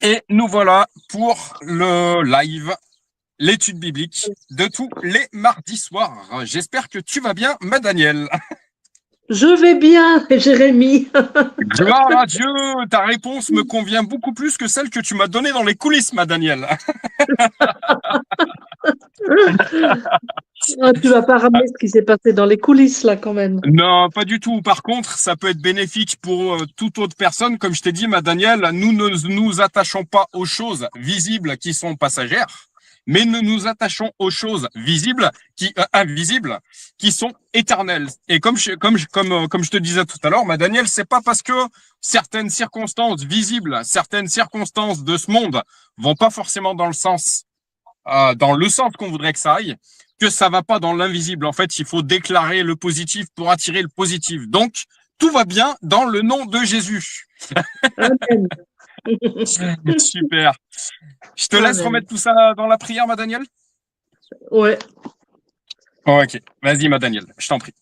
Et nous voilà pour le live, l'étude biblique de tous les mardis soirs. J'espère que tu vas bien, ma Danielle. Je vais bien, Jérémy. Gloire à Dieu, ta réponse me convient beaucoup plus que celle que tu m'as donnée dans les coulisses, ma Danielle. Ah, tu vas pas ramener ce qui s'est passé dans les coulisses, là, quand même. Non, pas du tout. Par contre, ça peut être bénéfique pour toute autre personne. Comme je t'ai dit, ma Danielle, nous ne nous attachons pas aux choses visibles qui sont passagères, mais nous nous attachons aux choses visibles invisibles qui sont éternelles. Et comme je te disais tout à l'heure, ma Danielle, c'est pas parce que certaines circonstances visibles, certaines circonstances de ce monde vont pas forcément dans le sens qu'on voudrait que ça aille, que ça va pas dans l'invisible. En fait, il faut déclarer le positif pour attirer le positif. Donc, tout va bien dans le nom de Jésus. Amen. Super. Je te laisse Amen. remettre tout ça dans la prière, ma Danielle. Ouais. Ok, vas-y, ma Danielle, je t'en prie.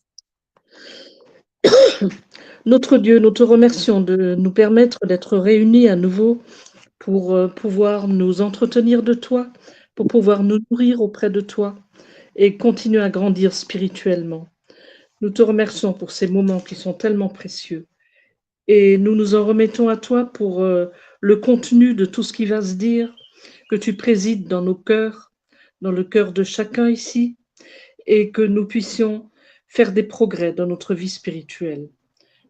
Notre Dieu, nous te remercions de nous permettre d'être réunis à nouveau pour pouvoir nous entretenir de toi, pour pouvoir nous nourrir auprès de toi et continuer à grandir spirituellement. Nous te remercions pour ces moments qui sont tellement précieux. Et nous nous en remettons à toi pour le contenu de tout ce qui va se dire, que tu présides dans nos cœurs, dans le cœur de chacun ici, et que nous puissions faire des progrès dans notre vie spirituelle.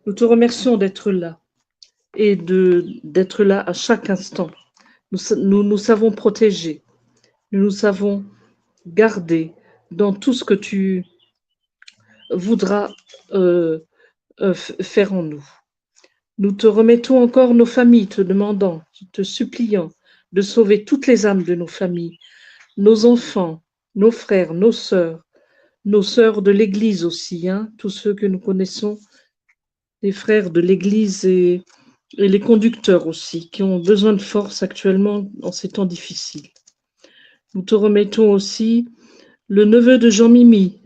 Nous te remercions d'être là et d'être là à chaque instant. Nous savons protéger, nous savons garder dans tout ce que tu voudras faire en nous. Nous te remettons encore nos familles, te demandant, te suppliant de sauver toutes les âmes de nos familles, nos enfants, nos frères, nos sœurs de l'Église aussi, hein, tous ceux que nous connaissons, les frères de l'Église et les conducteurs aussi, qui ont besoin de force actuellement en ces temps difficiles. Nous te remettons aussi le neveu de Jean-Mimi,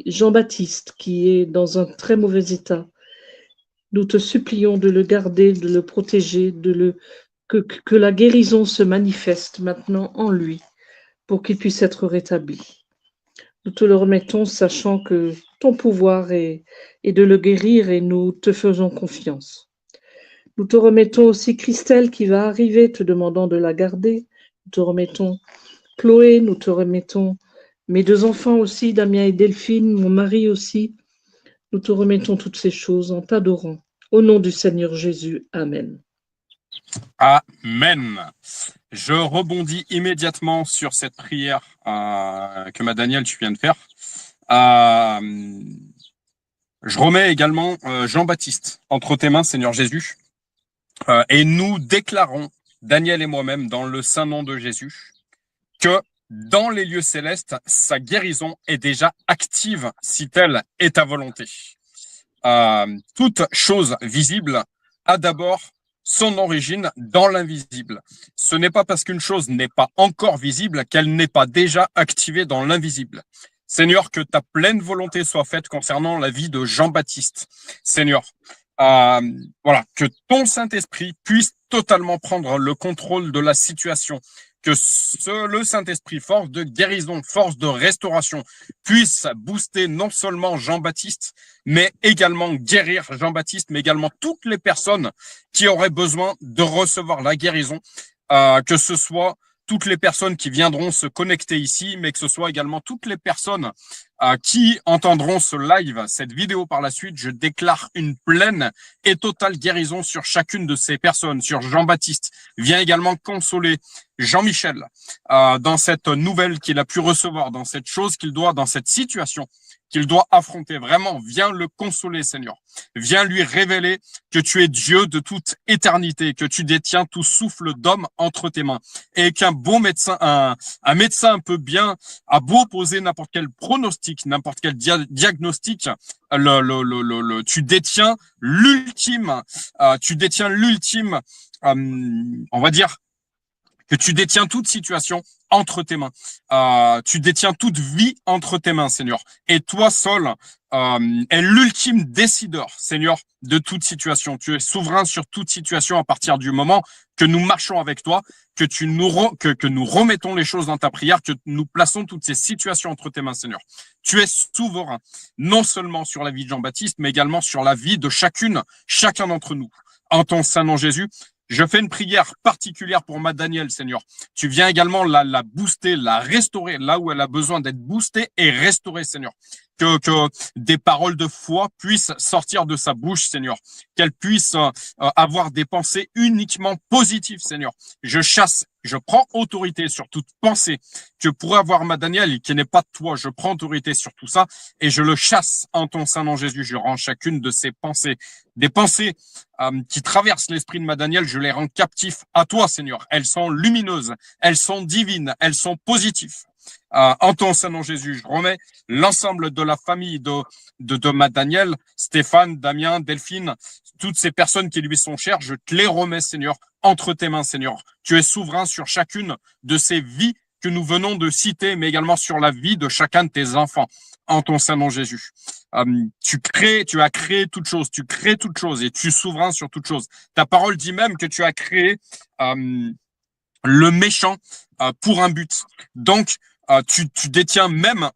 Jean-Baptiste, qui est dans un très mauvais état. Nous te supplions de le garder, de le protéger, que la guérison se manifeste maintenant en lui pour qu'il puisse être rétabli. Nous te le remettons, sachant que ton pouvoir est de le guérir et nous te faisons confiance. Nous te remettons aussi Christelle qui va arriver, te demandant de la garder. Nous te remettons Chloé, nous te remettons mes deux enfants aussi, Damien et Delphine, mon mari aussi. Nous te remettons toutes ces choses en t'adorant. Au nom du Seigneur Jésus, Amen. Amen. Je rebondis immédiatement sur cette prière que ma Danielle, tu viens de faire. Je remets également Jean-Baptiste entre tes mains, Seigneur Jésus. Et nous déclarons, Daniel et moi-même, dans le saint nom de Jésus, que dans les lieux célestes, sa guérison est déjà active si telle est ta volonté. Toute chose visible a d'abord son origine dans l'invisible. Ce n'est pas parce qu'une chose n'est pas encore visible qu'elle n'est pas déjà activée dans l'invisible. Seigneur, que ta pleine volonté soit faite concernant la vie de Jean-Baptiste. Seigneur, voilà, que ton Saint-Esprit puisse totalement prendre le contrôle de la situation, que le Saint-Esprit, force de guérison, force de restauration, puisse booster non seulement Jean-Baptiste, mais également guérir Jean-Baptiste, mais également toutes les personnes qui auraient besoin de recevoir la guérison, que ce soit toutes les personnes qui viendront se connecter ici, mais que ce soit également toutes les personnes qui entendront ce live, cette vidéo par la suite. Je déclare une pleine et totale guérison sur chacune de ces personnes. Sur Jean-Baptiste, viens également consoler Jean-Michel dans cette nouvelle qu'il a pu recevoir, dans cette chose qu'il doit, dans cette situation qu'il doit affronter. Vraiment, viens le consoler, Seigneur. Viens lui révéler que tu es Dieu de toute éternité, que tu détiens tout souffle d'homme entre tes mains et qu'un bon médecin, un médecin un peu bien, a beau poser n'importe quel pronostic, n'importe quel diagnostic, tu détiens l'ultime, on va dire, que tu détiens toute situation entre tes mains. Tu détiens toute vie entre tes mains, Seigneur. Et toi seul est l'ultime décideur, Seigneur, de toute situation. Tu es souverain sur toute situation à partir du moment que nous marchons avec toi, que que nous remettons les choses dans ta prière, que nous plaçons toutes ces situations entre tes mains, Seigneur. Tu es souverain, non seulement sur la vie de Jean-Baptiste, mais également sur la vie de chacun d'entre nous. En ton saint nom, Jésus, je fais une prière particulière pour ma Danielle, Seigneur. Tu viens également la booster, la restaurer là où elle a besoin d'être boostée et restaurée, Seigneur. Que des paroles de foi puissent sortir de sa bouche, Seigneur. Qu'elle puisse avoir des pensées uniquement positives, Seigneur. Je prends autorité sur toute pensée que pourrait avoir ma Danielle et qui n'est pas de toi. Je prends autorité sur tout ça et je le chasse en ton saint nom, Jésus. Je rends chacune de ces pensées, des pensées qui traversent l'esprit de ma Danielle, je les rends captifs à toi, Seigneur. Elles sont lumineuses, elles sont divines, elles sont positives. En ton saint nom, Jésus, je remets l'ensemble de la famille de ma Danielle, Stéphane, Damien, Delphine, toutes ces personnes qui lui sont chères, je te les remets, Seigneur, entre tes mains, Seigneur. Tu es souverain sur chacune de ces vies que nous venons de citer, mais également sur la vie de chacun de tes enfants, en ton saint nom, Jésus. Tu as créé toute chose, tu crées toute chose et tu es souverain sur toute chose. Ta parole dit même que tu as créé le méchant pour un but. Donc, tu détiens même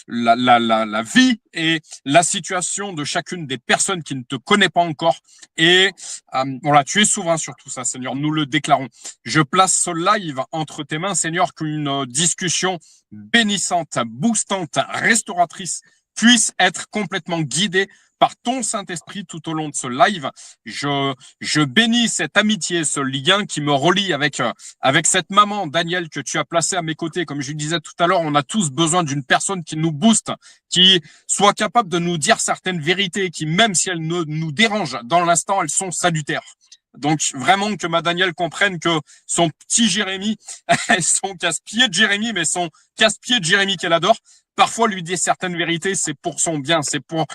la vie et la situation de chacune des personnes qui ne te connaissent pas encore. Et voilà, tu es souverain sur tout ça, Seigneur. Nous le déclarons. Je place ce live entre tes mains, Seigneur, qu'une discussion bénissante, boostante, restauratrice puisse être complètement guidée par ton Saint-Esprit tout au long de ce live. Je bénis cette amitié, ce lien qui me relie avec cette maman, Danielle, que tu as placée à mes côtés. Comme je disais tout à l'heure, on a tous besoin d'une personne qui nous booste, qui soit capable de nous dire certaines vérités, qui, même si elles nous dérangent dans l'instant, elles sont salutaires. Donc vraiment que ma Danielle comprenne que son petit Jérémie, son casse-pied de Jérémie, mais son casse-pied de Jérémie qu'elle adore, parfois lui dire certaines vérités, c'est pour son bien, c'est pour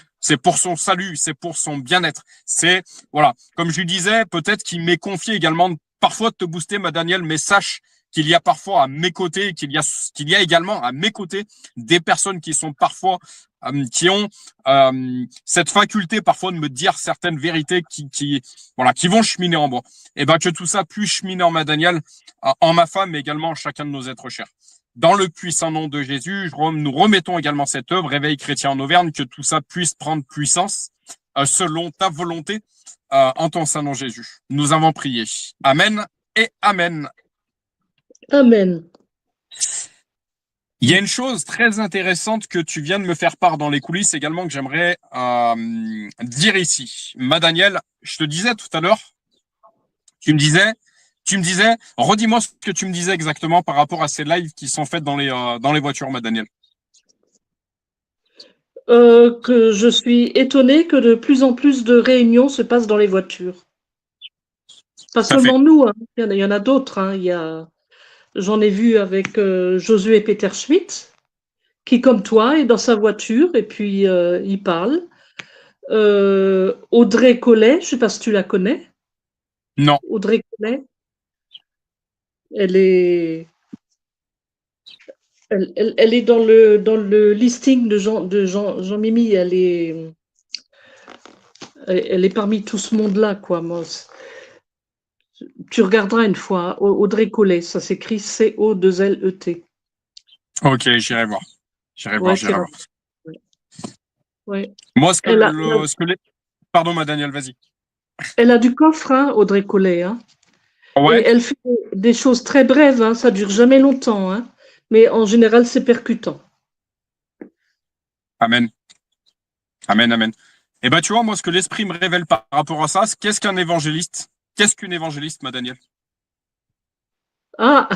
son salut, c'est pour son bien-être. C'est, voilà, comme je lui disais, peut-être qu'il m'est confié également parfois de te booster, ma Danielle, mais sache qu'il y a parfois à mes côtés, qu'il y a également à mes côtés des personnes qui sont parfois, qui ont cette faculté parfois de me dire certaines vérités qui vont cheminer en moi. Et ben que tout ça puisse cheminer en ma Danielle, en ma femme, mais également en chacun de nos êtres chers. Dans le puissant nom de Jésus, nous remettons également cette œuvre, Réveil chrétien en Auvergne, que tout ça puisse prendre puissance selon ta volonté, en ton saint nom Jésus. Nous avons prié. Amen et Amen. Amen. Il y a une chose très intéressante que tu viens de me faire part dans les coulisses également que j'aimerais dire ici. Ma Danielle, je te disais tout à l'heure, tu me disais, redis-moi ce que tu me disais exactement par rapport à ces lives qui sont faits dans les voitures, ma Danielle. Que je suis étonnée que de plus en plus de réunions se passent dans les voitures. Pas seulement nous, hein. Il y en a d'autres. Hein. J'en ai vu avec Josué Peter Schmidt, qui, comme toi, est dans sa voiture et puis il parle. Audrey Collet, je ne sais pas si tu la connais. Non. Audrey Collet. Elle est dans le listing de Jean Mimi. Elle est parmi tout ce monde-là, quoi. Moi, tu regarderas une fois, Audrey Collet, ça s'écrit C-O-2-L-E-T. Ok, j'irai voir. J'irai voir. Ouais. Moi, pardon, ma Danielle, vas-y. Elle a du coffre, hein, Audrey Collet. Hein. Ouais. Et elle fait des choses très brèves, hein, ça dure jamais longtemps, hein, mais en général, c'est percutant. Amen. Amen, amen. Et ben, tu vois, moi, ce que l'Esprit me révèle par rapport à ça, qu'est-ce qu'un évangéliste? Qu'est-ce qu'une évangéliste, ma Danielle? Ah,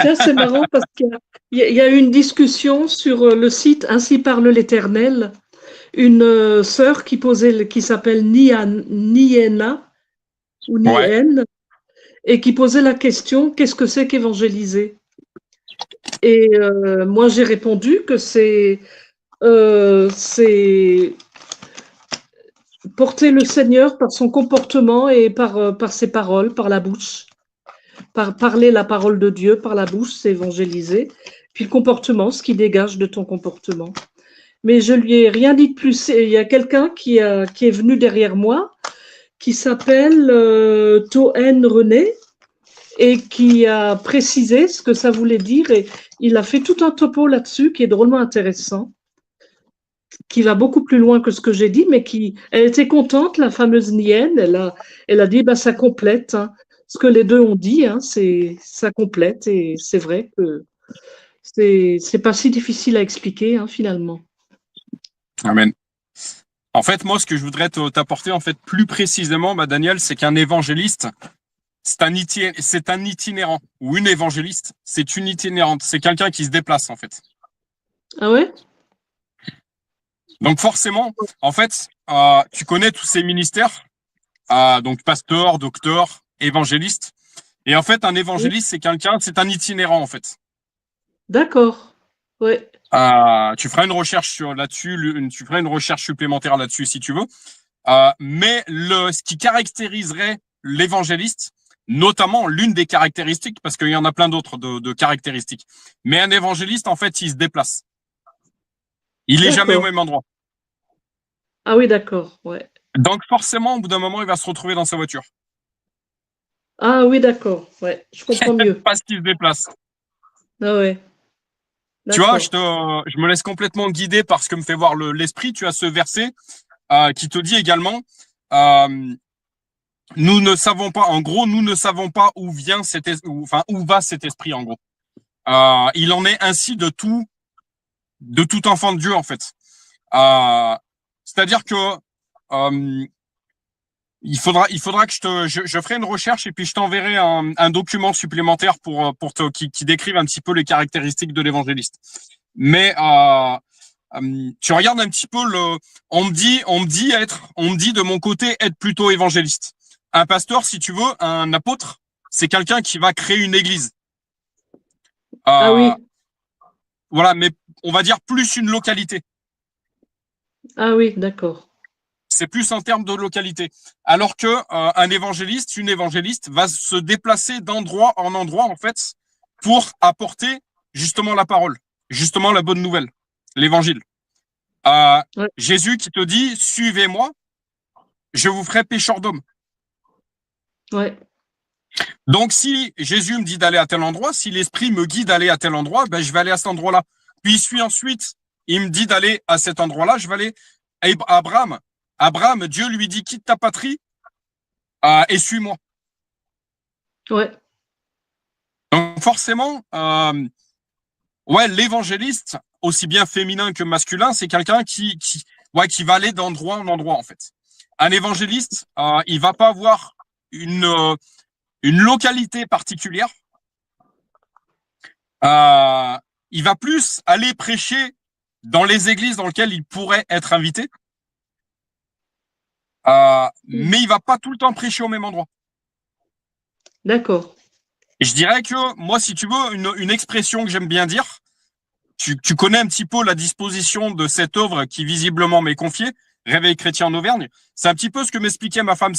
tiens, c'est marrant parce qu'il y a eu une discussion sur le site Ainsi parle l'Éternel, une sœur qui s'appelle Niena, ou Nien, et qui posait la question, qu'est-ce que c'est qu'évangéliser? Et moi, j'ai répondu que c'est porter le Seigneur par son comportement et par ses paroles, par la bouche. Parler la parole de Dieu par la bouche, c'est évangéliser. Puis le comportement, ce qui dégage de ton comportement. Mais je lui ai rien dit de plus. Il y a quelqu'un qui est venu derrière moi, qui s'appelle Toen René, et qui a précisé ce que ça voulait dire. Et il a fait tout un topo là-dessus qui est drôlement intéressant, qui va beaucoup plus loin que ce que j'ai dit, mais elle était contente, la fameuse Nienne. Elle a dit, bah, ça complète, hein. Ce que les deux ont dit, hein, ça complète. Et c'est vrai que c'est pas si difficile à expliquer, hein, finalement. Amen. En fait, moi, ce que je voudrais t'apporter, en fait, plus précisément, Daniel, c'est qu'un évangéliste, c'est un itinérant. Ou une évangéliste, c'est une itinérante. C'est quelqu'un qui se déplace, en fait. Ah ouais? Donc, forcément, en fait, tu connais tous ces ministères, donc pasteur, docteur, évangéliste. Et en fait, un évangéliste, c'est un itinérant, en fait. D'accord. Ouais. Tu feras une recherche là-dessus, tu feras une recherche supplémentaire là-dessus si tu veux. Mais ce qui caractériserait l'évangéliste, notamment l'une des caractéristiques, parce qu'il y en a plein d'autres de caractéristiques, mais un évangéliste, en fait, il se déplace. Il n'est jamais au même endroit. Ah oui, d'accord, ouais. Donc forcément, au bout d'un moment, il va se retrouver dans sa voiture. Ah oui, d'accord, ouais, je comprends mieux. Parce qu'il se déplace. Ah ouais. Tu vois, je me laisse complètement guider par ce que me fait voir l'esprit. Tu as ce verset qui te dit également, nous ne savons pas, en gros, nous ne savons pas où va cet esprit, en gros. Il en est ainsi de tout enfant de Dieu, en fait. C'est-à-dire que il faudra que je ferai une recherche et puis je t'enverrai un document supplémentaire qui décrive un petit peu les caractéristiques de l'évangéliste. Mais tu regardes un petit peu on me dit de mon côté être plutôt évangéliste. Un pasteur, si tu veux, un apôtre, c'est quelqu'un qui va créer une église. Ah oui. Voilà, mais on va dire plus une localité. Ah oui, d'accord. C'est plus en termes de localité. Alors que un évangéliste, une évangéliste va se déplacer d'endroit en endroit, en fait, pour apporter justement la parole, justement la bonne nouvelle, l'évangile. Ouais. Jésus qui te dit, suivez-moi, je vous ferai pécheur d'hommes. Ouais. Donc, si Jésus me dit d'aller à tel endroit, si l'Esprit me guide d'aller à tel endroit, ben, je vais aller à cet endroit-là. Puis ensuite, il me dit d'aller à cet endroit-là, je vais aller à Abraham, Dieu lui dit, quitte ta patrie et suis-moi. Ouais. Donc, forcément, l'évangéliste, aussi bien féminin que masculin, c'est quelqu'un qui va aller d'endroit en endroit, en fait. Un évangéliste, il va pas avoir une localité particulière. Il va plus aller prêcher dans les églises dans lesquelles il pourrait être invité. Mais il va pas tout le temps prêcher au même endroit. D'accord. Je dirais que moi, si tu veux, une expression que j'aime bien dire, tu connais un petit peu la disposition de cette œuvre qui visiblement m'est confiée, Réveil chrétien en Auvergne. C'est un petit peu ce que m'expliquait ma femme,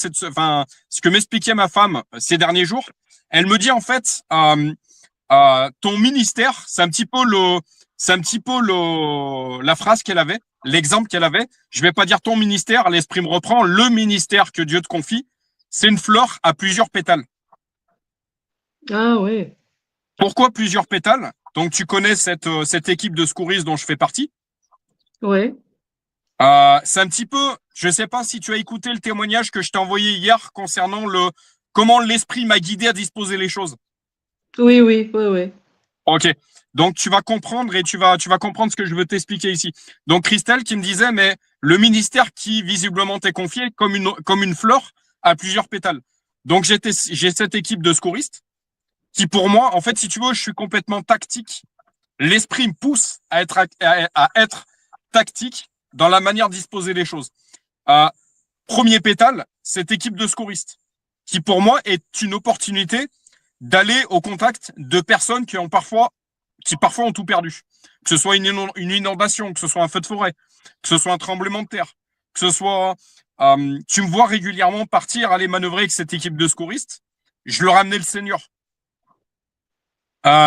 ces derniers jours. Elle me dit en fait, ton ministère, c'est un petit peu la phrase qu'elle avait, l'exemple qu'elle avait. Je vais pas dire ton ministère, l'esprit me reprend. Le ministère que Dieu te confie, c'est une fleur à plusieurs pétales. Ah ouais. Pourquoi plusieurs pétales? Donc tu connais cette équipe de secouristes dont je fais partie. Ouais. C'est un petit peu, je sais pas si tu as écouté le témoignage que je t'ai envoyé hier concernant comment l'esprit m'a guidé à disposer les choses. Oui, oui, oui, oui. Ok. Donc tu vas comprendre et tu vas comprendre ce que je veux t'expliquer ici. Donc Christelle qui me disait, mais le ministère qui visiblement t'est confié comme une fleur a plusieurs pétales. Donc j'ai cette équipe de secouristes qui pour moi, en fait, si tu veux, je suis complètement tactique. L'esprit me pousse à être tactique dans la manière de disposer les choses. Premier pétale, cette équipe de secouristes qui pour moi est une opportunité d'aller au contact de personnes qui parfois ont tout perdu. Que ce soit une inondation, que ce soit un feu de forêt, que ce soit un tremblement de terre, que ce soit... tu me vois régulièrement partir, aller manœuvrer avec cette équipe de secouristes. Je leur amenais le Seigneur.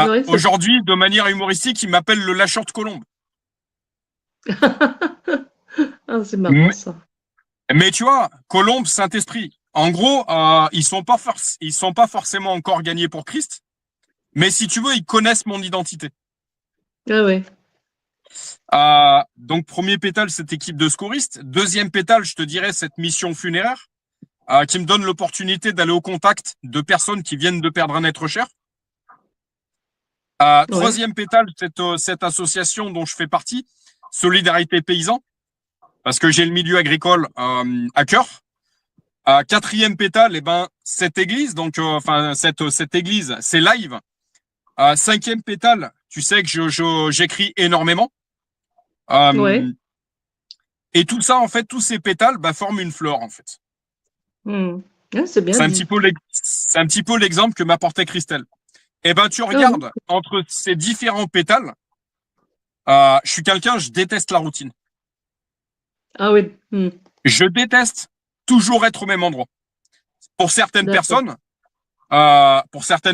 Ouais, Aujourd'hui, de manière humoristique, il m'appelle le lâcheur de colombes. ah, c'est marrant Mais, ça. mais tu vois, colombe, Saint-Esprit. En gros, ils sont pas forcément encore gagnés pour Christ, mais si tu veux, ils connaissent mon identité. Ah ouais. Donc, premier pétale, cette équipe de secouristes. Deuxième pétale, je te dirais, cette mission funéraire qui me donne l'opportunité d'aller au contact de personnes qui viennent de perdre un être cher. Ouais. Troisième pétale, cette association dont je fais partie, Solidarité Paysan, parce que j'ai le milieu agricole à cœur. Quatrième pétale, eh ben, cette église, donc cette église, c'est live. Cinquième pétale, tu sais que j'écris énormément. Ouais. Euh, et tout ça, en fait, tous ces pétales forment une fleur, en fait. Hmm. Ah, c'est bien C'est dit. un petit peu l'exemple que m'apportait Christelle. Eh ben, tu Ah oui. regardes entre ces différents pétales, je suis quelqu'un, je déteste la routine. Ah oui. Hmm. Je déteste toujours être au même endroit. Pour certaines D'accord.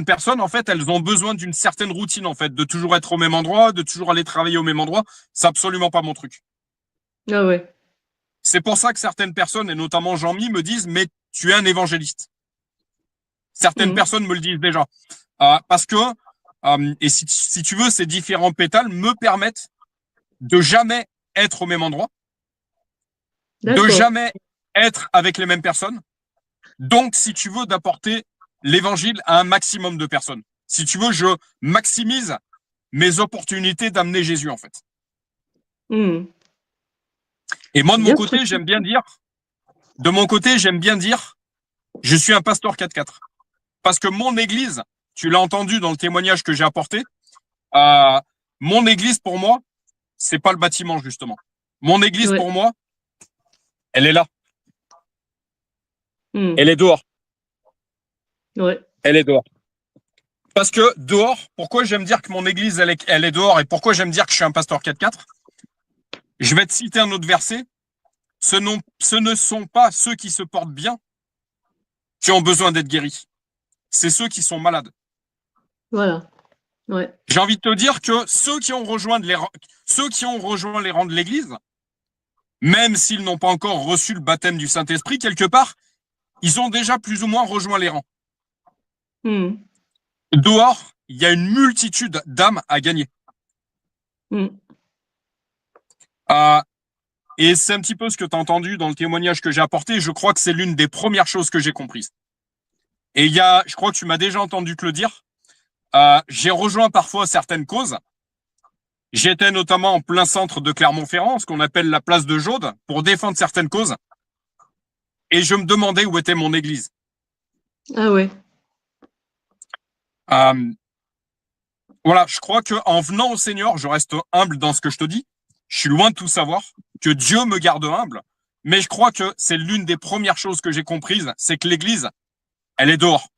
personnes, en fait, elles ont besoin d'une certaine routine, en fait, de toujours être au même endroit, de toujours aller travailler au même endroit. C'est absolument pas mon truc. Ah ouais. C'est pour ça que certaines personnes, et notamment Jean-Mi, me disent, mais tu es un évangéliste. Certaines Hmm. personnes me le disent déjà. Parce que, et si tu veux, ces différents pétales me permettent de jamais être au même endroit, de D'accord. jamais être avec les mêmes personnes. Donc, si tu veux, d'apporter l'évangile à un maximum de personnes. Si tu veux, je maximise mes opportunités d'amener Jésus, en fait. Hmm. Et moi, C'est bien structuré. de mon côté, j'aime bien dire, je suis un pasteur 4x4. Parce que mon église, tu l'as entendu dans le témoignage que j'ai apporté, euh, mon église, pour moi, c'est pas le bâtiment, justement. Mon église, Ouais. pour moi, elle est là. Hmm. Elle est dehors. Ouais. Elle est dehors. Parce que dehors, pourquoi j'aime dire que mon église, elle est dehors et pourquoi j'aime dire que je suis un pasteur 4x4? Je vais te citer un autre verset. Ce ne sont pas ceux qui se portent bien qui ont besoin d'être guéris. C'est ceux qui sont malades. Voilà. Ouais. J'ai envie de te dire que ceux qui ont rejoint les rangs de l'église, même s'ils n'ont pas encore reçu le baptême du Saint-Esprit, quelque part, ils ont déjà plus ou moins rejoint les rangs. Hmm. Dehors, il y a une multitude d'âmes à gagner. Hmm. Euh, et c'est un petit peu ce que tu as entendu dans le témoignage que j'ai apporté. Je crois que c'est l'une des premières choses que j'ai comprises. Et je crois que tu m'as déjà entendu te le dire, j'ai rejoint parfois certaines causes. J'étais notamment en plein centre de Clermont-Ferrand, ce qu'on appelle la place de Jaude, pour défendre certaines causes. Et je me demandais où était mon église. Ah ouais. Euh, voilà, je crois que en venant au Seigneur, je reste humble dans ce que je te dis. Je suis loin de tout savoir, que Dieu me garde humble. Mais je crois que c'est l'une des premières choses que j'ai comprises, c'est que l'église, elle est dehors.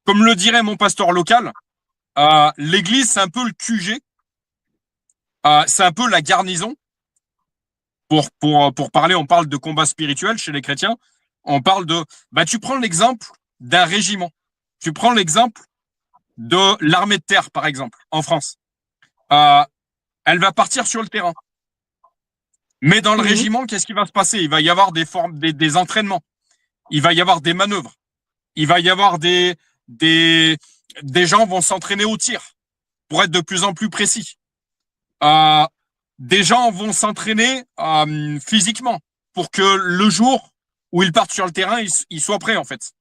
Comme le dirait mon pasteur local, l'église, c'est un peu le QG, c'est un peu la garnison. Pour parler, on parle de combat spirituel chez les chrétiens. On parle tu prends l'exemple d'un régiment. Tu prends l'exemple de l'armée de terre, par exemple, en France. Euh, Elle va partir sur le terrain. Mais dans le Hmm. régiment, qu'est-ce qui va se passer? Il va y avoir des entraînements. Il va y avoir des manœuvres. Il va y avoir des gens vont s'entraîner au tir pour être de plus en plus précis. Euh, des gens vont s'entraîner physiquement pour que le jour où ils partent sur le terrain, ils soient prêts en fait.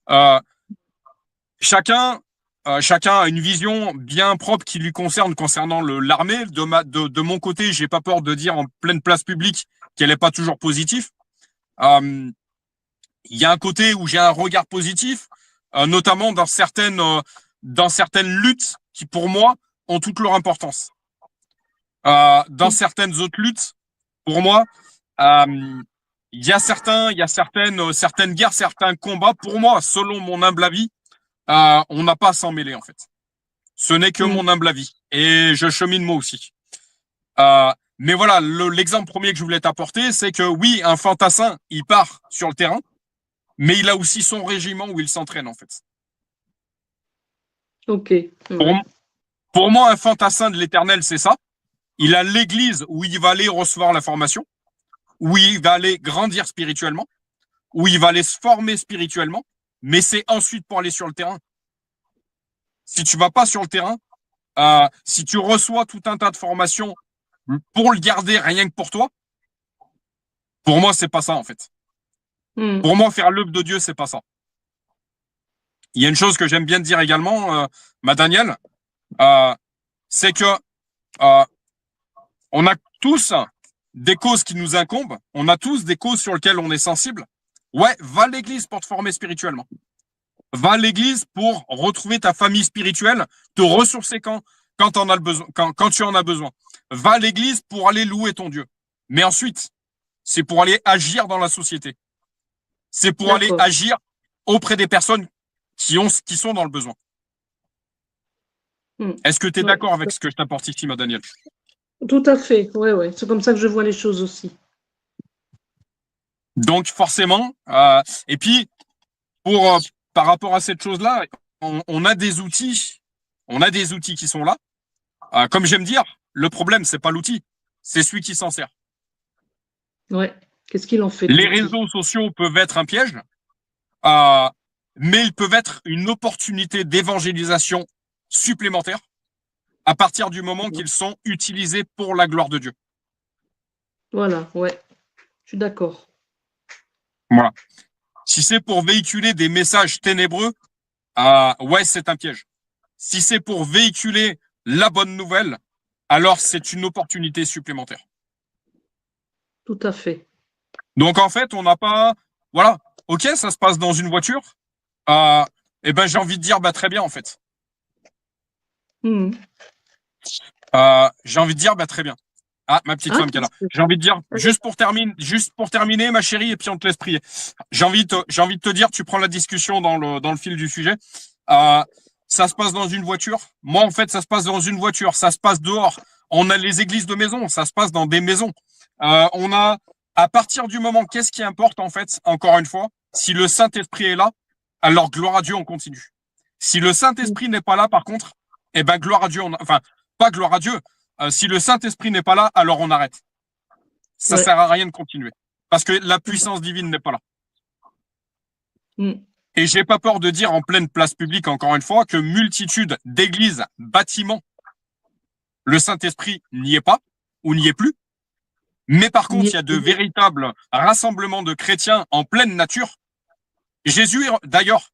Euh, chacun, chacun a une vision bien propre qui lui concerne concernant l'armée. De mon côté, j'ai pas peur de dire en pleine place publique qu'elle n'est pas toujours positive. Euh, Il y a un côté où j'ai un regard positif, notamment dans certaines luttes qui, pour moi, ont toute leur importance. Dans certaines autres luttes, pour moi, euh, il y a certaines guerres, certains combats. Pour moi, selon mon humble avis, on n'a pas à s'en mêler en fait. Ce n'est que Hmm. mon humble avis et je chemine moi aussi. Mais voilà, l'exemple premier que je voulais t'apporter, c'est que oui, un fantassin, il part sur le terrain, mais il a aussi son régiment où il s'entraîne en fait. Ok. Pour, Ouais. Pour moi, un fantassin de l'Éternel, c'est ça. Il a l'église où il va aller recevoir la formation, où il va aller grandir spirituellement, où il va aller se former spirituellement, mais c'est ensuite pour aller sur le terrain. Si tu vas pas sur le terrain, si tu reçois tout un tas de formations pour le garder rien que pour toi, pour moi, c'est pas ça, en fait. Pour moi, faire l'œuvre de Dieu, c'est pas ça. Il y a une chose que j'aime bien dire également, ma Daniel, c'est que on a tous des causes qui nous incombent, on a tous des causes sur lesquelles on est sensible. Ouais, va à l'église pour te former spirituellement. Va à l'église pour retrouver ta famille spirituelle, te ressourcer quand t'en as le besoin, quand tu en as besoin. Va à l'église pour aller louer ton Dieu. Mais ensuite, c'est pour aller agir dans la société. C'est pour aller agir auprès des personnes qui sont dans le besoin. Est-ce que tu es d'accord avec ce que je t'apporte ici, ma Daniel? Tout à fait, ouais. C'est comme ça que je vois les choses aussi. Donc forcément, et puis par rapport à cette chose-là, on a des outils qui sont là. Comme j'aime dire, le problème c'est pas l'outil, c'est celui qui s'en sert. Ouais. Qu'est-ce qu'il en fait? Les réseaux sociaux peuvent être un piège, mais ils peuvent être une opportunité d'évangélisation supplémentaire à partir du moment qu'ils sont utilisés pour la gloire de Dieu. Voilà, ouais. Je suis d'accord. Voilà. Si c'est pour véhiculer des messages ténébreux, ouais, c'est un piège. Si c'est pour véhiculer la bonne nouvelle, alors c'est une opportunité supplémentaire. Tout à fait. Donc en fait, on n'a pas, voilà, ok, ça se passe dans une voiture, et ben j'ai envie de dire, bah très bien en fait. J'ai envie de dire, bah très bien. Ah, ma petite femme qui est là. J'ai envie de dire, juste pour terminer, ma chérie, et puis on te laisse prier. J'ai envie de te dire, tu prends la discussion dans le fil du sujet. Ça se passe dans une voiture. Moi, en fait, ça se passe dans une voiture. Ça se passe dehors. On a les églises de maison. Ça se passe dans des maisons. On a, à partir du moment, qu'est-ce qui importe, en fait, encore une fois, si le Saint-Esprit est là, alors gloire à Dieu, on continue. Si le Saint-Esprit n'est pas là, par contre, eh ben, gloire à Dieu, enfin, pas gloire à Dieu. Si le Saint-Esprit n'est pas là, alors on arrête. Ça sert à rien de continuer. Parce que la puissance divine n'est pas là. Et j'ai pas peur de dire en pleine place publique, encore une fois, que multitude d'églises, bâtiments, le Saint-Esprit n'y est pas, ou n'y est plus. Mais par contre, il y a de véritables rassemblements de chrétiens en pleine nature. Jésus, d'ailleurs,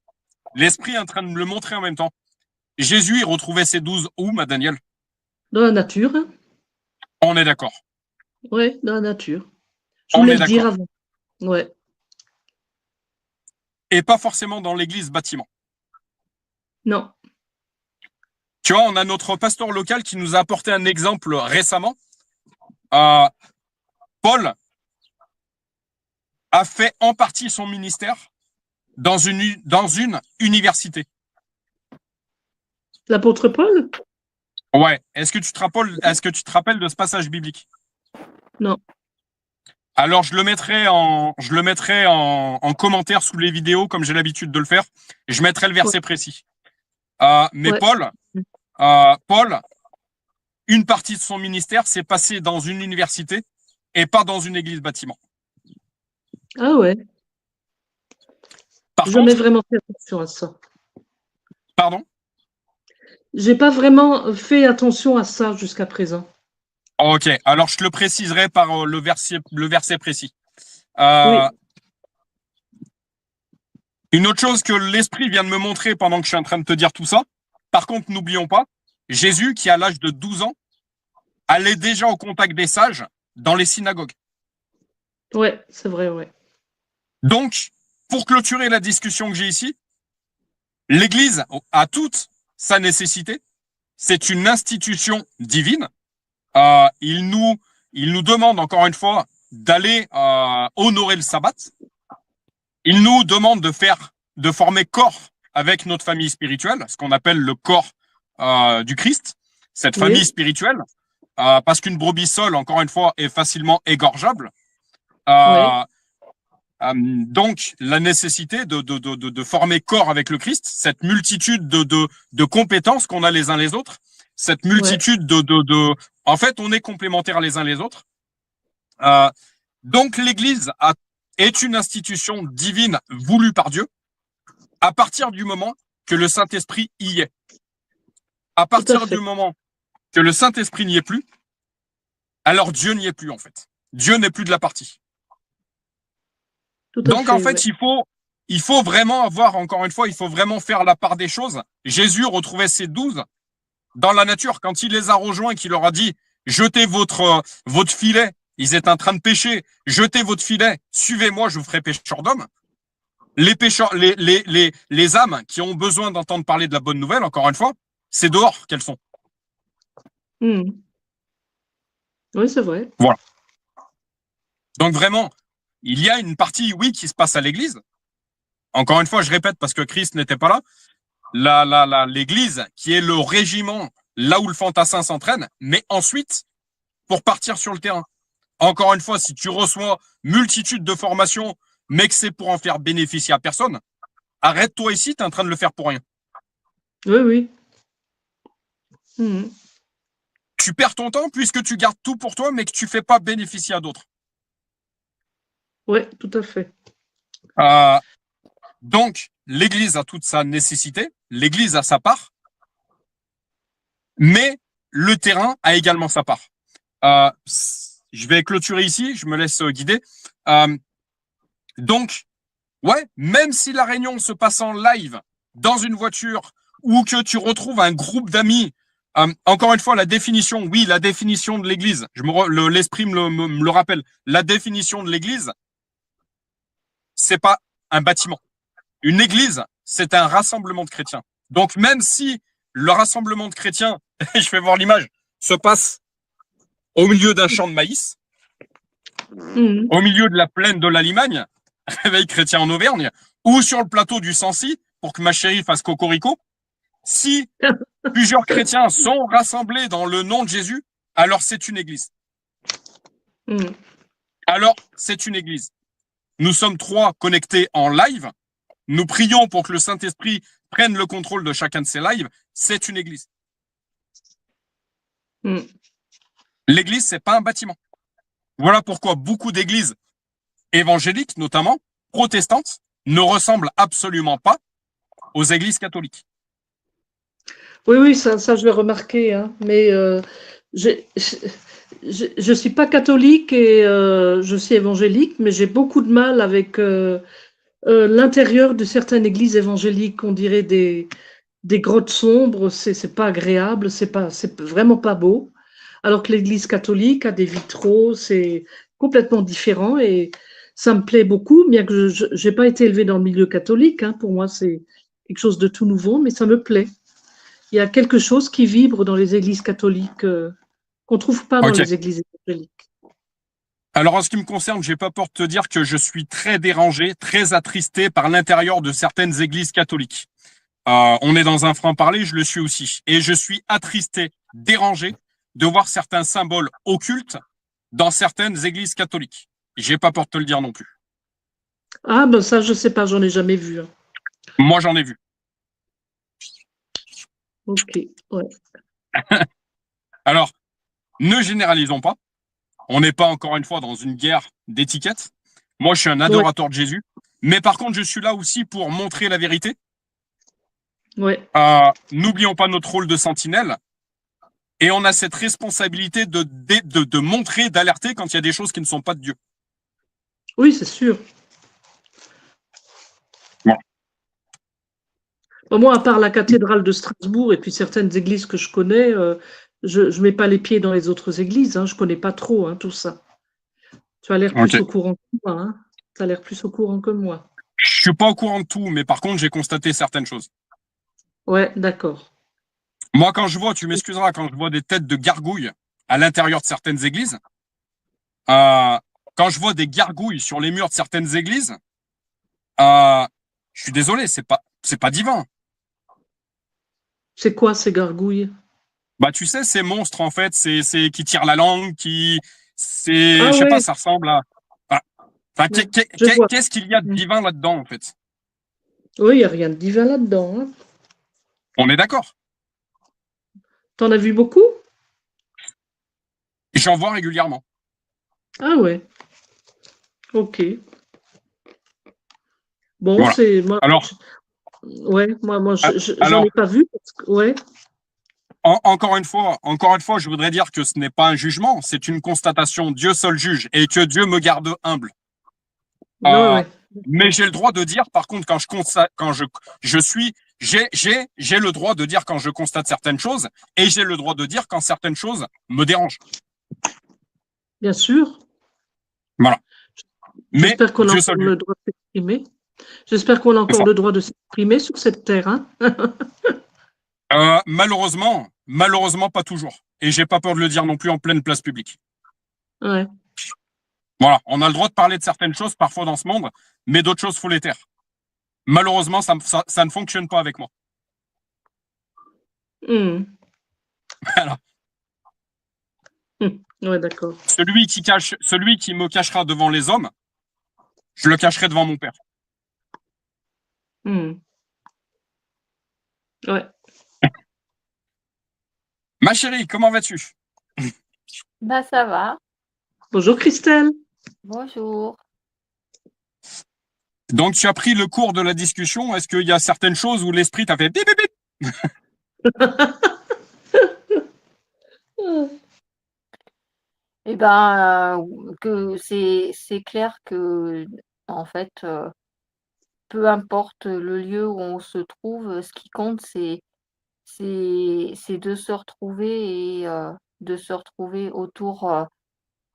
l'Esprit est en train de me le montrer en même temps. Jésus, il retrouvait ses 12 où, ma Daniel? Dans la nature. On est d'accord. Oui, dans la nature. Je voulais le dire avant. Ouais. Et pas forcément dans l'église bâtiment. Non. Tu vois, on a notre pasteur local qui nous a apporté un exemple récemment. Paul a fait en partie son ministère dans une université. L'apôtre Paul? Ouais. Est-ce que tu te rappelles de ce passage biblique? Non. Alors, je le mettrai en commentaire sous les vidéos, comme j'ai l'habitude de le faire. Et je mettrai le verset précis. Mais Paul, une partie de son ministère s'est passée dans une université et pas dans une église bâtiment. Ah ouais. Par contre, vraiment fait attention à ça. Pardon? J'ai pas vraiment fait attention à ça jusqu'à présent. Ok, alors je te le préciserai par le verset précis. Une autre chose que l'Esprit vient de me montrer pendant que je suis en train de te dire tout ça, par contre, n'oublions pas, Jésus, qui à l'âge de 12 ans, allait déjà au contact des sages dans les synagogues. Ouais, c'est vrai, ouais. Donc, pour clôturer la discussion que j'ai ici, l'Église a toute sa nécessité. C'est une institution divine. Il nous demande encore une fois d'aller honorer le sabbat. Il nous demande de former corps avec notre famille spirituelle, ce qu'on appelle le corps du Christ, cette famille spirituelle, parce qu'une brebis seule, encore une fois, est facilement égorgeable. Donc, la nécessité de former corps avec le Christ, cette multitude de compétences qu'on a les uns les autres, cette Ouais, multitude En fait, on est complémentaires les uns les autres. Donc, l'Église est une institution divine voulue par Dieu à partir du moment que le Saint-Esprit y est. À tout à partir du fait, moment que le Saint-Esprit n'y est plus, alors Dieu n'y est plus, en fait. Dieu n'est plus de la partie. tout à Donc, en fait, fait, ouais. il faut vraiment avoir, encore une fois, il faut vraiment faire la part des choses. Jésus retrouvait ses 12 dans la nature. Quand il les a rejoints et qu'il leur a dit, jetez votre filet, ils étaient en train de pêcher, jetez votre filet, suivez-moi, je vous ferai pêcheur d'hommes. Les pêcheurs, les âmes qui ont besoin d'entendre parler de la bonne nouvelle, encore une fois, c'est dehors qu'elles sont. Mhm. Oui, c'est vrai. Voilà. Donc vraiment, il y a une partie, oui, qui se passe à l'église. Encore une fois, je répète parce que Christ n'était pas là. L'église, qui est le régiment, là où le fantassin s'entraîne, mais ensuite, pour partir sur le terrain. Encore une fois, si tu reçois multitude de formations, mais que c'est pour en faire bénéficier à personne, arrête-toi ici, tu es en train de le faire pour rien. Oui, oui. Mhm. Tu perds ton temps puisque tu gardes tout pour toi, mais que tu ne fais pas bénéficier à d'autres. Ouais, tout à fait. Euh, donc, l'Église a toute sa nécessité, l'Église a sa part, mais le terrain a également sa part. Euh, je vais clôturer ici, je me laisse guider. Euh, donc, ouais, même si la réunion se passe en live dans une voiture ou que tu retrouves un groupe d'amis, encore une fois, la définition, oui, la définition de l'Église, l'esprit me le rappelle, la définition de l'Église, c'est pas un bâtiment. Une église, c'est un rassemblement de chrétiens. Donc, même si le rassemblement de chrétiens, je vais voir l'image, se passe au milieu d'un champ de maïs, Mhm. au milieu de la plaine de la Limagne, réveil chrétien en Auvergne, ou sur le plateau du Sancy, pour que ma chérie fasse cocorico, si plusieurs chrétiens sont rassemblés dans le nom de Jésus, alors c'est une église. Mhm. Alors, c'est une église. Nous sommes 3 connectés en live. Nous prions pour que le Saint-Esprit prenne le contrôle de chacun de ces lives. C'est une église. Mhm. L'église, c'est pas un bâtiment. Voilà pourquoi beaucoup d'églises évangéliques, notamment protestantes, ne ressemblent absolument pas aux églises catholiques. Oui, oui, ça je l'ai remarqué, hein. Mais je suis pas catholique et je suis évangélique, mais j'ai beaucoup de mal avec l'intérieur de certaines églises évangéliques. On dirait des grottes sombres, c'est pas agréable, c'est vraiment pas beau. Alors que l'église catholique a des vitraux, c'est complètement différent et ça me plaît beaucoup, bien que je n'ai pas été élevée dans le milieu catholique, hein. Pour moi, c'est quelque chose de tout nouveau, mais ça me plaît. Il y a quelque chose qui vibre dans les églises catholiques qu'on ne trouve pas dans Ok. les églises évangéliques. Alors, en ce qui me concerne, j'ai pas peur de te dire que je suis très dérangé, très attristé par l'intérieur de certaines églises catholiques. On est dans un franc-parler, je le suis aussi. Et je suis attristé, dérangé de voir certains symboles occultes dans certaines églises catholiques. J'ai pas peur de te le dire non plus. Ah, ben ça, je sais pas, j'en ai jamais vu, hein. Moi, j'en ai vu. Ok, ouais. Alors, ne généralisons pas. On n'est pas encore une fois dans une guerre d'étiquettes. Moi, je suis un Ouais, adorateur de Jésus. Mais par contre, je suis là aussi pour montrer la vérité. ouais. N'oublions pas notre rôle de sentinelle. Et on a cette responsabilité de montrer, d'alerter quand il y a des choses qui ne sont pas de Dieu. Oui, c'est sûr. Voilà. Bon, moi, à part la cathédrale de Strasbourg et puis certaines églises que je connais, je ne mets pas les pieds dans les autres églises, hein. Je ne connais pas trop, hein, tout ça. Tu as l'air plus Ok. au courant que moi, hein. Tu as l'air plus au courant que moi. Je suis pas au courant de tout, mais par contre, j'ai constaté certaines choses. Ouais, d'accord. Moi, quand je vois, tu m'excuseras, quand je vois des têtes de gargouilles à l'intérieur de certaines églises, euh, quand je vois des gargouilles sur les murs de certaines églises, euh, je suis désolé, c'est pas divin. C'est quoi ces gargouilles? Bah, tu sais, ces monstres, en fait, c'est qui tirent la langue, je Ah sais pas, oui, ça ressemble à, ah, enfin, ouais, je vois. qu'est-ce qu'il y a de Mm. divin là-dedans, en fait? Oui, il n'y a rien de divin là-dedans, hein. On est d'accord. T'en as vu beaucoup? J'en vois régulièrement. Ah ouais, ok. Bon, Voilà. c'est moi, Alors, ouais, moi, j'en alors ai pas vu. Ouais, encore une fois, je voudrais dire que ce n'est pas un jugement, c'est une constatation. Dieu seul juge et que Dieu me garde humble. ouais, Euh, ouais. mais j'ai le droit de dire, par contre, quand je constate, quand je suis, j'ai le droit de dire quand je constate certaines choses et j'ai le droit de dire quand certaines choses me dérangent. Bien sûr. Voilà. Mais J'espère qu'on a Dieu encore seul juge. le droit de s'exprimer. J'espère qu'on a C'est encore ça. le droit de s'exprimer sur cette terre, hein. Malheureusement, pas toujours. Et j'ai pas peur de le dire non plus en pleine place publique. Ouais. Voilà, on a le droit de parler de certaines choses parfois dans ce monde, mais d'autres choses, faut les taire. Malheureusement, ça ne fonctionne pas avec moi. Hmm. Voilà. Ouais, d'accord. Celui qui me cachera devant les hommes, je le cacherai devant mon père. Hmm. Ouais. Ma chérie, comment vas-tu? Bah, ça va. Bonjour Christelle. Bonjour. Donc, tu as pris le cours de la discussion. Est-ce qu'il y a certaines choses où l'esprit t'a fait bip, bip, bip? Eh ben, que c'est clair que, en fait, peu importe le lieu où on se trouve, ce qui compte, c'est de se retrouver et de se retrouver autour,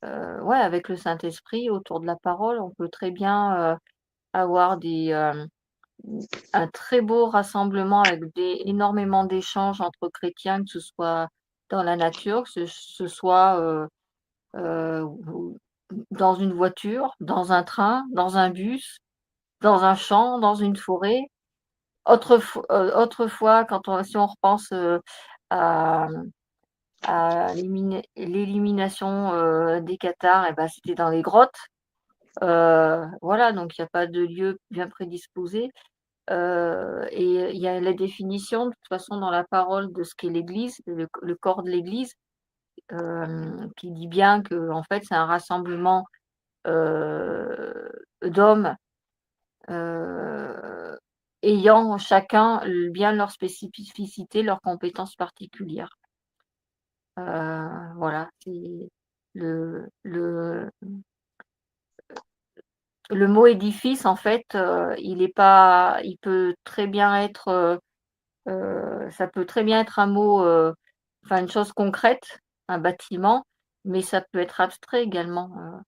ouais, avec le Saint-Esprit, autour de la parole. On peut très bien, avoir un très beau rassemblement avec énormément d'échanges entre chrétiens, que ce soit dans la nature, que ce soit, ou dans une voiture, dans un train, dans un bus, dans un champ, dans une forêt. Autrefois, si on repense, à l'élimination, des cathares et ben, c'était dans les grottes. Voilà, donc il y a pas de lieu bien prédisposé, et il y a la définition de toute façon dans la parole de ce qu'est l'Église, le corps de l'Église, qui dit bien que en fait, c'est un rassemblement d'hommes, heu, ayant chacun bien leur spécificité, leurs compétences particulières. Voilà, c'est le le le mot édifice en fait, il peut très bien être, ça peut très bien être un mot, enfin une chose concrète, un bâtiment, mais ça peut être abstrait également,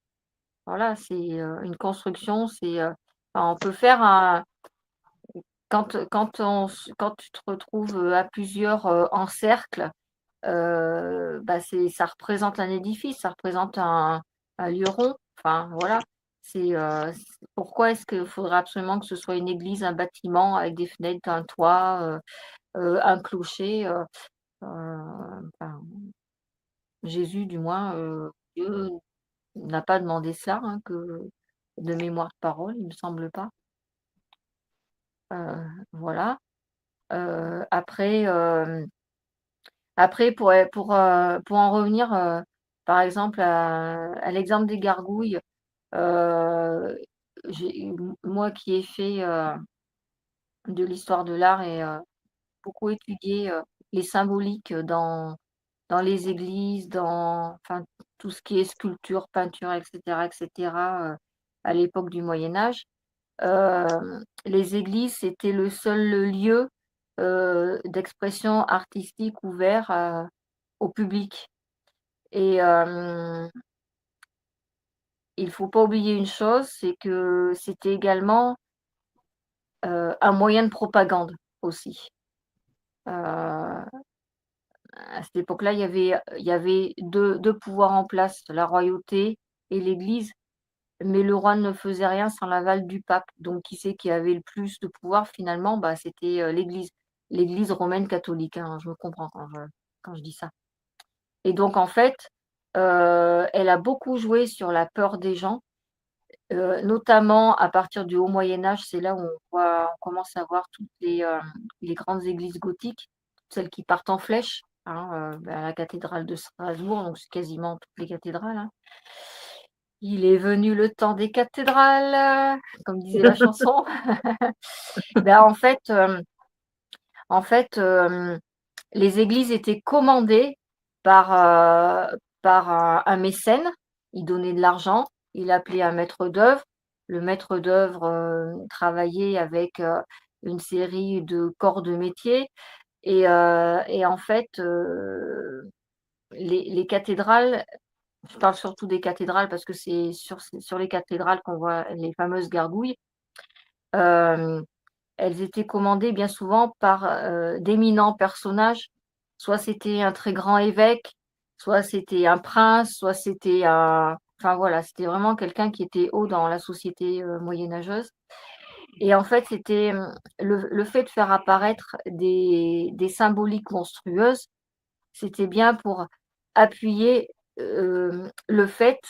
voilà, c'est, une construction, enfin on peut faire un quand tu te retrouves, à plusieurs, en cercle, bah, ça représente un édifice, ça représente un lieu rond, enfin voilà. Pourquoi est-ce qu'il faudrait absolument que ce soit une église, un bâtiment avec des fenêtres, un toit, un clocher, enfin Jésus du moins, Dieu n'a pas demandé ça, hein, que de mémoire de parole, il me semble pas. Voilà. Après, après pour en revenir, par exemple à l'exemple des gargouilles, heu, moi qui ai fait, de l'histoire de l'art et beaucoup étudié, les symboliques dans les églises, dans enfin tout ce qui est sculpture, peinture et cetera, à l'époque du Moyen Âge. Les églises, c'était le seul lieu, d'expression artistique ouvert, au public et il faut pas oublier une chose, c'est que c'était également, un moyen de propagande aussi. À cette époque-là, il y avait 2 pouvoirs en place, la royauté et l'Église, mais le roi ne faisait rien sans l'aval du pape. Donc qui c'est qui avait le plus de pouvoir finalement? Bah, c'était, l'Église. L'Église romaine catholique, hein, je me comprends quand je dis ça. Et donc en fait, elle a beaucoup joué sur la peur des gens, notamment à partir du haut Moyen Âge. C'est là où on commence à voir toutes les grandes églises gothiques, celles qui partent en flèche. à la cathédrale de Strasbourg, donc c'est quasiment toutes les cathédrales, hein. Il est venu le temps des cathédrales, comme disait la chanson. Ben, en fait, les églises étaient commandées par un mécène. Il donnait de l'argent, il appelait un maître d'œuvre. Le maître d'œuvre travaillait avec une série de corps de métier. Et en fait, les cathédrales, je parle surtout des cathédrales parce que c'est sur les cathédrales qu'on voit les fameuses gargouilles. euh, Elles étaient commandées bien souvent par d'éminents personnages. Soit c'était un très grand évêque, soit c'était un prince, soit c'était un... Enfin voilà, c'était vraiment quelqu'un qui était haut dans la société moyenâgeuse. Et en fait, c'était le fait de faire apparaître des symboliques monstrueuses, c'était bien pour appuyer le fait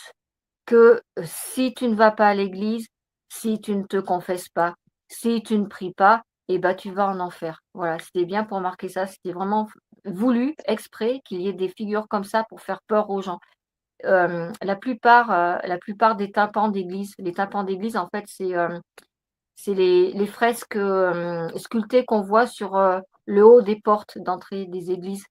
que si tu ne vas pas à l'église, si tu ne te confesses pas, si tu ne pries pas, eh ben, tu vas en enfer. Voilà, c'était bien pour marquer ça. C'était vraiment voulu, exprès, qu'il y ait des figures comme ça pour faire peur aux gens. La plupart des tympans d'église, les tympans d'église, en fait, c'est les fresques sculptées qu'on voit sur le haut des portes d'entrée des églises.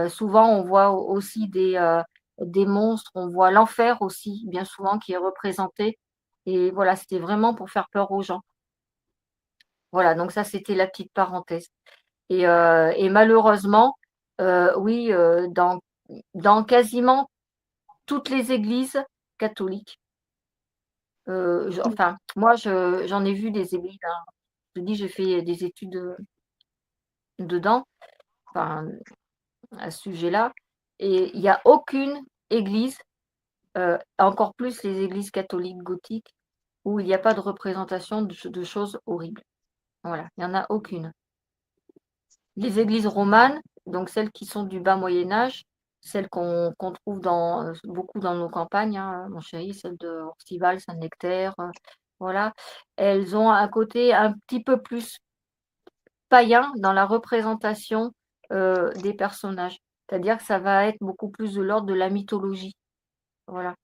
Souvent, on voit aussi des monstres, on voit l'enfer aussi, bien souvent, qui est représenté. Et voilà, c'était vraiment pour faire peur aux gens. Voilà, donc ça, c'était la petite parenthèse. Et malheureusement, oui, dans quasiment toutes les églises catholiques, enfin, moi, j'en ai vu des églises, hein. Je dis, j'ai fait des études dedans, enfin, à ce sujet-là, et il n'y a aucune église, encore plus les églises catholiques gothiques, où il n'y a pas de représentation de choses horribles. Voilà, il n'y en a aucune. Les églises romanes, donc celles qui sont du bas Moyen-Âge, celles qu'on trouve beaucoup dans nos campagnes, hein, mon chéri, celles de Orcival, Saint-Nectaire, voilà, elles ont un côté un petit peu plus païen dans la représentation des personnages. C'est-à-dire que ça va être beaucoup plus de l'ordre de la mythologie. Voilà.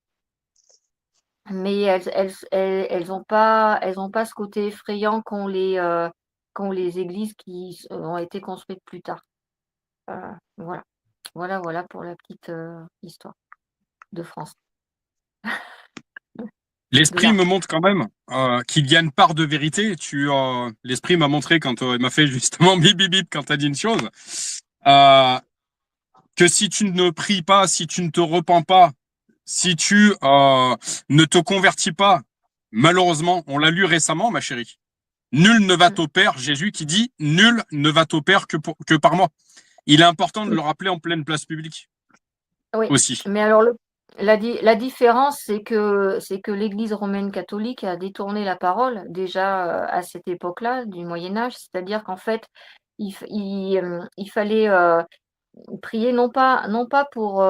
Mais elles ont pas ce côté effrayant qu'ont les églises qui ont été construites plus tard. Voilà. Voilà pour la petite histoire de France. L'esprit Bien. me montre quand même qu'il y a une part de vérité. L'esprit m'a montré quand il m'a fait justement bip bip bip quand tu as dit une chose, que si tu ne pries pas, si tu ne te repens pas, si tu ne te convertis pas, malheureusement, on l'a lu récemment, ma chérie. Nul ne va au Père, Jésus qui dit nul ne va au Père que par moi. Il est important de le rappeler en pleine place publique Oui, aussi. mais alors la différence, c'est que l'Église romaine catholique a détourné la parole déjà à cette époque-là du Moyen Âge, c'est-à-dire qu'en fait, il fallait prier non pas pour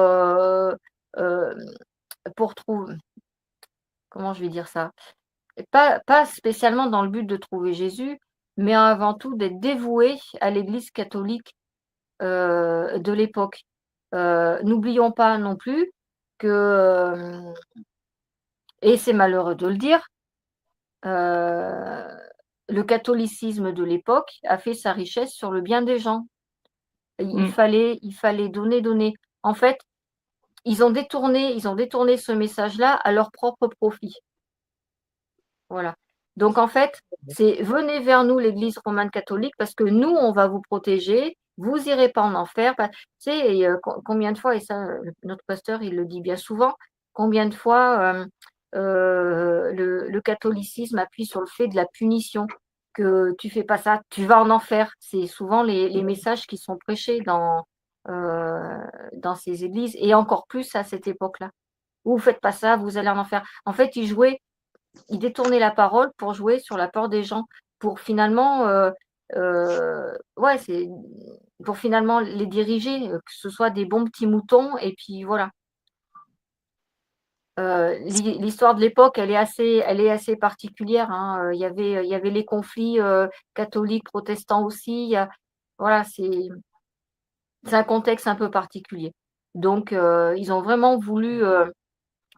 trouver, comment je vais dire ça, pas spécialement dans le but de trouver Jésus, mais avant tout d'être dévoué à l'Église catholique de l'époque. N'oublions pas non plus que, et c'est malheureux de le dire, le catholicisme de l'époque a fait sa richesse sur le bien des gens. Il fallait donner, donner. En fait, ils ont détourné ce message-là à leur propre profit. Voilà. Donc en fait, c'est venez vers nous, l'Église romane catholique, parce que nous, on va vous protéger, vous irez pas en enfer. Tu sais, combien de fois, et ça, notre pasteur, il le dit bien souvent, combien de fois le catholicisme appuie sur le fait de la punition, que tu fais pas ça, tu vas en enfer. C'est souvent les messages qui sont prêchés dans ces églises, et encore plus à cette époque-là. Vous faites pas ça, vous allez en enfer. En fait, ils détournaient la parole pour jouer sur la peur des gens, pour finalement, ouais, pour finalement les diriger, que ce soit des bons petits moutons, et puis voilà. L'histoire de l'époque, elle est assez particulière, hein. Il y avait les conflits catholiques, protestants aussi. Voilà, c'est un contexte un peu particulier. Donc, ils ont vraiment voulu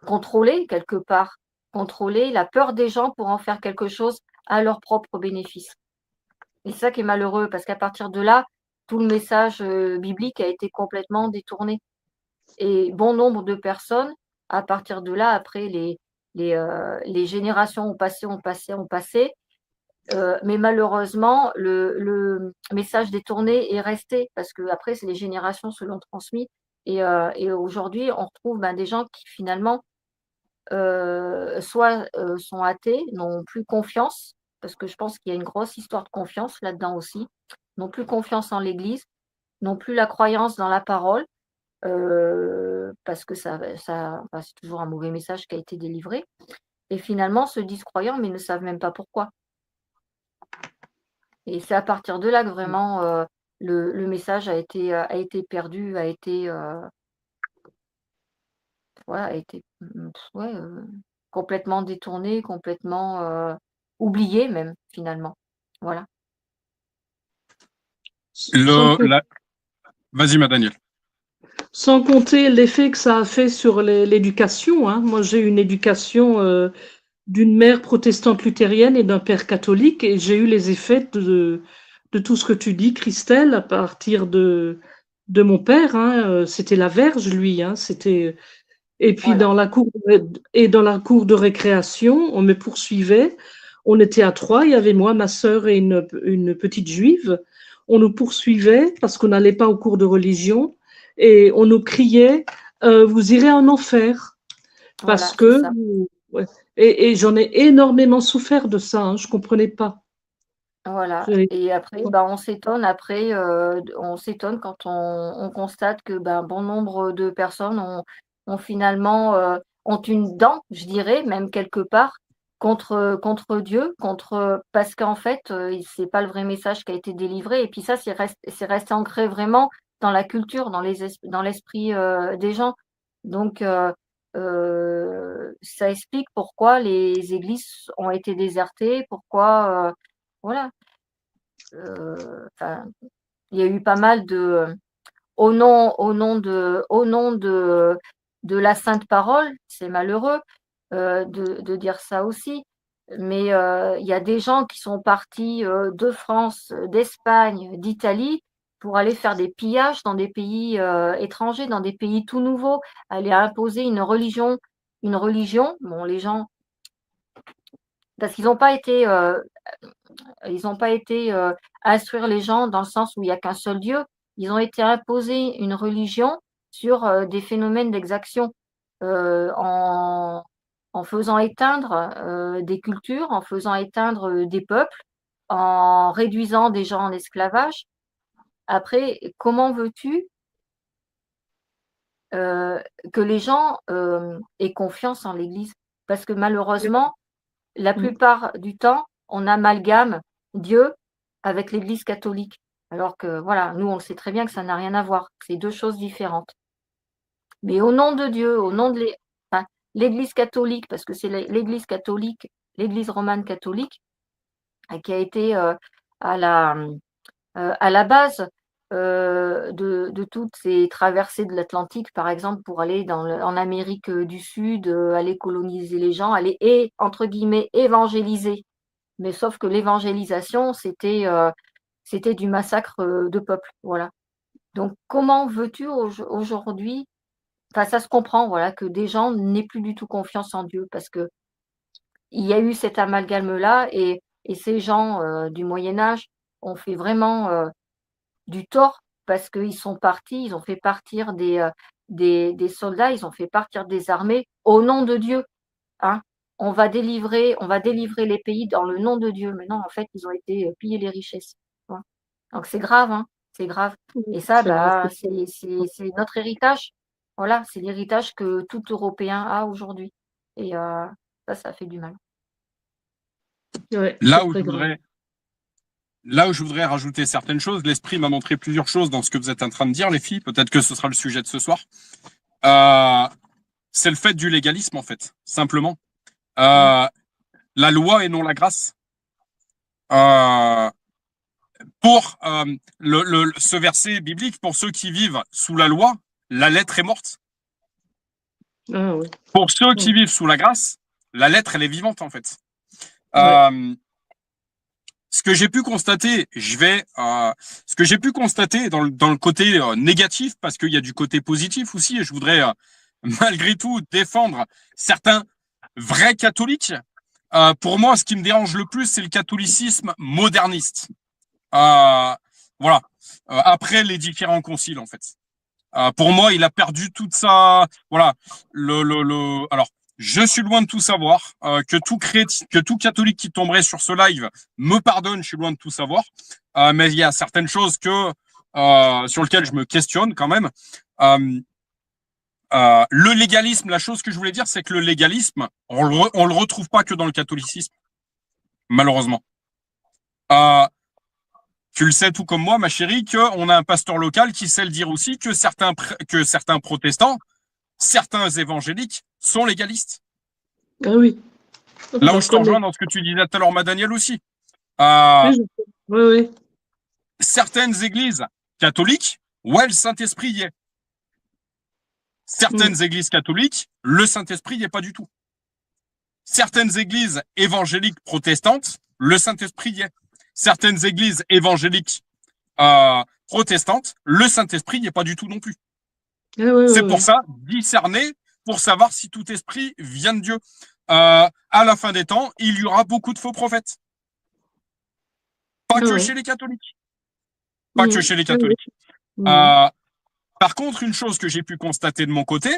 contrôler quelque part, contrôler la peur des gens pour en faire quelque chose à leur propre bénéfice. Et c'est ça qui est malheureux, parce qu'à partir de là, tout le message biblique a été complètement détourné. Et bon nombre de personnes, à partir de là, après les générations ont passé, ont passé, ont passé, mais malheureusement, le message détourné est resté parce qu'après, les générations se l'ont transmis et aujourd'hui, on retrouve, ben, des gens qui finalement, soit, sont athées, n'ont plus confiance, parce que je pense qu'il y a une grosse histoire de confiance là-dedans aussi, n'ont plus confiance en l'Église, n'ont plus la croyance dans la parole, parce que enfin, c'est toujours un mauvais message qui a été délivré et finalement se disent croyants mais ne savent même pas pourquoi. Et c'est à partir de là que vraiment, le message a été perdu, ouais, a été, ouais, complètement détourné, complètement, oublié même finalement. Voilà. Sans, Le, la... Vas-y, ma Daniel. sans compter l'effet que ça a fait sur l'éducation, hein. Moi, j'ai eu une éducation d'une mère protestante luthérienne et d'un père catholique, et j'ai eu les effets de tout ce que tu dis, Christelle, à partir de mon père. Hein. C'était la verge, lui. Hein. C'était et puis Voilà, dans la cour de récréation, on me poursuivait. On était à trois. Il y avait moi, ma sœur et une petite juive. On nous poursuivait parce qu'on n'allait pas au cours de religion et on nous criait vous irez en enfer parce voilà, c'est que ça. ouais. Et j'en ai énormément souffert de ça. Hein, je comprenais pas. Voilà J'ai- et après, bah, on s'étonne quand on constate que, ben, bon nombre de personnes ont finalement, ont une dent, je dirais, même quelque part, contre Dieu, parce qu'en fait, c'est pas le vrai message qui a été délivré et puis ça, c'est resté ancré vraiment dans la culture, dans l'esprit, des gens. Donc ça explique pourquoi les églises ont été désertées, pourquoi, voilà. Enfin, il y a eu pas mal de au nom de la sainte parole, c'est malheureux, de dire ça aussi, mais il y a des gens qui sont partis, de France, d'Espagne, d'Italie pour aller faire des pillages dans des pays, étrangers, dans des pays tout nouveaux, aller imposer une religion. Bon, les gens parce qu'ils n'ont pas été, instruire les gens dans le sens où il y a qu'un seul Dieu. Ils ont été imposés une religion sur, des phénomènes d'exaction, en faisant éteindre, des cultures, en faisant éteindre, des peuples, en réduisant des gens en esclavage. Après, comment veux-tu, heu, que les gens, aient confiance en l'Église? Parce que malheureusement, la plupart du temps, on amalgame Dieu avec l'Église catholique. Alors que voilà, nous, on le sait très bien que ça n'a rien à voir. C'est 2 choses différentes. Mais au nom de Dieu, au nom de enfin, l'Église catholique, parce que c'est l'Église catholique, l'Église romane catholique, qui a été, à la base, de toutes ces traversées de l'Atlantique, par exemple, pour aller en Amérique, du Sud, aller coloniser les gens, aller entre guillemets «évangéliser». Mais sauf que l'évangélisation, c'était du massacre, de peuple, voilà. Donc comment veux-tu aujourd'hui enfin ça se comprend, voilà, que des gens n'aient plus du tout confiance en Dieu parce qu'il y a eu cet amalgame-là et ces gens, du Moyen Âge ont fait vraiment, du tort parce qu'ils sont partis, ils ont fait partir des soldats, ils ont fait partir des armées au nom de Dieu. Hein, on va délivrer les pays dans le nom de Dieu. Mais non, en fait, ils ont été, piller les richesses, tu vois? Donc c'est grave, hein, c'est grave et ça, C'est grave. bah, c'est notre héritage. Voilà, c'est l'héritage que tout Européen a aujourd'hui et ça fait du mal. Ouais, c'est Là où je très grave. voudrais, là où je voudrais rajouter certaines choses, l'esprit m'a montré plusieurs choses dans ce que vous êtes en train de dire, les filles. Peut-être que ce sera le sujet de ce soir. Euh, c'est le fait du légalisme, en fait, simplement. Mmh. La loi et non la grâce. Euh, pour ce verset biblique, pour ceux qui vivent sous la loi, la lettre est morte. Ah oui. Pour ceux qui vivent sous la grâce, la lettre, elle est vivante, en fait. Ouais. Ce que j'ai pu constater, ce que j'ai pu constater dans le côté négatif, parce qu'il y a du côté positif aussi, et je voudrais malgré tout défendre certains vrais catholiques. Pour moi, ce qui me dérange le plus, c'est le catholicisme moderniste. Voilà. Après les différents conciles, en fait. Pour moi, il a perdu toute sa, voilà, alors, je suis loin de tout savoir, que tout catholique qui tomberait sur ce live me pardonne, je suis loin de tout savoir, mais il y a certaines choses sur lesquelles je me questionne quand même. Le légalisme, la chose que je voulais dire, c'est que le légalisme, on le retrouve pas que dans le catholicisme, malheureusement. Tu le sais tout comme moi, ma chérie, qu'on a un pasteur local qui sait le dire aussi que certains protestants, certains évangéliques sont légalistes. Ah oui. Là où je te rejoins dans ce que tu disais tout à l'heure, ma Daniel aussi. Oui. Certaines églises catholiques, ouais, le Saint-Esprit y est. Certaines églises catholiques, le Saint-Esprit y est pas du tout. Certaines églises évangéliques protestantes, le Saint-Esprit y est. Certaines églises évangéliques protestantes, le Saint-Esprit n'y est pas du tout non plus. C'est pour ça, discerner, pour savoir si tout esprit vient de Dieu. À la fin des temps, il y aura beaucoup de faux prophètes. Pas que chez les catholiques. Pas que chez les catholiques. Par contre, une chose que j'ai pu constater de mon côté,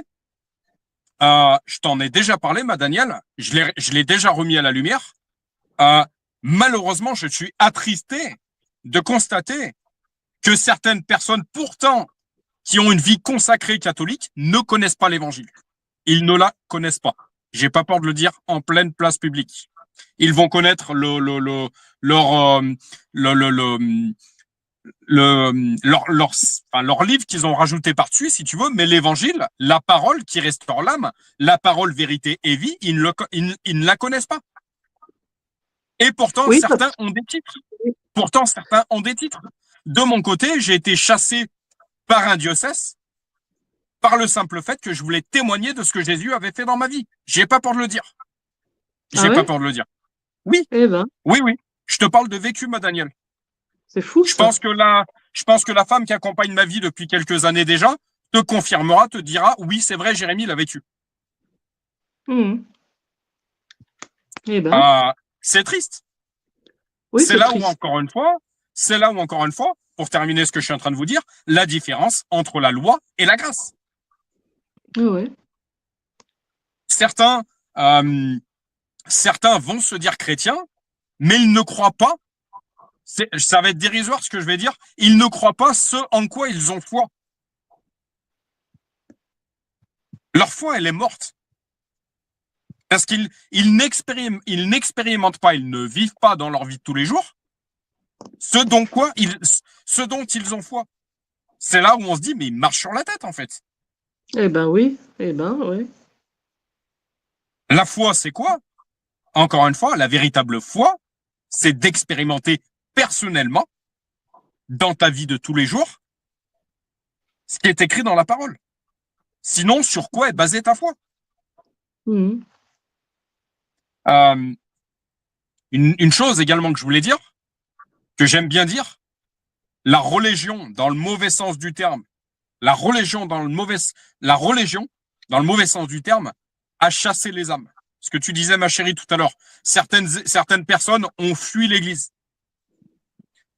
je t'en ai déjà parlé, ma Daniel, je l'ai déjà remis à la lumière. Malheureusement, je suis attristé de constater que certaines personnes, pourtant, qui ont une vie consacrée catholique, ne connaissent pas l'évangile. Ils ne la connaissent pas. J'ai pas peur de le dire en pleine place publique. Ils vont connaître leur livre qu'ils ont rajouté par-dessus, si tu veux, mais l'évangile, la parole qui restaure l'âme, la parole vérité et vie, ils ne la connaissent pas. Et pourtant, certains ont des titres. De mon côté, j'ai été chassé par un diocèse, par le simple fait que je voulais témoigner de ce que Jésus avait fait dans ma vie. J'ai pas peur de le dire. Pas peur de le dire. Oui. Oui. Je te parle de vécu, ma Daniel. C'est fou. Je pense que la femme qui accompagne ma vie depuis quelques années déjà te confirmera, te dira, oui, c'est vrai, Jérémy l'a vécu. C'est triste. Oui, c'est là où encore une fois, pour terminer ce que je suis en train de vous dire, la différence entre la loi et la grâce. Certains vont se dire chrétiens, mais ils ne croient pas. Ça va être dérisoire ce que je vais dire. Ils ne croient pas ce en quoi ils ont foi. Leur foi, elle est morte. Parce qu'ils n'expérimentent pas, ils ne vivent pas dans leur vie de tous les jours ce dont ils ont foi. C'est là où on se dit, mais ils marchent sur la tête, en fait. Oui. La foi, c'est quoi? Encore une fois, la véritable foi, c'est d'expérimenter personnellement, dans ta vie de tous les jours, ce qui est écrit dans la parole. Sinon, sur quoi est basée ta foi? Une chose également que je voulais dire, que j'aime bien dire, la religion, dans le mauvais sens du terme, la religion, dans le mauvais sens du terme, a chassé les âmes. Ce que tu disais, ma chérie, tout à l'heure, certaines personnes ont fui l'Église.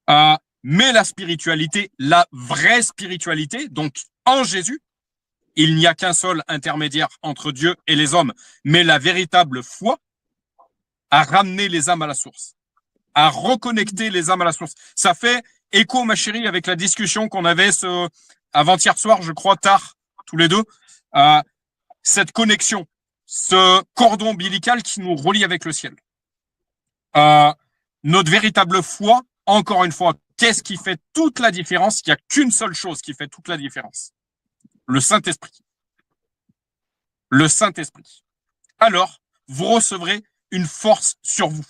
Mais la spiritualité, la vraie spiritualité, donc en Jésus, il n'y a qu'un seul intermédiaire entre Dieu et les hommes, mais la véritable foi a ramené les âmes à la source, a reconnecté les âmes à la source. Ça fait écho, ma chérie, avec la discussion qu'on avait avant-hier soir, je crois, tard, tous les deux, cette connexion, ce cordon ombilical qui nous relie avec le ciel. Notre véritable foi, encore une fois, qu'est-ce qui fait toute la différence? Il n'y a qu'une seule chose qui fait toute la différence. Le Saint-Esprit. Le Saint-Esprit. Alors, vous recevrez une force sur vous.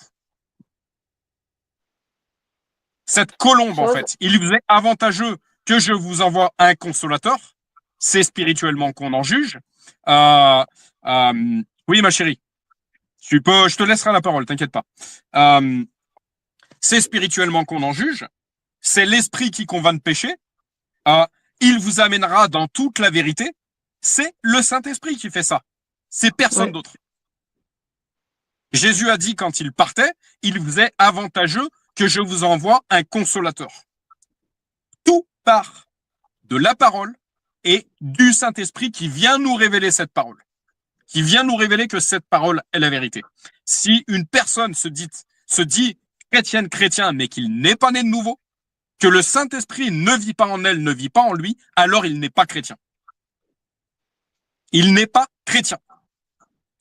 Cette colombe, en Chose. fait, il vous est avantageux que je vous envoie un consolateur. C'est spirituellement qu'on en juge. Oui, ma chérie. Je te laisserai la parole, t'inquiète pas. C'est spirituellement qu'on en juge. C'est l'esprit qui convainc de péché. Il vous amènera dans toute la vérité. C'est le Saint-Esprit qui fait ça. C'est personne d'autre. Jésus a dit quand il partait, il vous est avantageux que je vous envoie un consolateur. Tout part de la parole et du Saint-Esprit qui vient nous révéler cette parole, qui vient nous révéler que cette parole est la vérité. Si une personne se dit chrétien, mais qu'il n'est pas né de nouveau, que le Saint-Esprit ne vit pas en elle, ne vit pas en lui, alors il n'est pas chrétien. Il n'est pas chrétien.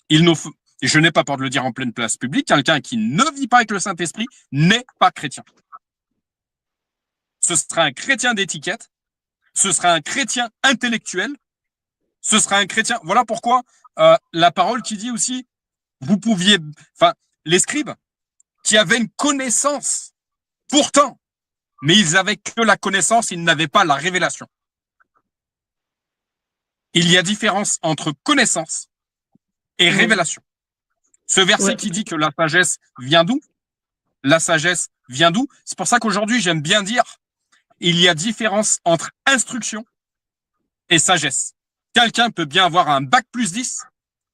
Je n'ai pas peur de le dire en pleine place publique, quelqu'un qui ne vit pas avec le Saint-Esprit n'est pas chrétien. Ce sera un chrétien d'étiquette, ce sera un chrétien intellectuel, ce sera un chrétien. Voilà pourquoi la parole qui dit aussi, les scribes qui avaient une connaissance, pourtant, mais ils avaient que la connaissance, ils n'avaient pas la révélation. Il y a différence entre connaissance et révélation. Ce verset qui dit que la sagesse vient d'où? La sagesse vient d'où? C'est pour ça qu'aujourd'hui, j'aime bien dire, il y a différence entre instruction et sagesse. Quelqu'un peut bien avoir un bac plus 10,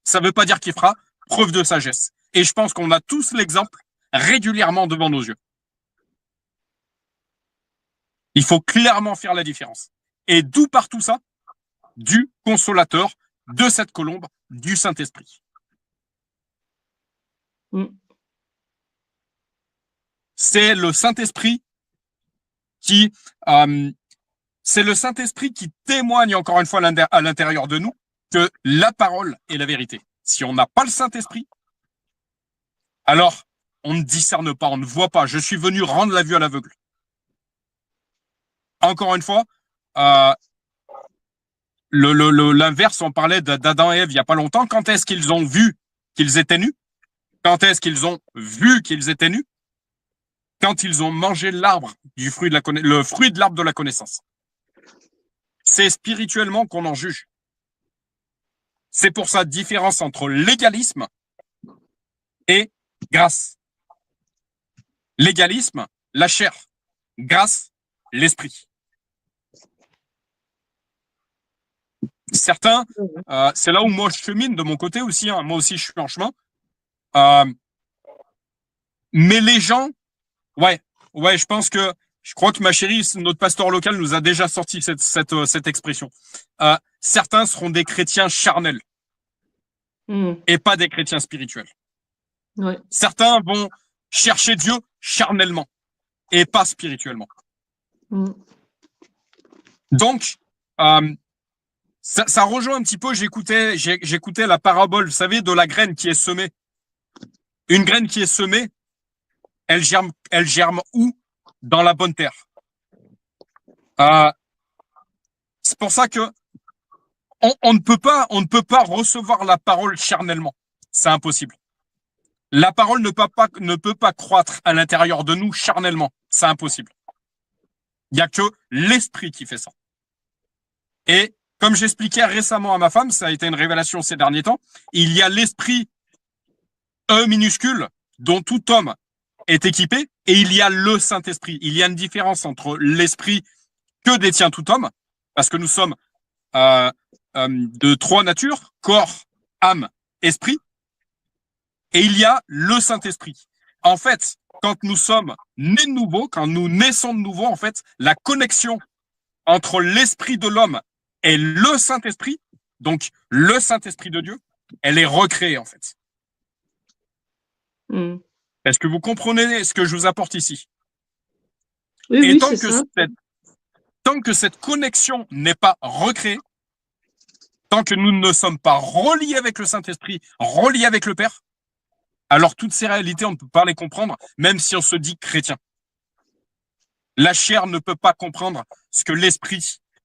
ça ne veut pas dire qu'il fera preuve de sagesse. Et je pense qu'on a tous l'exemple régulièrement devant nos yeux. Il faut clairement faire la différence. Et d'où part tout ça? Du consolateur, de cette colombe, du Saint-Esprit. C'est le Saint-Esprit qui témoigne encore une fois à l'intérieur de nous que la parole est la vérité. Si on n'a pas le Saint-Esprit, alors on ne discerne pas, on ne voit pas. Je suis venu rendre la vue à l'aveugle. Encore une fois, l'inverse, on parlait d'Adam et Ève il n'y a pas longtemps. Quand est-ce qu'ils ont vu qu'ils étaient nus? Quand est-ce qu'ils ont vu qu'ils étaient nus? Quand ils ont mangé le fruit de l'arbre de la connaissance. C'est spirituellement qu'on en juge. C'est pour ça différence entre légalisme et grâce. Légalisme, la chair. Grâce, l'esprit. Certains, c'est là où moi je chemine de mon côté aussi. Moi aussi, je suis en chemin. Mais les gens, je crois que ma chérie, notre pasteur local nous a déjà sorti cette expression. Certains seront des chrétiens charnels et pas des chrétiens spirituels. Certains vont chercher Dieu charnellement et pas spirituellement. Donc, ça rejoint un petit peu, j'écoutais la parabole, vous savez, de la graine qui est semée. Une graine qui est semée, elle germe où? Dans la bonne terre. C'est pour ça que on ne peut pas recevoir la parole charnellement. C'est impossible. La parole ne peut pas croître à l'intérieur de nous charnellement. C'est impossible. Il n'y a que l'esprit qui fait ça. Et comme j'expliquais récemment à ma femme, ça a été une révélation ces derniers temps, il y a l'esprit E minuscule dont tout homme est équipé et il y a le Saint-Esprit. Il y a une différence entre l'esprit que détient tout homme, parce que nous sommes de trois natures, corps, âme, esprit, et il y a le Saint-Esprit. En fait, quand nous sommes nés de nouveau, quand nous naissons de nouveau, en fait, la connexion entre l'esprit de l'homme et le Saint-Esprit, donc le Saint-Esprit de Dieu, elle est recréée, en fait. Est-ce que vous comprenez ce que je vous apporte ici? Et tant que cette connexion n'est pas recréée, tant que nous ne sommes pas reliés avec le Saint-Esprit, reliés avec le Père, alors toutes ces réalités, on ne peut pas les comprendre, même si on se dit chrétien. La chair ne peut pas comprendre ce que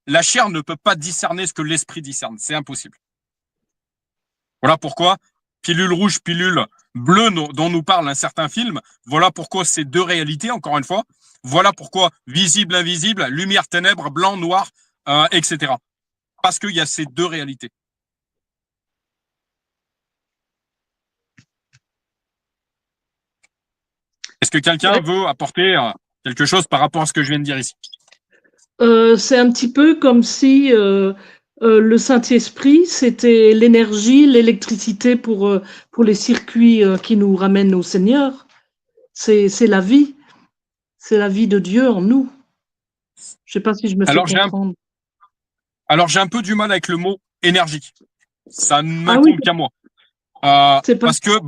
la chair ne peut pas discerner ce que l'esprit discerne. C'est impossible. Voilà pourquoi pilule rouge, pilule bleue dont nous parle un certain film. Voilà pourquoi ces deux réalités, encore une fois. Voilà pourquoi visible, invisible, lumière, ténèbres, blanc, noir, etc. Parce qu'il y a ces deux réalités. Est-ce que quelqu'un veut apporter quelque chose par rapport à ce que je viens de dire ici? C'est un petit peu comme si le Saint-Esprit, c'était l'énergie, l'électricité pour les circuits qui nous ramènent au Seigneur. C'est la vie. C'est la vie de Dieu en nous. Je ne sais pas si je me fais comprendre. Alors, j'ai un peu du mal avec le mot énergie. Ça ne m'incombe qu'à moi. Parce que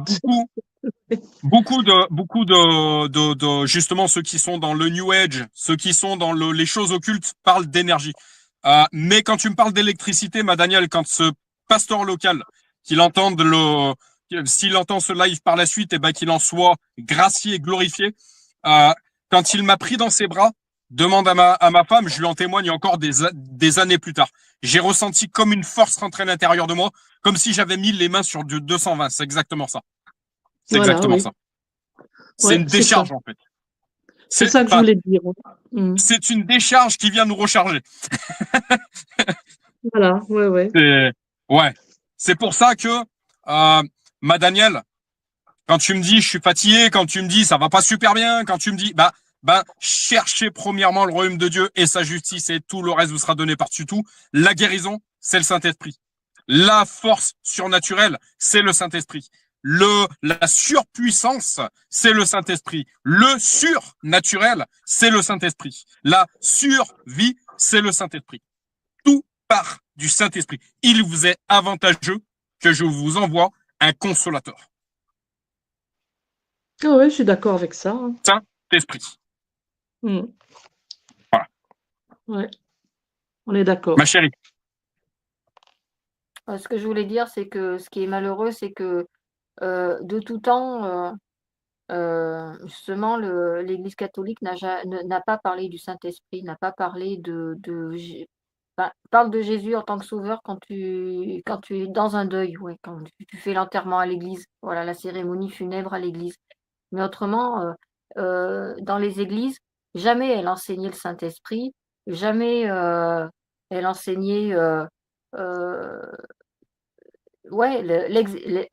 beaucoup de justement ceux qui sont dans le New Age, ceux qui sont dans les choses occultes parlent d'énergie. Mais quand tu me parles d'électricité, Daniel, quand ce pasteur local, s'il entend ce live par la suite, et ben qu'il en soit gracié et glorifié. Quand il m'a pris dans ses bras, demande à ma femme, je lui en témoigne encore des années plus tard. J'ai ressenti comme une force rentrer à l'intérieur de moi, comme si j'avais mis les mains sur du 220. C'est exactement ça. C'est exactement ça. C'est une décharge, en fait. C'est ça que je voulais dire. C'est une décharge qui vient nous recharger. Voilà, ouais. C'est pour ça que, Daniel, quand tu me dis je suis fatigué, quand tu me dis ça va pas super bien, quand tu me dis cherchez premièrement le royaume de Dieu et sa justice et tout le reste vous sera donné par-dessus tout. La guérison, c'est le Saint-Esprit. La force surnaturelle, c'est le Saint-Esprit. La surpuissance, c'est le Saint-Esprit. Le surnaturel, c'est le Saint-Esprit. La survie, c'est le Saint-Esprit. Tout part du Saint-Esprit. Il vous est avantageux que je vous envoie un consolateur. Ah ouais, je suis d'accord avec ça. Saint-Esprit. Voilà. Ouais, on est d'accord. Ma chérie. Ce que je voulais dire, c'est que ce qui est malheureux, c'est que de tout temps, justement, l'Église catholique n'a pas parlé du Saint-Esprit, n'a pas parlé parle de Jésus en tant que sauveur quand tu es dans un deuil, ouais, quand tu fais l'enterrement à l'église, voilà, la cérémonie funèbre à l'église. Mais autrement, dans les églises, jamais elle enseignait le Saint-Esprit, jamais elle enseignait, ouais,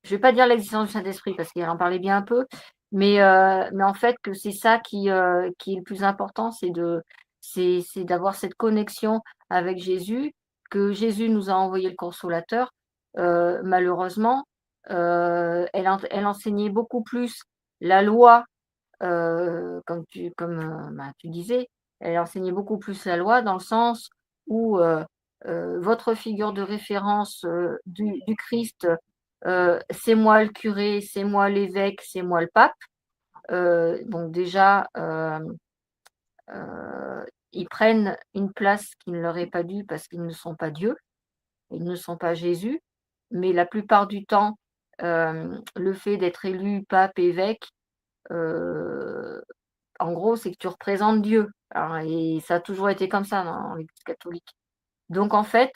je vais pas dire l'existence du Saint-Esprit parce qu'elle en parlait bien un peu, mais en fait que c'est ça qui est le plus important, c'est d'avoir cette connexion avec Jésus, que Jésus nous a envoyé le consolateur. Malheureusement, elle enseignait beaucoup plus la loi, comme tu disais, elle enseignait beaucoup plus la loi dans le sens où votre figure de référence du Christ, c'est moi le curé, c'est moi l'évêque, c'est moi le pape. Donc déjà, ils prennent une place qui ne leur est pas due parce qu'ils ne sont pas Dieu, ils ne sont pas Jésus. Mais la plupart du temps, le fait d'être élu pape, évêque, en gros, c'est que tu représentes Dieu. Et ça a toujours été comme ça dans l'Église catholique. Donc en fait,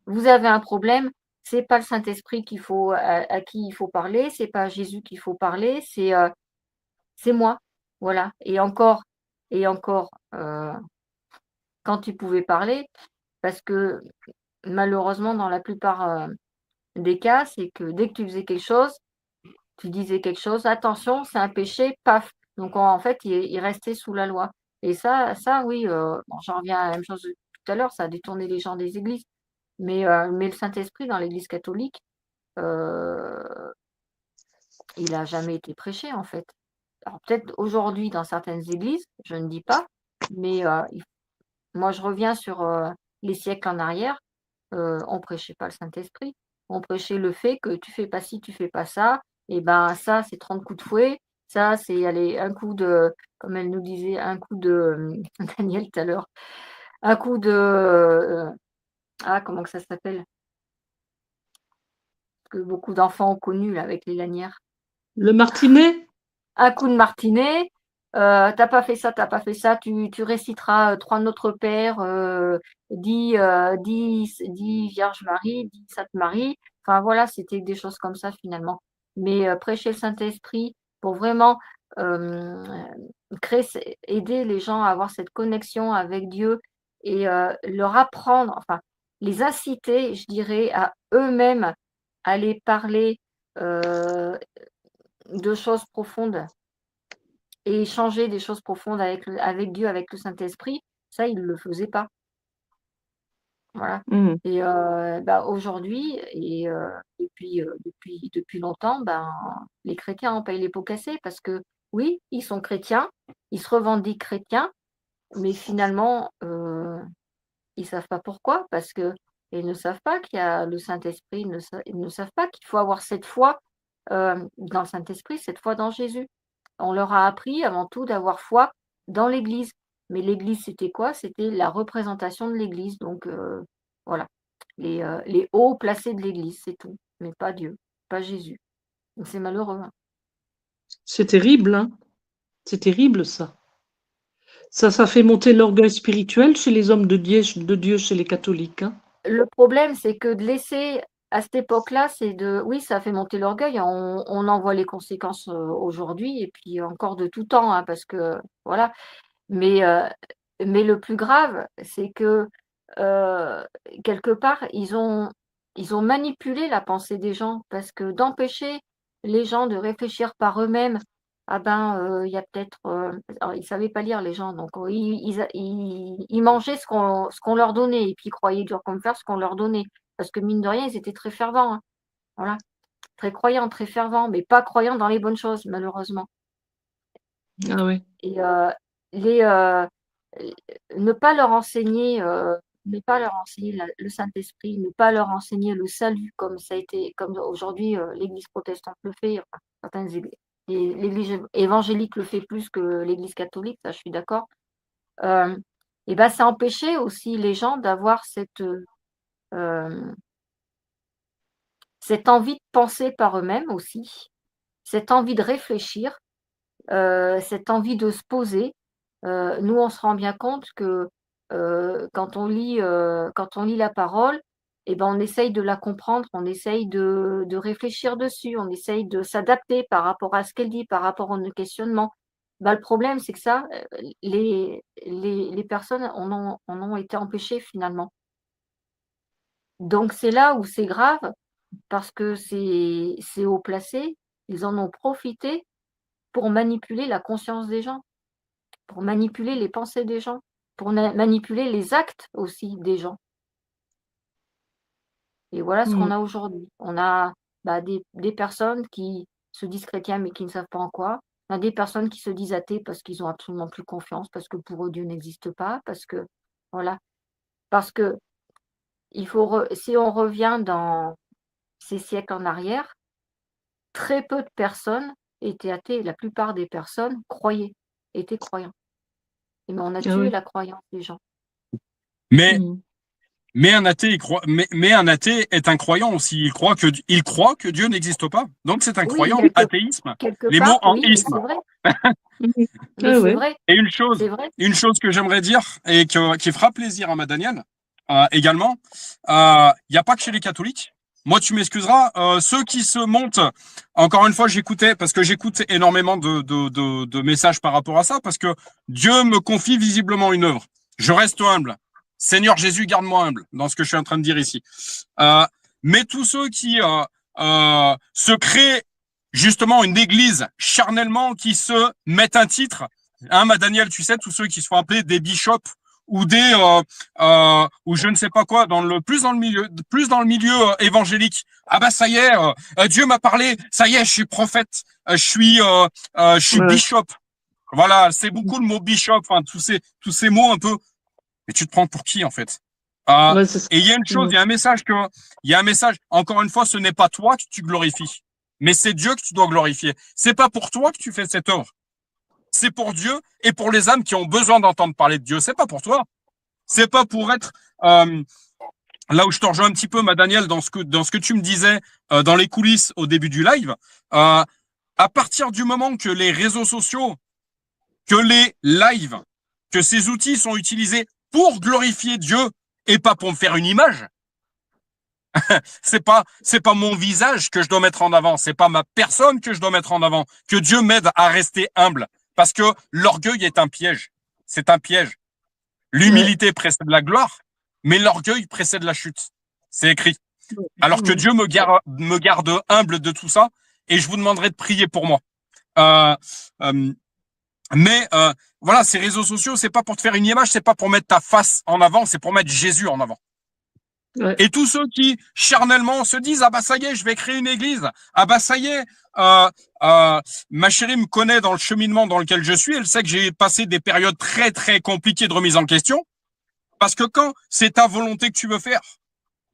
vous avez un problème, c'est pas le Saint-Esprit à qui il faut parler, c'est pas à Jésus qu'il faut parler, c'est moi. Voilà. Et encore, quand tu pouvais parler, parce que malheureusement, dans la plupart des cas, c'est que dès que tu faisais quelque chose, tu disais quelque chose, attention, c'est un péché, paf. Donc en fait, il restait sous la loi. Et ça oui, j'en reviens à la même chose de tout à l'heure, ça a détourné les gens des églises. Mais le Saint-Esprit dans l'Église catholique, il n'a jamais été prêché en fait. Alors peut-être aujourd'hui dans certaines églises, je ne dis pas, mais moi je reviens sur les siècles en arrière, on prêchait pas le Saint-Esprit, on prêchait le fait que tu fais pas ci, tu fais pas ça, et ben ça c'est 30 coups de fouet, ça c'est aller un coup de, comme elle nous disait, un coup de Daniel tout à l'heure, un coup de comment que ça s'appelle? Que beaucoup d'enfants ont connu là, avec les lanières. Le martinet? Un coup de martinet, t'as pas fait ça, tu réciteras 3 Notre Père, 10 Vierge Marie, 10 Sainte Marie. Enfin voilà, c'était des choses comme ça finalement. Mais prêcher le Saint-Esprit pour vraiment, aider les gens à avoir cette connexion avec Dieu et leur apprendre, enfin, les inciter, je dirais, à eux-mêmes aller parler, heu, de choses profondes et échanger des choses profondes avec Dieu, avec le Saint-Esprit, ça, ils ne le faisaient pas. Voilà Mmh. et bah, aujourd'hui et depuis longtemps, ben, les chrétiens en payent les pots cassés parce que oui, ils sont chrétiens, ils se revendiquent chrétiens, mais finalement, ils savent pas pourquoi parce qu'ils ne savent pas qu'il y a le Saint-Esprit, ils ne savent pas qu'il faut avoir cette foi, dans le Saint-Esprit, cette foi dans Jésus. On leur a appris avant tout d'avoir foi dans l'Église, mais l'Église, c'était quoi? C'était la représentation de l'Église, donc voilà, les hauts placés de l'Église, c'est tout, mais pas Dieu, pas Jésus. Donc c'est malheureux, hein. C'est terrible, hein? C'est terrible ça. Ça fait monter l'orgueil spirituel chez les hommes de Dieu chez les catholiques, hein? Le problème, c'est que de laisser à cette époque-là, c'est de oui, ça fait monter l'orgueil, on en voit les conséquences, aujourd'hui et puis encore de tout temps, hein, parce que voilà. Mais le plus grave, c'est que, heu, quelque part, ils ont manipulé la pensée des gens parce que d'empêcher les gens de réfléchir par eux-mêmes, ah ben, il y a peut-être, alors ils savaient pas lire les gens donc ils mangeaient ce qu'on leur donnait et puis ils croyaient dur comme fer ce qu'on leur donnait. Parce que mine de rien, ils étaient très fervents, hein, voilà, très croyants, très fervents, mais pas croyants dans les bonnes choses malheureusement. Ah oui. Et les, ne pas leur enseigner, la le Saint-Esprit, ne pas leur enseigner le salut comme aujourd'hui, l'Église protestante le fait, enfin certaines l'Église évangélique le fait plus que l'Église catholique, ça je suis d'accord. Hem et bah, ça empêchait aussi les gens d'avoir hem, cette envie de penser par eux-mêmes aussi, cette envie de réfléchir. Cette envie de se poser. Nous, on se rend bien compte que, quand on lit la parole et ben, on essaye de la comprendre, on essaye de réfléchir dessus, on essaye de s'adapter par rapport à ce qu'elle dit, par rapport à nos questionnements. Bah, le problème, c'est que ça, les personnes en ont été empêchées finalement. Donc c'est là où c'est grave parce que c'est haut placé, ils en ont profité pour manipuler la conscience des gens. Pour manipuler les pensées des gens, pour manipuler les actes aussi des gens et voilà ce qu'on Mmh. a aujourd'hui. On a, bah, des personnes qui se disent chrétiens, mais qui ne savent pas en quoi. On a des personnes qui se disent athées parce qu'ils ont absolument plus confiance, parce que pour eux Dieu n'existe pas, parce que voilà. Parce que il faut si on revient dans ces siècles en arrière, très peu de personnes étaient athées. La plupart des personnes croyaient, étaient croyants. Mais on a Ah tué oui. la croyance des gens. Mais Mmh. mais un athée est un croyant aussi. Il croit que Dieu n'existe pas. Donc c'est un Oui, croyant. Athéisme. quelque Les mots part, en oui, mais isme. c'est vrai. Mmh. Mais Ah c'est ouais. vrai, Et c'est vrai. une chose que j'aimerais dire et qui fera plaisir à ma Danielle également, il n'y a pas que chez les catholiques. Moi, tu m'excuseras, ceux qui se montent, encore une fois, parce que j'écoute énormément de messages par rapport à ça, parce que Dieu me confie visiblement une œuvre. Je reste humble. Seigneur Jésus, garde-moi humble dans ce que je suis en train de dire ici. Euh, mais tous ceux qui se créent justement une église charnellement, qui se mettent un titre, hein, ma Daniel, tu sais, tous ceux qui se font appeler des bishops ou ou je ne sais pas quoi, plus dans le milieu évangélique. Ah bah ça y est, Dieu m'a parlé, ça y est, je suis prophète, je suis Ouais. bishop. Voilà, c'est beaucoup le mot bishop, enfin tous ces mots un peu. Mais tu te prends pour qui en fait? Ouais, c'est ça. Et il y a une chose, Mmh. il y a un message. Encore une fois, ce n'est pas toi que tu glorifies, mais c'est Dieu que tu dois glorifier. C'est pas pour toi que tu fais cette œuvre. C'est pour Dieu et pour les âmes qui ont besoin d'entendre parler de Dieu. C'est pas pour toi. C'est pas pour être là où je te rejoins un petit peu, ma Danielle, dans ce que tu me disais dans les coulisses au début du live. À partir du moment que les réseaux sociaux, que les lives, que ces outils sont utilisés pour glorifier Dieu et pas pour me faire une image, C'est pas mon visage que je dois mettre en avant. C'est pas ma personne que je dois mettre en avant. Que Dieu m'aide à rester humble. Parce que l'orgueil est un piège. C'est un piège. L'humilité précède la gloire, mais l'orgueil précède la chute. C'est écrit. Alors que Dieu me garde humble de tout ça, et je vous demanderai de prier pour moi. Mais voilà, ces réseaux sociaux, c'est pas pour te faire une image, c'est pas pour mettre ta face en avant, c'est pour mettre Jésus en avant. Ouais. Et tous ceux qui charnellement se disent ah bah ça y est, je vais créer une église, ah bah ça y est, ma chérie me connaît dans le cheminement dans lequel je suis, elle sait que j'ai passé des périodes très très compliquées de remise en question, parce que quand c'est ta volonté que tu veux faire,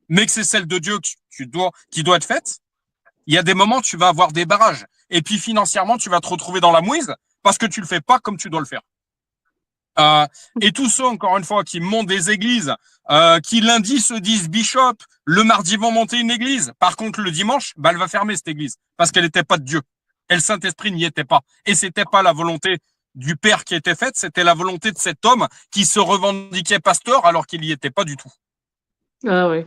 mais que c'est celle de Dieu qui doit être faite, il y a des moments où tu vas avoir des barrages, et puis financièrement tu vas te retrouver dans la mouise parce que tu le fais pas comme tu dois le faire. Et tous ceux, encore une fois, qui montent des églises, qui lundi se disent bishop, le mardi vont monter une église. Par contre, le dimanche, bah, elle va fermer cette église parce qu'elle n'était pas de Dieu. Et le Saint-Esprit n'y était pas. Et c'était pas la volonté du Père qui était faite, c'était la volonté de cet homme qui se revendiquait pasteur alors qu'il n'y était pas du tout. Ah oui.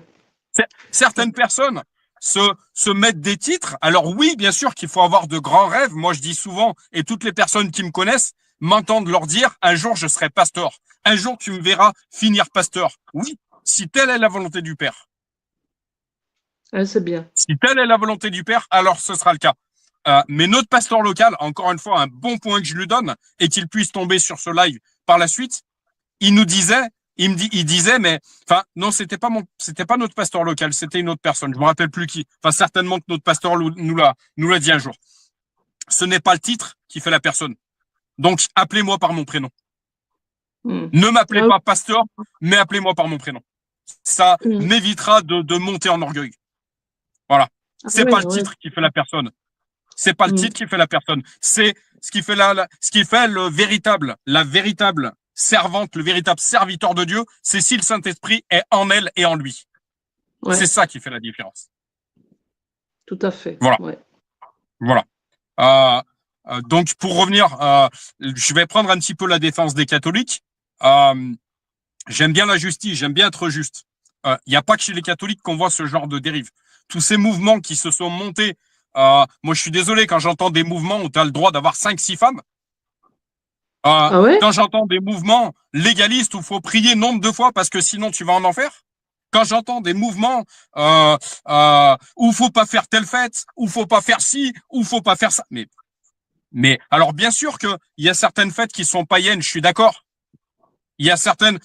Certaines personnes se mettent des titres. Alors oui, bien sûr qu'il faut avoir de grands rêves. Moi, je dis souvent, et toutes les personnes qui me connaissent m'entendent leur dire, un jour, je serai pasteur. Un jour, tu me verras finir pasteur. Oui, si telle est la volonté du Père. Ah, c'est bien. Si telle est la volonté du Père, alors ce sera le cas. Mais notre pasteur local, encore une fois, un bon point que je lui donne, et qu'il puisse tomber sur ce live par la suite, il disait, mais, enfin, non, c'était pas notre pasteur local, c'était une autre personne. Je me rappelle plus qui. Enfin, certainement que notre pasteur nous l'a dit un jour. Ce n'est pas le titre qui fait la personne. Donc, appelez-moi par mon prénom. Ne m'appelez pas pasteur, mais appelez-moi par mon prénom. Ça m'évitera de monter en orgueil. Voilà. C'est pas le titre qui fait la personne. C'est pas le titre qui fait la personne. C'est ce qui fait la véritable servante, le véritable serviteur de Dieu, c'est si le Saint-Esprit est en elle et en lui. Ouais. C'est ça qui fait la différence. Tout à fait. Voilà. Ouais. Voilà. Donc, pour revenir, je vais prendre un petit peu la défense des catholiques. J'aime bien la justice, j'aime bien être juste. Il n'y a pas que chez les catholiques qu'on voit ce genre de dérive. Tous ces mouvements qui se sont montés, moi je suis désolé quand j'entends des mouvements où tu as le droit d'avoir 5-6 femmes. Quand j'entends des mouvements légalistes où il faut prier nombre de fois parce que sinon tu vas en enfer. Quand j'entends des mouvements où faut pas faire telle fête, où faut pas faire ci, où faut pas faire ça. Mais alors bien sûr que il y a certaines fêtes qui sont païennes, je suis d'accord. Il y a certaines.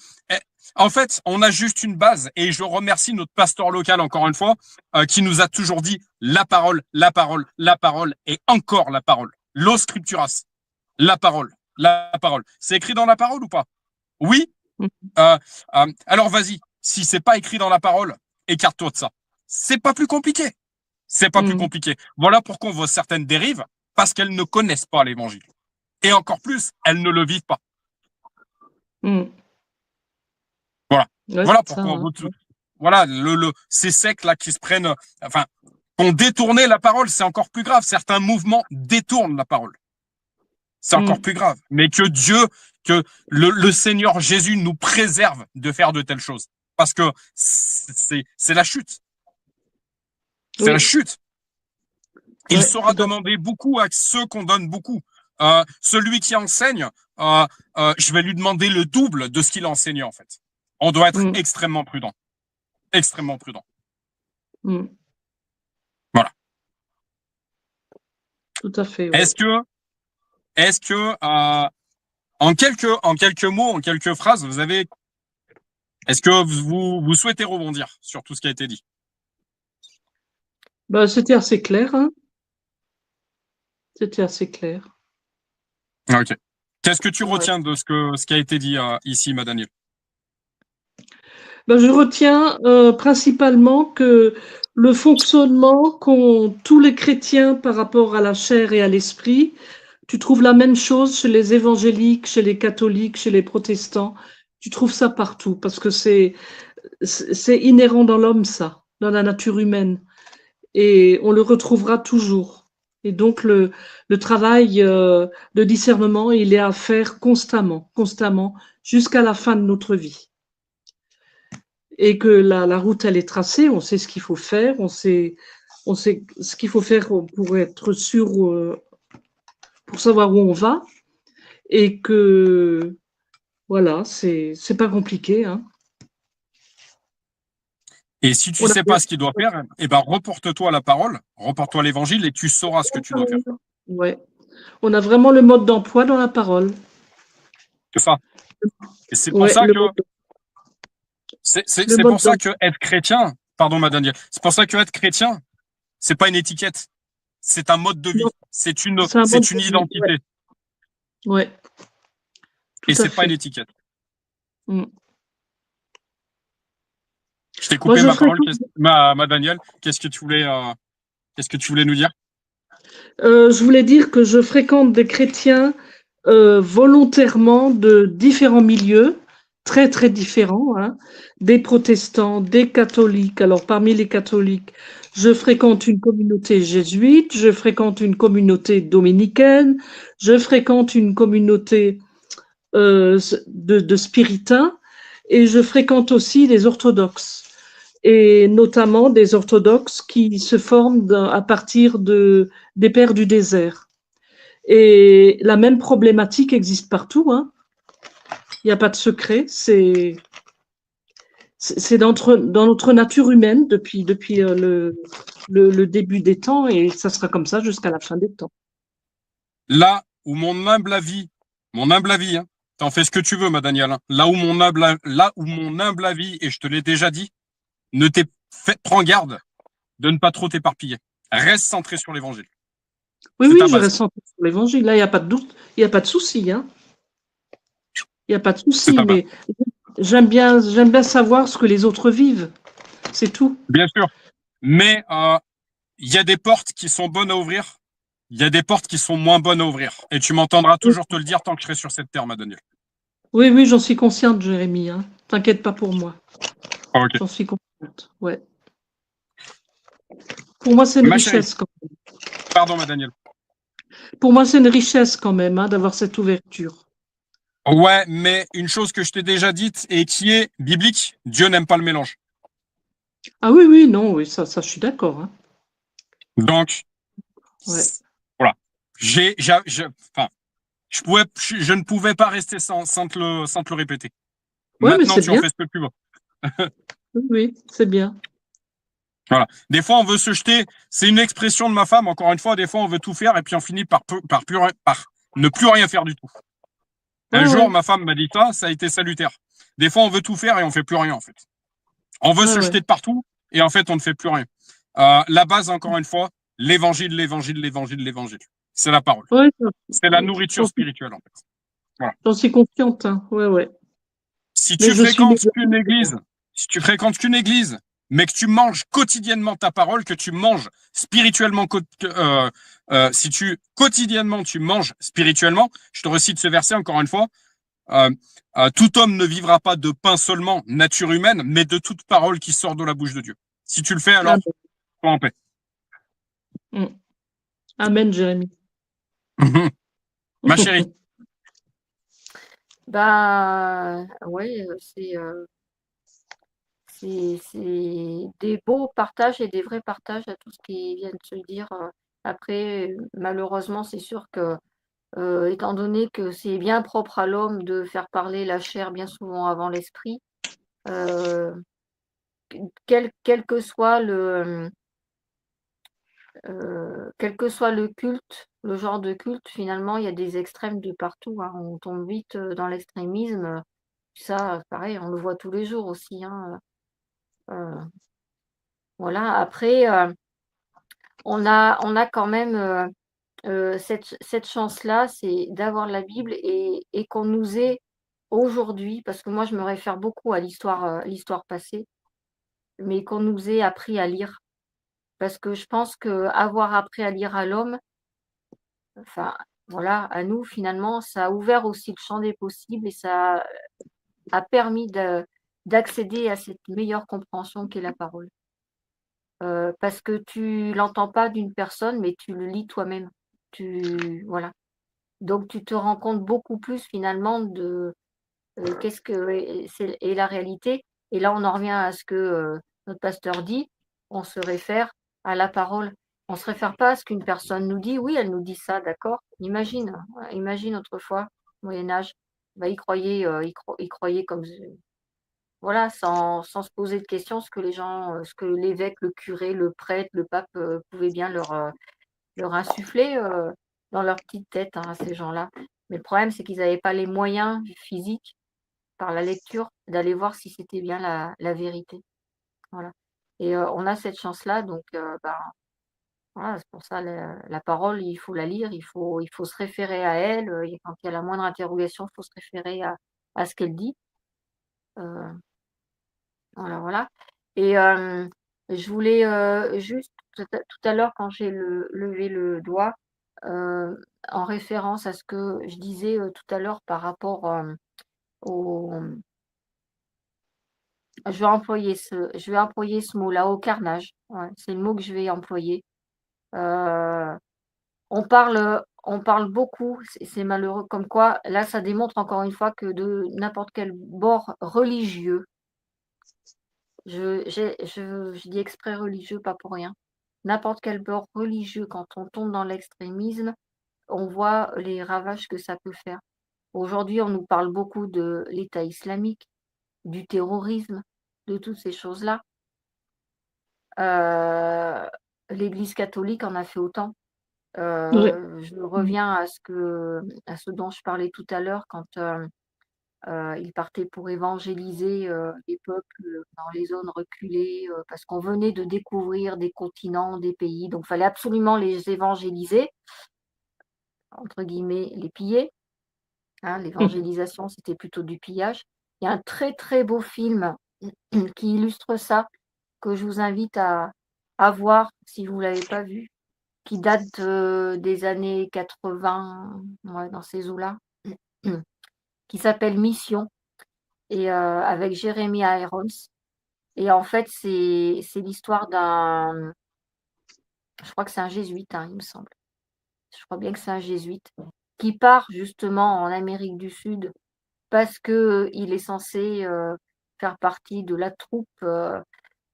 En fait, on a juste une base et je remercie notre pasteur local encore une fois qui nous a toujours dit la parole, la parole, la parole et encore la parole. Los scripturas, la parole. La parole. C'est écrit dans la parole ou pas? Oui. Alors vas-y. Si c'est pas écrit dans la parole, écarte-toi de ça. C'est pas plus compliqué. C'est pas plus compliqué. Voilà pourquoi on voit certaines dérives parce qu'elles ne connaissent pas l'évangile. Et encore plus, elles ne le vivent pas. Voilà. Ouais, voilà pourquoi on voit tout. Voilà, ces sectes là qui se prennent, enfin, ont détourné la parole, c'est encore plus grave. Certains mouvements détournent la parole. C'est encore plus grave. Mais que Dieu, que le Seigneur Jésus nous préserve de faire de telles choses. Parce que c'est la chute. C'est la chute. Il sera demandé beaucoup à ceux qu'on donne beaucoup. Celui qui enseigne, je vais lui demander le double de ce qu'il a enseigné, en fait. On doit être extrêmement prudent. Extrêmement prudent. Voilà. Tout à fait. Ouais. Est-ce que en quelques mots, en quelques phrases, est-ce que vous souhaitez rebondir sur tout ce qui a été dit? Ben, c'était assez clair. Hein, c'était assez clair. Ok. Qu'est-ce que tu retiens de ce qui a été dit ici, ma Danielle? Ben, je retiens principalement que le fonctionnement qu'ont tous les chrétiens par rapport à la chair et à l'esprit, tu trouves la même chose chez les évangéliques, chez les catholiques, chez les protestants. Tu trouves ça partout parce que c'est inhérent dans l'homme, ça, dans la nature humaine. Et on le retrouvera toujours. Et donc, le travail de discernement, il est à faire constamment, jusqu'à la fin de notre vie. et que la route, elle est tracée, on sait ce qu'il faut faire, on sait ce qu'il faut faire pour être sûr, pour savoir où on va, et que, voilà, c'est pas compliqué, hein. Et si tu On a sais pas ce qu'il doit faire, eh ben, reporte-toi à la parole, reporte-toi à l'évangile et tu sauras ce que tu dois faire. Ouais. On a vraiment le mode d'emploi dans la parole. C'est ça. Et c'est pour Ouais, ça que, le c'est mode pour ça que d'emploi. être chrétien, pardon, ma Daniel, c'est pour ça que être chrétien, c'est pas une étiquette. C'est un mode de vie. Non, C'est c'est un mode une de vie. Ouais, identité. ouais, tout Et à c'est pas une fait. étiquette. Mm. Je t'ai Moi, coupé je ma parole, fréquente, ma Daniel. Qu'est-ce que tu voulais nous dire? je voulais dire que je fréquente des chrétiens volontairement de différents milieux, très très différents, hein, des protestants, des catholiques. Alors parmi les catholiques, je fréquente une communauté jésuite, je fréquente une communauté dominicaine, je fréquente une communauté de spiritains et je fréquente aussi les orthodoxes et notamment des orthodoxes qui se forment à partir des pères du désert. Et la même problématique existe partout, hein. Il n'y a pas de secret. C'est dans notre nature humaine depuis le début des temps et ça sera comme ça jusqu'à la fin des temps. Là où mon humble avis, hein, t'en fais ce que tu veux, ma Daniel, hein, là où mon humble avis, et je te l'ai déjà dit, prends garde de ne pas trop t'éparpiller. Reste centré sur l'évangile. Oui, C'est oui, ta je base. reste centrée sur l'évangile. Là, il n'y a pas de doute, il n'y a pas de souci, hein. Il n'y a pas de C'est souci, ta base. mais j'aime bien savoir ce que les autres vivent. C'est tout. Bien sûr. Mais il y a des portes qui sont bonnes à ouvrir. Il y a des portes qui sont moins bonnes à ouvrir. Et tu m'entendras toujours te le dire tant que je serai sur cette terre, ma Daniel. Oui, oui, j'en suis consciente, Jérémy, hein. T'inquiète pas pour moi. Ah, ok. J'en suis consciente. Ouais. Pour moi, c'est une Ma chérie, richesse quand même. pardon, ma Daniel. Pour moi, c'est une richesse quand même, hein, d'avoir cette ouverture. Ouais, mais une chose que je t'ai déjà dite et qui est biblique, Dieu n'aime pas le mélange. Ah oui, oui, non, oui, ça, je suis d'accord, hein. Donc, Ouais. voilà. Enfin, je ne pouvais pas rester sans te le répéter. Ouais, mais Maintenant, c'est tu en bien. fais ce que tu veux. Oui, oui, c'est bien. Voilà. Des fois, on veut se jeter. C'est une expression de ma femme. Encore une fois, des fois, on veut tout faire et puis on finit par ne plus rien faire du tout. Un Ouais, jour, ouais, ma femme m'a dit ça a été salutaire. Des fois, on veut tout faire et on fait plus rien en fait. On veut ouais, se ouais. jeter de partout et en fait, on ne fait plus rien. La base, encore une fois, l'évangile, l'évangile, l'évangile, l'évangile. C'est la parole. Ouais, C'est la nourriture spirituelle en fait. Voilà. j'en suis consciente, hein. Ouais, ouais. Si Mais tu je suis fréquentes médium. qu'une église, si tu fréquentes qu'une église, mais que tu manges quotidiennement ta parole, que tu manges spirituellement, si tu quotidiennement tu manges spirituellement, je te recite ce verset encore une fois. euh, Tout homme ne vivra pas de pain seulement, nature humaine, mais de toute parole qui sort de la bouche de Dieu. Si tu le fais, alors, Amen. sois en paix. Mm. Amen, Jérémy. Ma chérie, Ben, ouais, c'est des beaux partages et des vrais partages à tout ce qui vient de se dire. Après, malheureusement, c'est sûr que, étant donné que c'est bien propre à l'homme de faire parler la chair bien souvent avant l'esprit, heu, quel que soit quel que soit le culte, le genre de culte, finalement, il y a des extrêmes de partout, hein. On tombe vite, dans l'extrémisme, ça, pareil, on le voit tous les jours aussi, hein, voilà. Après, on a quand même, cette chance-là, c'est d'avoir la Bible et qu'on nous ait aujourd'hui, parce que moi je me réfère beaucoup à l'histoire passée, mais qu'on nous ait appris à lire. Parce que je pense qu'avoir appris à lire à l'homme, enfin, voilà, à nous finalement, ça a ouvert aussi le champ des possibles et ça a permis d'accéder à cette meilleure compréhension qu'est la parole. Parce que tu l'entends pas d'une personne, mais tu le lis toi-même. Voilà. Donc tu te rends compte beaucoup plus finalement de, qu'est-ce que est la réalité Et là, on en revient à ce que notre pasteur dit, on se réfère à la parole. On ne se réfère pas à ce qu'une personne nous dit. Oui, elle nous dit ça, d'accord. Imagine autrefois, au Moyen-Âge, ils croyaient, ils croyaient comme voilà, sans se poser de questions, ce que l'évêque, le curé, le prêtre, le pape pouvaient bien leur insuffler dans leur petite tête, hein, à ces gens-là. Mais le problème, c'est qu'ils n'avaient pas les moyens physiques, par la lecture, d'aller voir si c'était bien la vérité. Voilà. Et on a cette chance-là, donc voilà, c'est pour ça la parole, il faut la lire, il faut se référer à elle. Et quand il y a la moindre interrogation, il faut se référer à ce qu'elle dit. Euh, Voilà, voilà. Et je voulais juste, tout à l'heure, quand j'ai levé le doigt, euh, en référence à ce que je disais tout à l'heure par rapport au... je vais employer ce mot-là, au carnage. Ouais, c'est le mot que je vais employer. Euh, on parle beaucoup, c'est malheureux, comme quoi, là, ça démontre encore une fois que de n'importe quel bord religieux, je dis exprès religieux, pas pour rien. N'importe quel bord religieux, quand on tombe dans l'extrémisme, on voit les ravages que ça peut faire. Aujourd'hui, on nous parle beaucoup de l'État islamique, du terrorisme, de toutes ces choses-là. L'Église catholique en a fait autant. Ouais. Je reviens à ce dont je parlais tout à l'heure quand il partait pour évangéliser les peuples dans les zones reculées parce qu'on venait de découvrir des continents, des pays. Donc, il fallait absolument les évangéliser, entre guillemets, les piller. Hein, l'évangélisation, c'était plutôt du pillage. Il y a un très, très beau film qui illustre ça, que je vous invite à voir si vous ne l'avez pas vu, qui date des années 80, ouais, dans ces eaux-là, qui s'appelle Mission, et avec Jeremy Irons. Et en fait, c'est l'histoire d'un, je crois que c'est un jésuite, hein, il me semble. Je crois bien que c'est un jésuite qui part justement en Amérique du Sud parce que il est censé faire partie de la troupe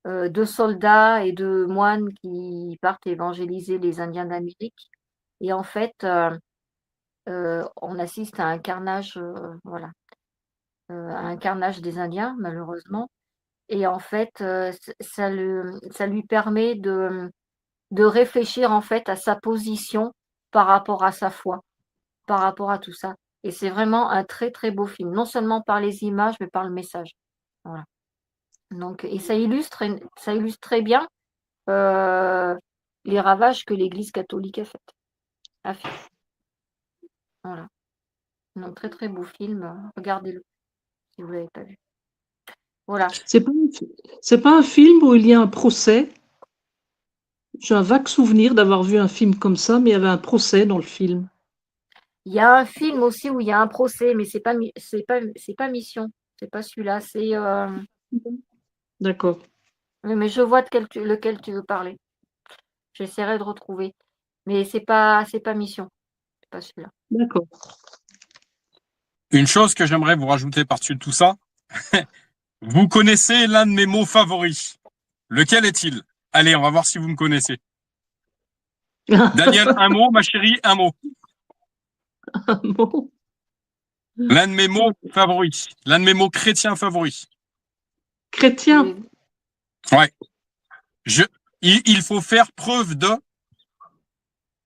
de soldats et de moines qui partent évangéliser les Indiens d'Amérique. Et en fait, on assiste à un carnage, voilà, à un carnage des Indiens, malheureusement. Et en fait, ça lui permet de réfléchir en fait à sa position par rapport à sa foi, par rapport à tout ça. Et c'est vraiment un très très beau film, non seulement par les images, mais par le message. Voilà. Donc, et ça illustre très bien les ravages que l'Église catholique a fait. Voilà. Donc, très très beau film. Regardez-le si vous ne l'avez pas vu. Voilà. C'est pas un film où il y a un procès. J'ai un vague souvenir d'avoir vu un film comme ça, mais il y avait un procès dans le film. Il y a un film aussi où il y a un procès, mais c'est pas Mission. C'est pas celui-là. C'est D'accord. mais je vois lequel tu veux parler. J'essaierai de retrouver. Mais c'est pas Mission. C'est pas celui-là. D'accord. Une chose que j'aimerais vous rajouter par-dessus tout ça, vous connaissez l'un de mes mots favoris. Lequel est-il? Allez, on va voir si vous me connaissez. Daniel, un mot, ma chérie, un mot. Bon. L'un de mes mots favoris, l'un de mes mots chrétiens favoris. Chrétien. Ouais. Il faut faire preuve de...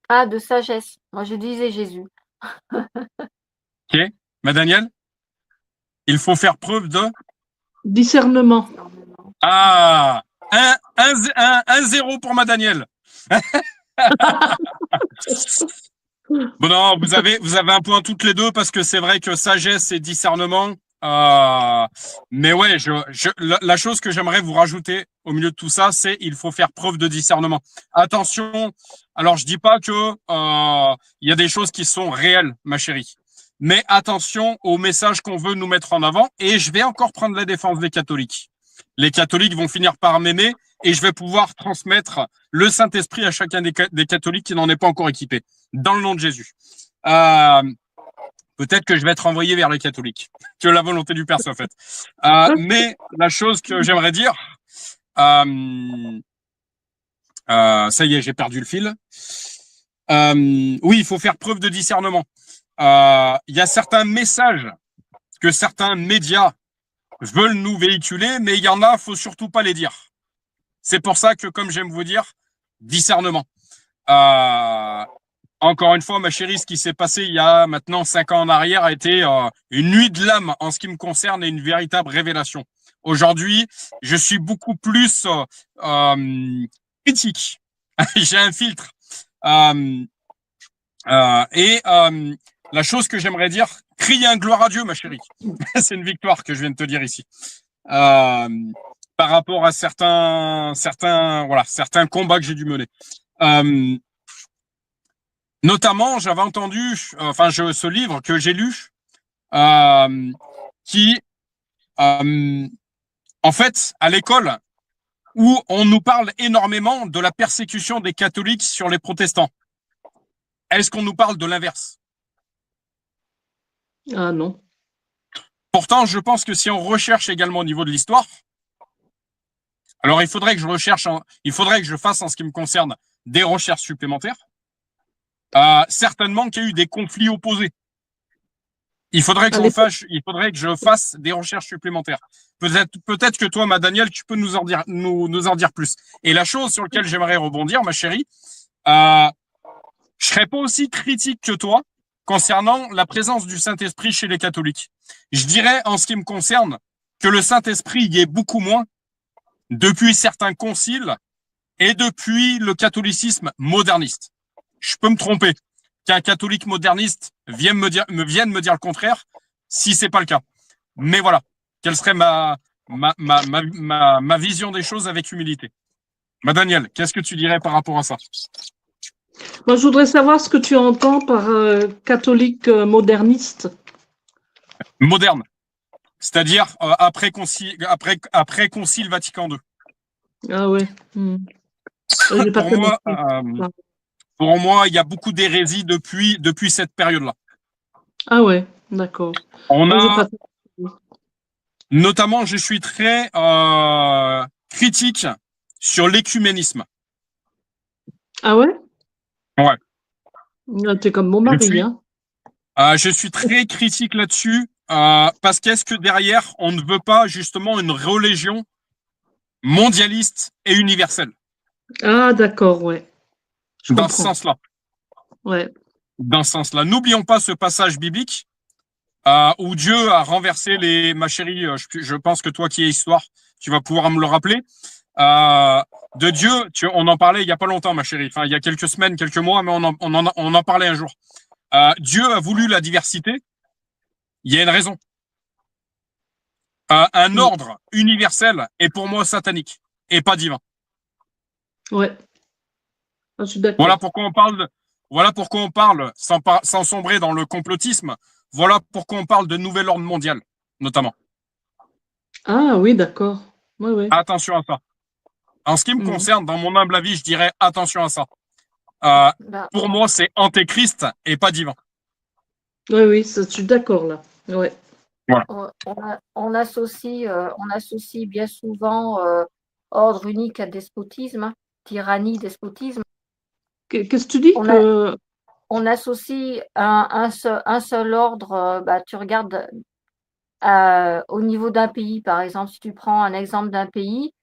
Ah, de sagesse. Moi, je disais Jésus. Ok, ma Daniel? Il faut faire preuve de... Discernement. Ah, 1-0 pour ma Daniel. Bon, non, vous avez un point toutes les deux parce que c'est vrai que sagesse et discernement. Mais ouais, la chose que j'aimerais vous rajouter au milieu de tout ça, c'est il faut faire preuve de discernement. Attention, alors je dis pas que il y a des choses qui sont réelles, ma chérie. Mais attention au message qu'on veut nous mettre en avant. Et je vais encore prendre la défense des catholiques. Les catholiques vont finir par m'aimer et je vais pouvoir transmettre le Saint-Esprit à chacun des catholiques qui n'en est pas encore équipé. Dans le nom de Jésus. peut-être que je vais être envoyé vers les catholiques. Que la volonté du Père soit faite. Mais la chose que j'aimerais dire, ça y est, j'ai perdu le fil. Oui, il faut faire preuve de discernement. Il y a certains messages que certains médias veulent nous véhiculer, mais il y en a, faut surtout pas les dire. C'est pour ça que, comme j'aime vous dire, discernement. Encore une fois, ma chérie, ce qui s'est passé il y a maintenant 5 ans en arrière a été une nuit de l'âme en ce qui me concerne et une véritable révélation. Aujourd'hui, je suis beaucoup plus critique. J'ai un filtre. La chose que j'aimerais dire, crier un gloire à Dieu, ma chérie. C'est une victoire que je viens de te dire ici. Par rapport à certains combats que j'ai dû mener. Notamment, j'avais entendu, ce livre que j'ai lu, qui, en fait, à l'école, où on nous parle énormément de la persécution des catholiques sur les protestants. Est-ce qu'on nous parle de l'inverse? Ah non. Pourtant, je pense que si on recherche également au niveau de l'histoire, alors il faudrait que je fasse en ce qui me concerne des recherches supplémentaires. Certainement qu'il y a eu des conflits opposés. Il faudrait que je fasse des recherches supplémentaires. Peut-être que toi, ma Danielle, tu peux nous en dire plus. Et la chose sur laquelle j'aimerais rebondir, ma chérie, je serais pas aussi critique que toi concernant la présence du Saint-Esprit chez les catholiques. Je dirais, en ce qui me concerne, que le Saint-Esprit y est beaucoup moins depuis certains conciles et depuis le catholicisme moderniste. Je peux me tromper. Qu'un catholique moderniste vienne me dire le contraire, si c'est pas le cas. Mais voilà, quelle serait ma vision des choses avec humilité. Ma Danielle, qu'est-ce que tu dirais par rapport à ça? Moi, je voudrais savoir ce que tu entends par catholique moderniste. Moderne, c'est-à-dire après Concile Vatican II. Ah ouais. Pour moi, il y a beaucoup d'hérésies depuis cette période-là. Ah ouais, d'accord. Notamment, je suis très critique sur l'écuménisme. Ah ouais? Ouais. T'es comme mon mari, hein? Je suis très critique là-dessus parce qu'est-ce que derrière, on ne veut pas justement une religion mondialiste et universelle. Ah d'accord, ouais. Dans ce sens-là. Ouais. Dans ce sens-là. N'oublions pas ce passage biblique où Dieu a renversé ma chérie, je pense que toi qui es histoire, tu vas pouvoir me le rappeler. De Dieu, on en parlait il y a pas longtemps, ma chérie. Enfin, il y a quelques semaines, quelques mois, mais on en parlait un jour. Dieu a voulu la diversité. Il y a une raison. Un ordre universel est pour moi satanique et pas divin. Ouais. Je suis d'accord. Voilà pourquoi on parle sans sombrer dans le complotisme. Voilà pourquoi on parle de nouvel ordre mondial, notamment. Ah oui, d'accord. Ouais, ouais. Attention à ça. En ce qui me concerne, dans mon humble avis, je dirais attention à ça. Pour moi, c'est antéchrist et pas divin. Oui, oui, je suis d'accord là. Ouais. Voilà. On associe bien souvent ordre unique à despotisme, tyrannie, despotisme. Qu'est-ce que tu dis on associe un seul ordre. Tu regardes au niveau d'un pays, par exemple, si tu prends un exemple d'un pays,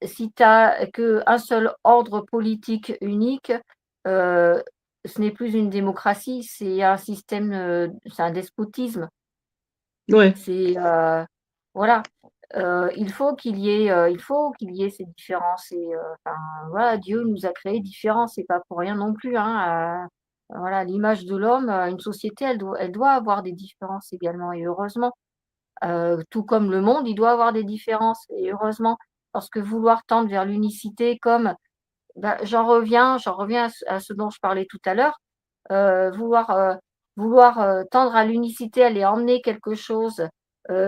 si tu n'as qu'un seul ordre politique unique, ce n'est plus une démocratie, c'est un système, c'est un despotisme. Ouais. C'est voilà. Il faut qu'il y ait ces différences et voilà, Dieu nous a créés différents, c'est pas pour rien non plus, hein. Voilà, l'image de l'homme, une société, elle doit avoir des différences également et heureusement. Tout comme le monde, il doit avoir des différences et heureusement, parce que vouloir tendre vers l'unicité comme j'en reviens à ce dont je parlais tout à l'heure, vouloir tendre à l'unicité, aller emmener quelque chose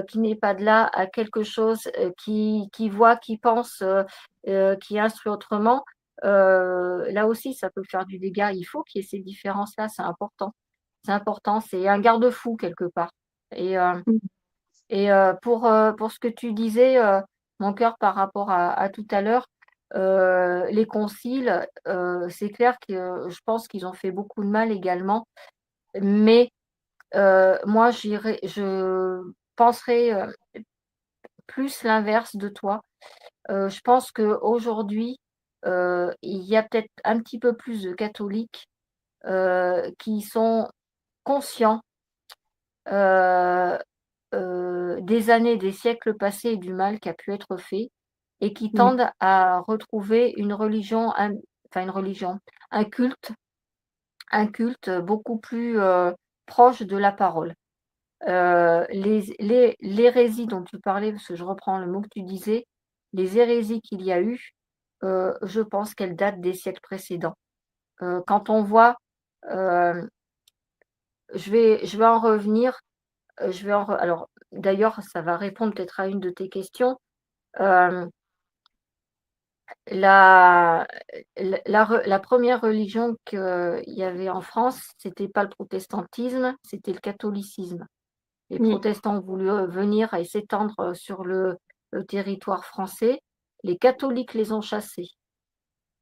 qui n'est pas de là à quelque chose qui voit, qui pense, qui instruit autrement, là aussi, ça peut faire du dégât. Il faut qu'il y ait ces différences-là, c'est important. C'est important, c'est un garde-fou quelque part. Et, pour ce que tu disais, mon cœur, par rapport à tout à l'heure, les conciles, c'est clair que je pense qu'ils ont fait beaucoup de mal également. Mais, moi je penserais, plus l'inverse de toi. Je pense qu'aujourd'hui, il y a peut-être un petit peu plus de catholiques, qui sont conscients, heu des années, des siècles passés et du mal qui a pu être fait, et qui tendent à retrouver une religion, enfin une religion, un culte un culte beaucoup plus, proche de la parole. L'hérésie dont tu parlais, parce que je reprends le mot que tu disais, les hérésies qu'il y a eu, je pense qu'elles datent des siècles précédents. Quand on voit, hem, je vais en revenir, je vais en re alors d'ailleurs, ça va répondre peut-être à une de tes questions. Hem, la la 1re religion qu'il y avait en France, c'était pas le protestantisme, c'était le catholicisme. Les protestants ont voulu, venir et s'étendre, sur le territoire français. Les catholiques les ont chassés.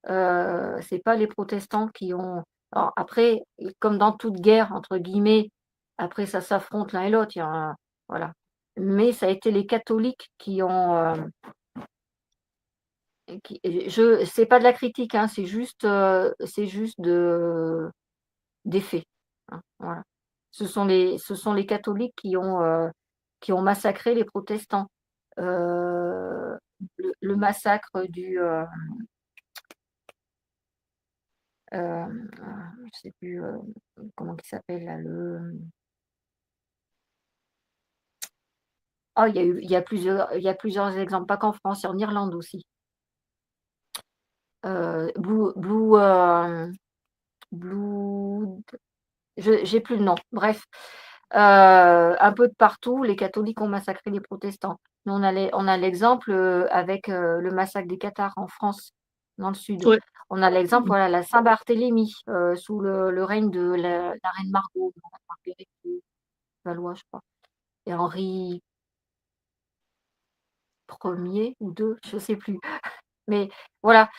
C'est pas les protestants qui ont, alors après, comme dans toute «guerre» entre guillemets, après ça s'affronte l'un et l'autre, il y a un voilà. Mais ça a été les catholiques qui ont, je c'est pas de la critique, hein, c'est juste des faits, hein, voilà. Ce sont les catholiques qui ont massacré les protestants. Le massacre je sais plus, comment il s'appelle là, il y a plusieurs exemples, pas qu'en France, et en Irlande aussi. Blood, j'ai plus le nom. Bref, un peu de partout, les catholiques ont massacré les protestants. Nous, on a l'exemple, avec, le massacre des Cathares en France, dans le sud. Ouais. On a l'exemple, voilà, la Saint-Barthélemy, sous le règne de la reine Margot, Marguerite de Valois, je crois, et Henri Ier ou II, je sais plus. Mais voilà,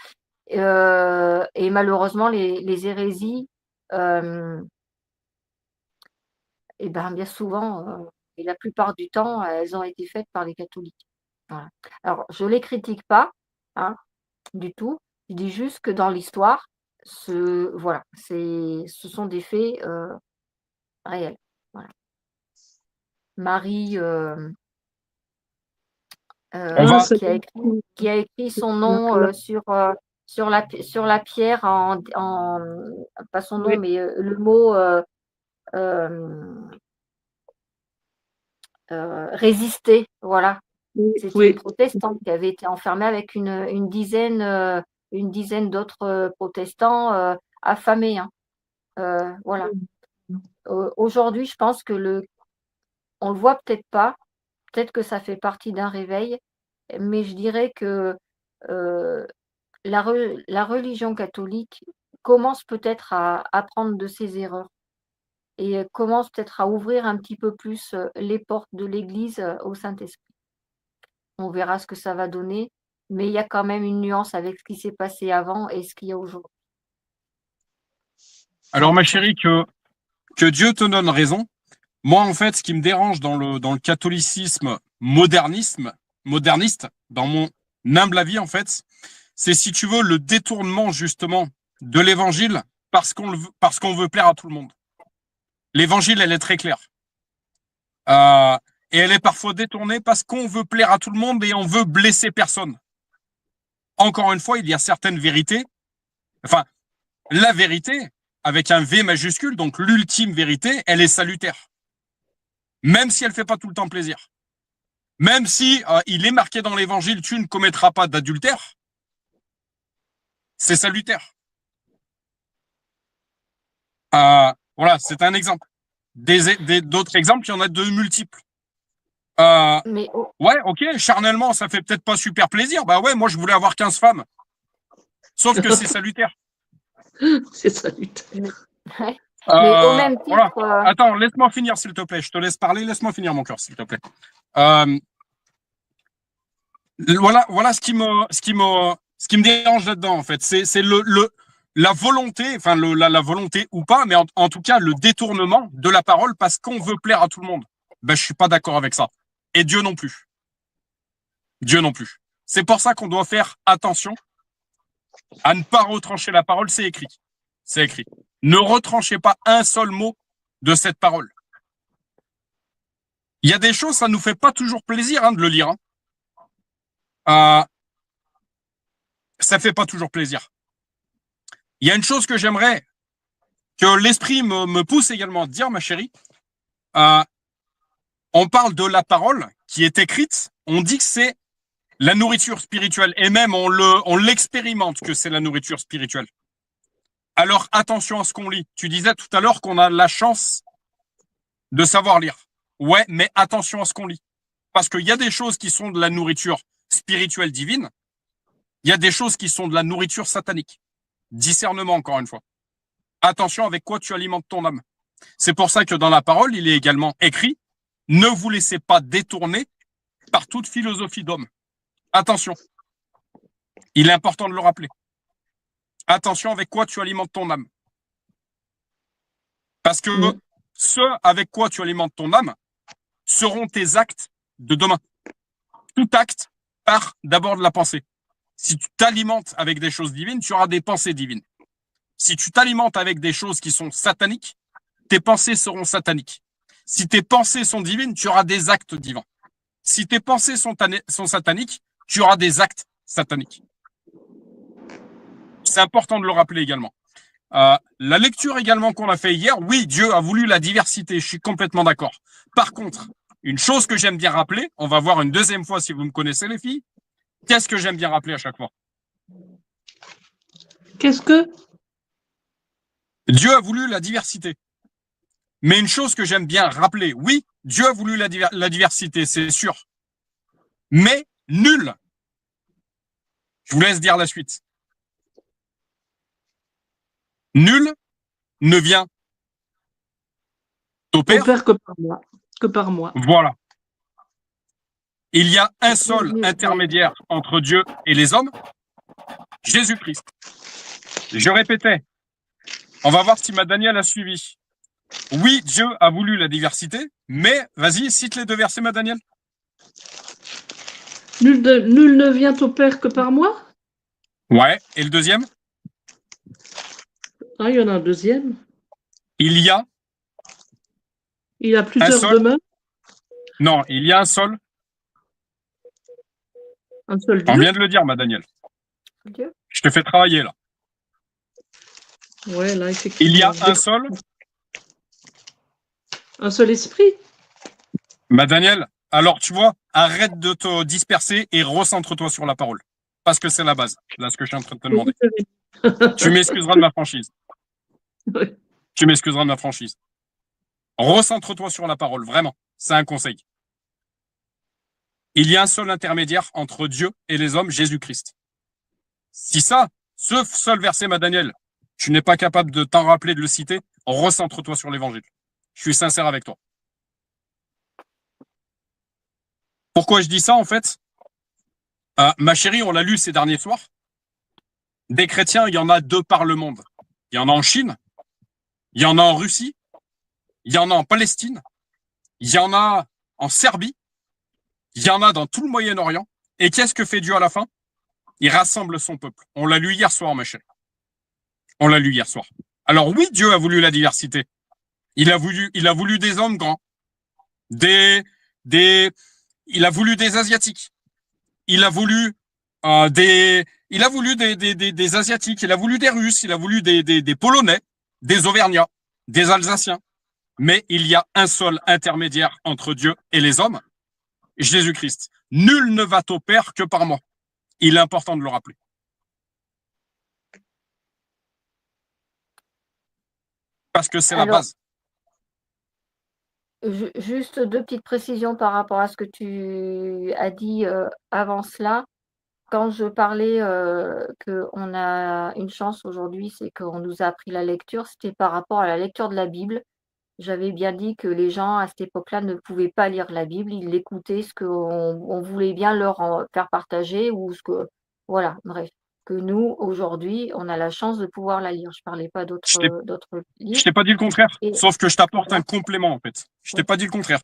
et malheureusement les hérésies, hem et ben, bien souvent, et la plupart du temps, elles ont été faites par les catholiques. Voilà. Alors je les critique pas, hein, du tout. Je dis juste que dans l'histoire, voilà, ce sont des faits, réels. Voilà. Marie, On va, C'est qui a écrit son nom, sur la pierre, pas son nom, ouais, mais, le mot, hem, résister, voilà. C'était une oui, protestante qui avait été enfermée avec une dizaine d'autres, protestants, affamés, hein. Voilà. Aujourd'hui, je pense que on le voit peut-être pas, peut-être que ça fait partie d'un réveil, mais je dirais que, heu, la religion catholique commence peut-être à apprendre de ses erreurs, et commence peut-être à ouvrir un petit peu plus, les portes de l'Église, au Saint-Esprit. On verra ce que ça va donner, mais il y a quand même une nuance avec ce qui s'est passé avant et ce qu'il y a aujourd'hui. alors ma chérie, que Dieu te donne raison. Moi, en fait, ce qui me dérange dans le catholicisme moderniste, dans mon humble avis, en fait, c'est, si tu veux, le détournement, justement, de l'évangile parce qu'on veut plaire à tout le monde. L'évangile, elle est très claire. Euh, et elle est parfois détournée parce qu'on veut plaire à tout le monde et on veut blesser personne. Encore une fois, il y a certaines vérités. Enfin, la vérité, avec un V majuscule, donc l'ultime vérité, elle est salutaire. Même si elle ne fait pas tout le temps plaisir. Même si il est marqué dans l'évangile, tu ne commettras pas d'adultère, c'est salutaire. Voilà, c'est un exemple. D'autres exemples, il y en a de multiples. Mais Ouais, ok, charnellement, ça fait peut-être pas super plaisir. Bah ouais, moi je voulais avoir 15 femmes. Sauf que c'est salutaire. c'est salutaire. ouais. Mais au même Voilà. titre, Attends, laisse-moi finir, s'il te plaît. Je te laisse parler. Laisse-moi finir, mon cœur, s'il te plaît. Voilà ce qui me dérange là-dedans, en fait. C'est la volonté, enfin la volonté ou pas, mais en tout cas le détournement de la parole parce qu'on veut plaire à tout le monde. Ben, je suis pas d'accord avec ça. Et Dieu non plus. Dieu non plus. C'est pour ça qu'on doit faire attention à ne pas retrancher la parole. C'est écrit. C'est écrit. Ne retranchez pas un seul mot de cette parole. Il y a des choses, ça nous fait pas toujours plaisir de le lire. Ça fait pas toujours plaisir. Il y a une chose que j'aimerais que l'esprit me pousse également à dire, ma chérie. On parle de la parole qui est écrite. On dit que c'est la nourriture spirituelle. Et même, on l'expérimente que c'est la nourriture spirituelle. Alors, attention à ce qu'on lit. Tu disais tout à l'heure qu'on a la chance de savoir lire. Ouais, mais attention à ce qu'on lit. Parce qu'il y a des choses qui sont de la nourriture spirituelle divine. Il y a des choses qui sont de la nourriture satanique. Discernement, encore une fois. Attention avec quoi tu alimentes ton âme. C'est pour ça que dans la parole, il est également écrit « Ne vous laissez pas détourner par toute philosophie d'homme ». Attention. Il est important de le rappeler. Attention avec quoi tu alimentes ton âme. Parce que ce avec quoi tu alimentes ton âme seront tes actes de demain. Tout acte part d'abord de la pensée. Si tu t'alimentes avec des choses divines, tu auras des pensées divines. Si tu t'alimentes avec des choses qui sont sataniques, tes pensées seront sataniques. Si tes pensées sont divines, tu auras des actes divins. Si tes pensées sont sataniques, tu auras des actes sataniques. C'est important de le rappeler également. La lecture également qu'on a fait hier, oui, Dieu a voulu la diversité, je suis complètement d'accord. Par contre, une chose que j'aime bien rappeler, on va voir une deuxième fois si vous me connaissez les filles, qu'est-ce que j'aime bien rappeler à chaque fois? Qu'est-ce que? Dieu a voulu la diversité. Mais une chose que j'aime bien rappeler, oui, Dieu a voulu la diversité, c'est sûr. Mais nul. Je vous laisse dire la suite. Nul ne vient au Père que par moi. Que par moi. Voilà. Il y a un seul intermédiaire entre Dieu et les hommes, Jésus-Christ. Je répétais, on va voir si ma Danielle a suivi. Oui, Dieu a voulu la diversité, mais vas-y, cite les deux versets, ma Danielle. Nul ne vient au Père que par moi? Ouais, et le deuxième? Ah, il y en a un deuxième. Il y a plusieurs demeures? Non, il y a un seul. Un seul Dieu? On vient de le dire, ma Danielle. Dieu. Je te fais travailler, là. Ouais, là, effectivement. Il y a un seul. Un seul esprit? Ma Danielle, alors tu vois, arrête de te disperser et recentre-toi sur la parole. Parce que c'est la base, là, ce que je suis en train de te demander. Tu m'excuseras de ma franchise. Oui. Tu m'excuseras de ma franchise. Recentre-toi sur la parole, vraiment. C'est un conseil. Il y a un seul intermédiaire entre Dieu et les hommes, Jésus-Christ. Si ça, ce seul verset, ma Danielle, tu n'es pas capable de t'en rappeler, de le citer, recentre-toi sur l'évangile. Je suis sincère avec toi. Pourquoi je dis ça, en fait? Ma chérie, on l'a lu ces derniers soirs. Des chrétiens, il y en a deux par le monde. Il y en a en Chine, il y en a en Russie, il y en a en Palestine, il y en a en Serbie, il y en a dans tout le Moyen-Orient. Et qu'est-ce que fait Dieu à la fin? Il rassemble son peuple. On l'a lu hier soir, ma chérie. On l'a lu hier soir. Alors oui, Dieu a voulu la diversité. Il a voulu des hommes grands, il a voulu des Asiatiques. Il a voulu des Asiatiques, il a voulu des Russes, il a voulu des Polonais, des Auvergnats, des Alsaciens. Mais il y a un seul intermédiaire entre Dieu et les hommes, Jésus-Christ. Nul ne va au Père que par moi. Il est important de le rappeler. Parce que c'est la base. Juste deux petites précisions par rapport à ce que tu as dit avant cela. quand je parlais, qu'on a une chance aujourd'hui, c'est qu'on nous a appris la lecture, c'était par rapport à la lecture de la Bible. J'avais bien dit que les gens à cette époque-là ne pouvaient pas lire la Bible, ils l'écoutaient ce qu'on voulait bien leur en faire partager ou ce que voilà, bref. Que nous, aujourd'hui, on a la chance de pouvoir la lire. Je parlais pas Je t'ai d'autres je livres t'ai pas dit le contraire, et sauf que je t'apporte un voilà, complément, en fait. Je t'ai oui, pas dit le contraire.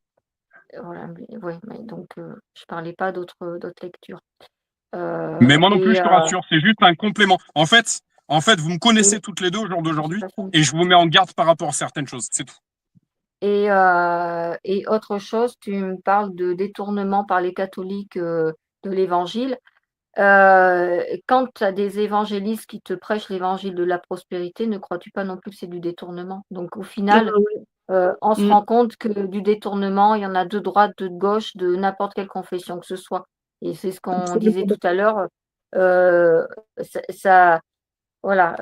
voilà, mais ouais, mais donc je parlais pas d'autres lectures. Mais moi non plus, Et je te rassure, c'est juste un complément. En fait, vous me connaissez et toutes les deux au jour j'ai d'aujourd'hui, pas fini. et je vous mets en garde par rapport à certaines choses, c'est tout. Et autre chose, tu me parles de détournement par les catholiques, de l'Évangile. Quand tu as des évangélistes qui te prêchent l'évangile de la prospérité, ne crois-tu pas non plus que c'est du détournement? Donc au Ah final, oui. on se Mm. rend compte que du détournement, il y en a de droite, de gauche, de n'importe quelle confession que ce soit. Et c'est ce qu'on disait Absolument tout à d'accord. l'heure, ça voilà,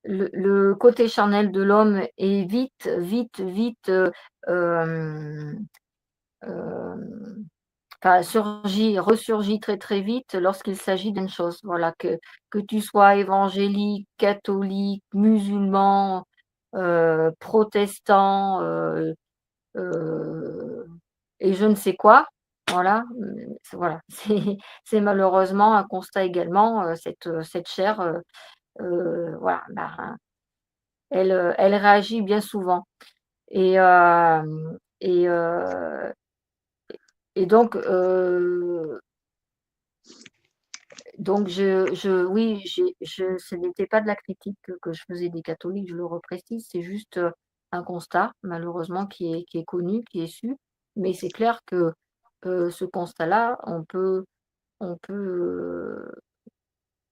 le côté charnel de l'homme est vite, hem, hem enfin, ressurgit très, très vite lorsqu'il s'agit d'une chose. Voilà, que tu sois évangélique, catholique, musulman, protestant, heu et je ne sais quoi. Voilà, voilà, c'est malheureusement un constat également, cette chair, voilà, ben, elle réagit bien souvent et hem et donc oui, ce n'était pas de la critique que je faisais des catholiques, je le reprécise, c'est juste, un constat malheureusement qui est connu, qui est su. Mais c'est clair que, ce constat-là, on peut,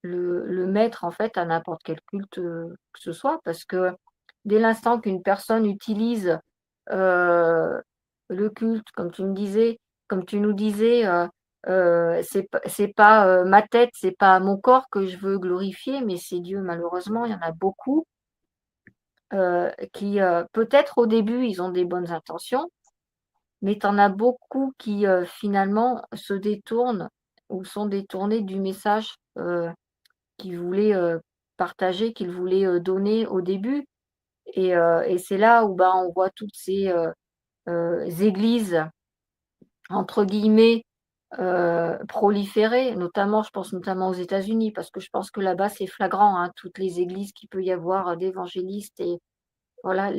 le mettre en fait à n'importe quel culte, que ce soit. Parce que dès l'instant qu'une personne utilise, heu, le culte comme tu nous disais, c'est pas, ma tête, c'est pas mon corps que je veux glorifier, mais c'est Dieu. Malheureusement, il y en a beaucoup, qui, peut-être au début, ils ont des bonnes intentions, mais tu en as beaucoup qui, finalement se détournent ou sont détournés du message, qu'ils voulaient, partager, qu'ils voulaient, donner au début. Et c'est là où, ben, on voit toutes ces, «églises» entre guillemets, proliférer, notamment je pense notamment aux États-Unis parce que je pense que là-bas c'est flagrant, hein, toutes les églises qu'il peut y avoir, d'évangélistes et voilà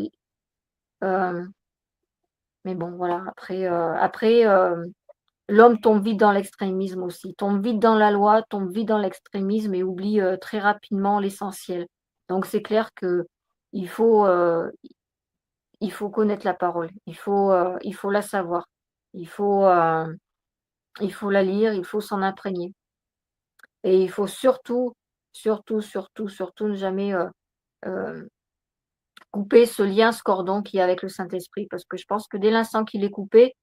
hem, mais bon voilà l'homme tombe vite dans l'extrémisme aussi, tombe vite dans la loi, tombe vite dans l'extrémisme et oublie, très rapidement l'essentiel. Donc c'est clair que il faut, heu, il faut connaître la parole, il faut la savoir, il faut, il faut la lire, il faut s'en imprégner et il faut surtout, surtout, surtout, surtout ne jamais, heu, couper ce lien, ce cordon qu'il y a avec le Saint-Esprit parce que je pense que dès l'instant qu'il est coupé,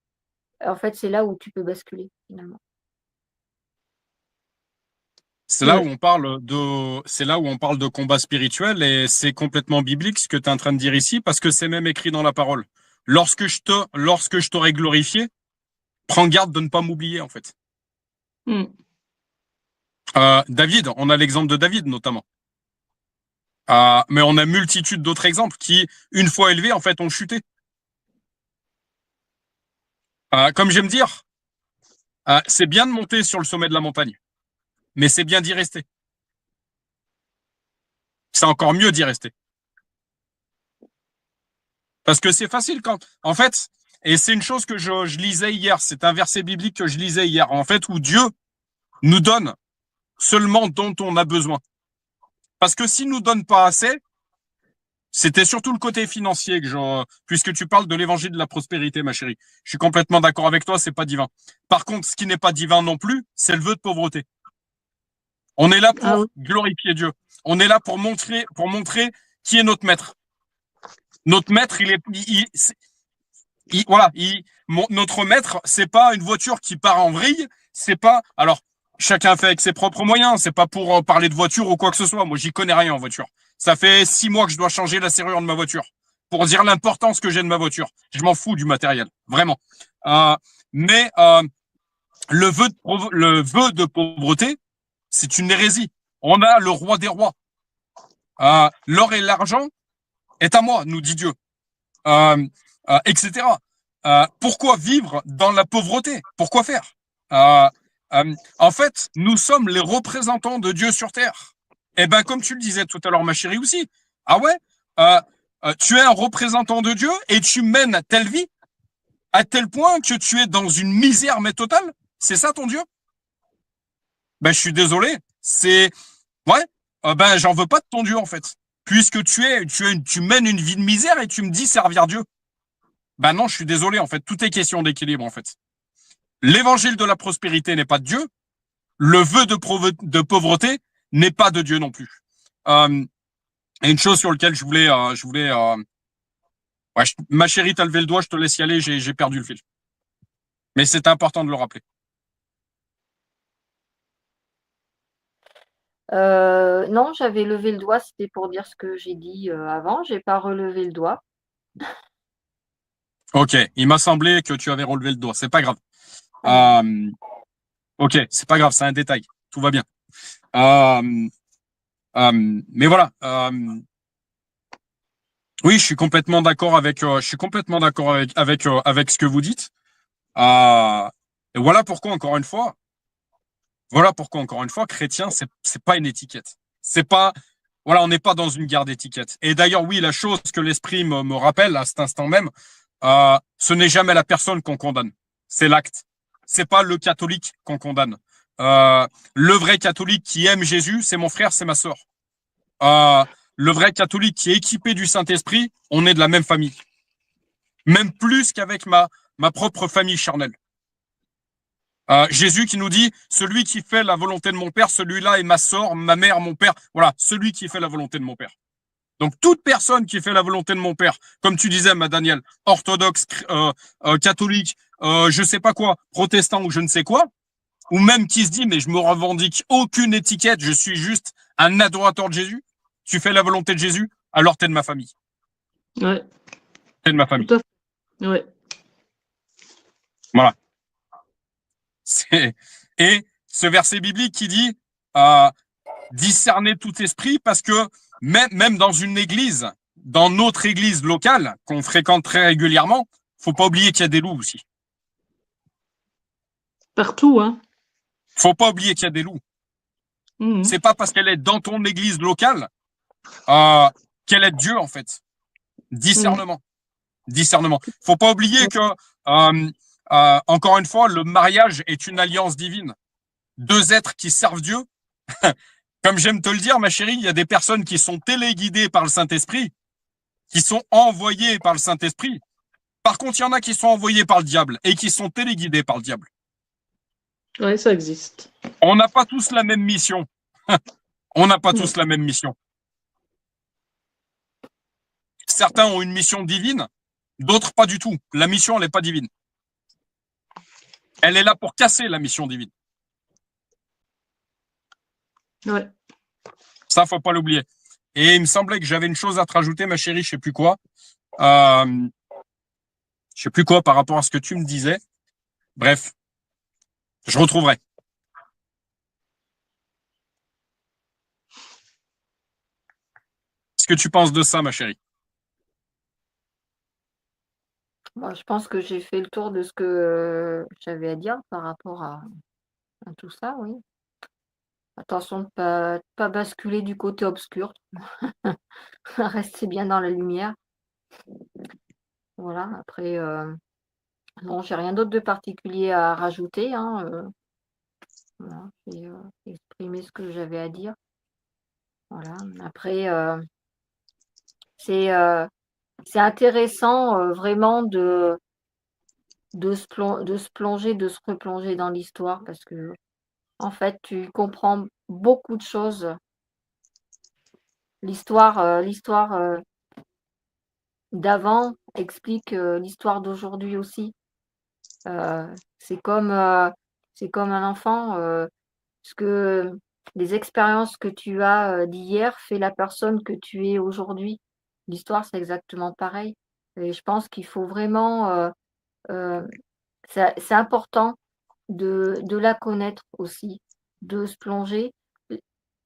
en fait, c'est là où tu peux basculer finalement. Ouais. C'est là où on parle de combat spirituel et c'est complètement biblique ce que tu es en train de dire ici parce que c'est même écrit dans la parole. Lorsque je t'aurai glorifié, prends garde de ne pas m'oublier en fait. Mm. David, on a l'exemple de David notamment. Mais on a multitude d'autres exemples qui, une fois élevés, en fait, ont chuté. Comme j'aime dire, c'est bien de monter sur le sommet de la montagne, mais c'est bien d'y rester. C'est encore mieux d'y rester. Parce que c'est facile quand, en fait, et c'est une chose que je lisais hier, c'est un verset biblique que je lisais hier, en fait, où Dieu nous donne seulement dont on a besoin. Parce que s'il nous donne pas assez, c'était surtout le côté financier puisque tu parles de l'évangile de la prospérité, ma chérie. Je suis complètement d'accord avec toi, c'est pas divin. Par contre, ce qui n'est pas divin non plus, c'est le vœu de pauvreté. On est là Ah oui. pour glorifier Dieu. On est là pour montrer qui est notre maître. Notre maître, voilà, notre maître, c'est pas une voiture qui part en vrille, c'est pas, alors, chacun fait avec ses propres moyens, c'est pas pour parler de voiture ou quoi que ce soit. Moi, j'y connais rien en voiture. Ça fait 6 mois que je dois changer la serrure de ma voiture pour dire l'importance que j'ai de ma voiture. Je m'en fous du matériel, vraiment. Euh, mais le vœu de pauvreté, c'est une hérésie. On a le roi des rois. L'or et l'argent est à moi, nous dit Dieu, etc. Pourquoi vivre dans la pauvreté? Pourquoi faire? En fait, nous sommes les représentants de Dieu sur terre. Et ben, comme tu le disais tout à l'heure, ma chérie aussi. Ah ouais, tu es un représentant de Dieu et tu mènes telle vie à tel point que tu es dans une misère mais totale. C'est ça ton Dieu? Ben, je suis désolé. C'est ouais. Ben, j'en veux pas de ton Dieu en fait, puisque tu mènes une vie de misère et tu me dis servir Dieu. Ben non, je suis désolé en fait. Tout est question d'équilibre en fait. L'évangile de la prospérité n'est pas de Dieu. Le vœu de pauvreté n'est pas de Dieu non plus. Et une chose sur laquelle ouais, ma chérie, t'as levé le doigt, je te laisse y aller, j'ai perdu le fil. Mais c'est important de le rappeler. Non, j'avais levé le doigt, c'était pour dire ce que j'ai dit avant. J'ai pas relevé le doigt. Ok, il m'a semblé que tu avais relevé le doigt. C'est pas grave. Ok, c'est pas grave, c'est un détail. Tout va bien. Mais voilà. Oui, je suis complètement d'accord avec ce que vous dites. Et voilà pourquoi encore une fois, chrétien, c'est pas une étiquette. C'est pas, voilà, on n'est pas dans une guerre d'étiquettes. Et d'ailleurs, oui, la chose que l'esprit me rappelle à cet instant même, ce n'est jamais la personne qu'on condamne, c'est l'acte. C'est pas le catholique qu'on condamne. Le vrai catholique qui aime Jésus, c'est mon frère, c'est ma sœur. Le vrai catholique qui est équipé du Saint-Esprit, on est de la même famille. Même plus qu'avec ma propre famille charnelle. Jésus qui nous dit, celui qui fait la volonté de mon Père, celui-là est ma sœur, ma mère, mon père. Voilà, celui qui fait la volonté de mon Père. Donc toute personne qui fait la volonté de mon Père, comme tu disais, ma Daniel, orthodoxe, catholique, je sais pas quoi, protestant ou je ne sais quoi, ou même qui se dit, mais je me revendique aucune étiquette, je suis juste un adorateur de Jésus, tu fais la volonté de Jésus, alors t'es de ma famille. Ouais. T'es de ma famille. Tout à fait. Ouais. Voilà. Et ce verset biblique qui dit discerner tout esprit, parce que même dans une église, dans notre église locale, qu'on fréquente très régulièrement, faut pas oublier qu'il y a des loups aussi. Partout, hein. Faut pas oublier qu'il y a des loups. C'est pas parce qu'elle est dans ton église locale qu'elle est Dieu, en fait. Discernement. Discernement. Faut pas oublier que, encore une fois, le mariage est une alliance divine. Deux êtres qui servent Dieu. Comme j'aime te le dire, ma chérie, il y a des personnes qui sont téléguidées par le Saint-Esprit, qui sont envoyées par le Saint-Esprit. Par contre, il y en a qui sont envoyés par le diable et qui sont téléguidés par le diable. Oui, ça existe. On n'a pas tous la même mission. On n'a pas tous la même mission. Certains ont une mission divine, d'autres pas du tout. La mission, elle n'est pas divine. Elle est là pour casser la mission divine. Ouais. Ça, faut pas l'oublier. Et il me semblait que j'avais une chose à te rajouter, ma chérie, je sais plus quoi. Je sais plus quoi par rapport à ce que tu me disais. Bref, je retrouverai. Qu'est-ce que tu penses de ça, ma chérie? Moi, je pense que j'ai fait le tour de ce que j'avais à dire par rapport à tout ça, oui. Attention de pas basculer du côté obscur. Rester bien dans la lumière. Voilà, après, non, j'ai rien d'autre de particulier à rajouter, hein, voilà, j'ai exprimé ce que j'avais à dire. Voilà, après, c'est intéressant, vraiment de se plonger, de se replonger dans l'histoire parce que en fait, tu comprends beaucoup de choses. L'histoire d'avant explique, l'histoire d'aujourd'hui aussi. C'est comme, un enfant, ce que les expériences que tu as, d'hier fait la personne que tu es aujourd'hui. L'histoire, c'est exactement pareil et je pense qu'il faut vraiment, c'est important de la connaître aussi, de se plonger.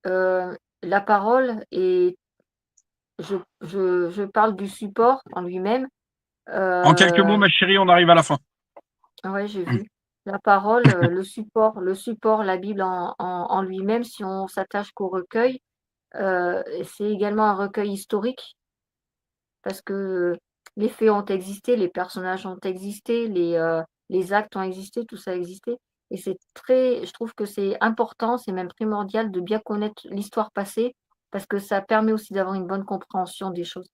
La parole et je parle du support en lui-même. En quelques mots, ma chérie, on arrive à la fin. Ouais, j'ai vu. La parole, le support, la Bible en lui-même, si on s'attache qu'au recueil, c'est également un recueil historique parce que les faits ont existé, les personnages ont existé, les actes ont existé, tout ça a existé et je trouve que c'est important, c'est même primordial de bien connaître l'histoire passée parce que ça permet aussi d'avoir une bonne compréhension des choses.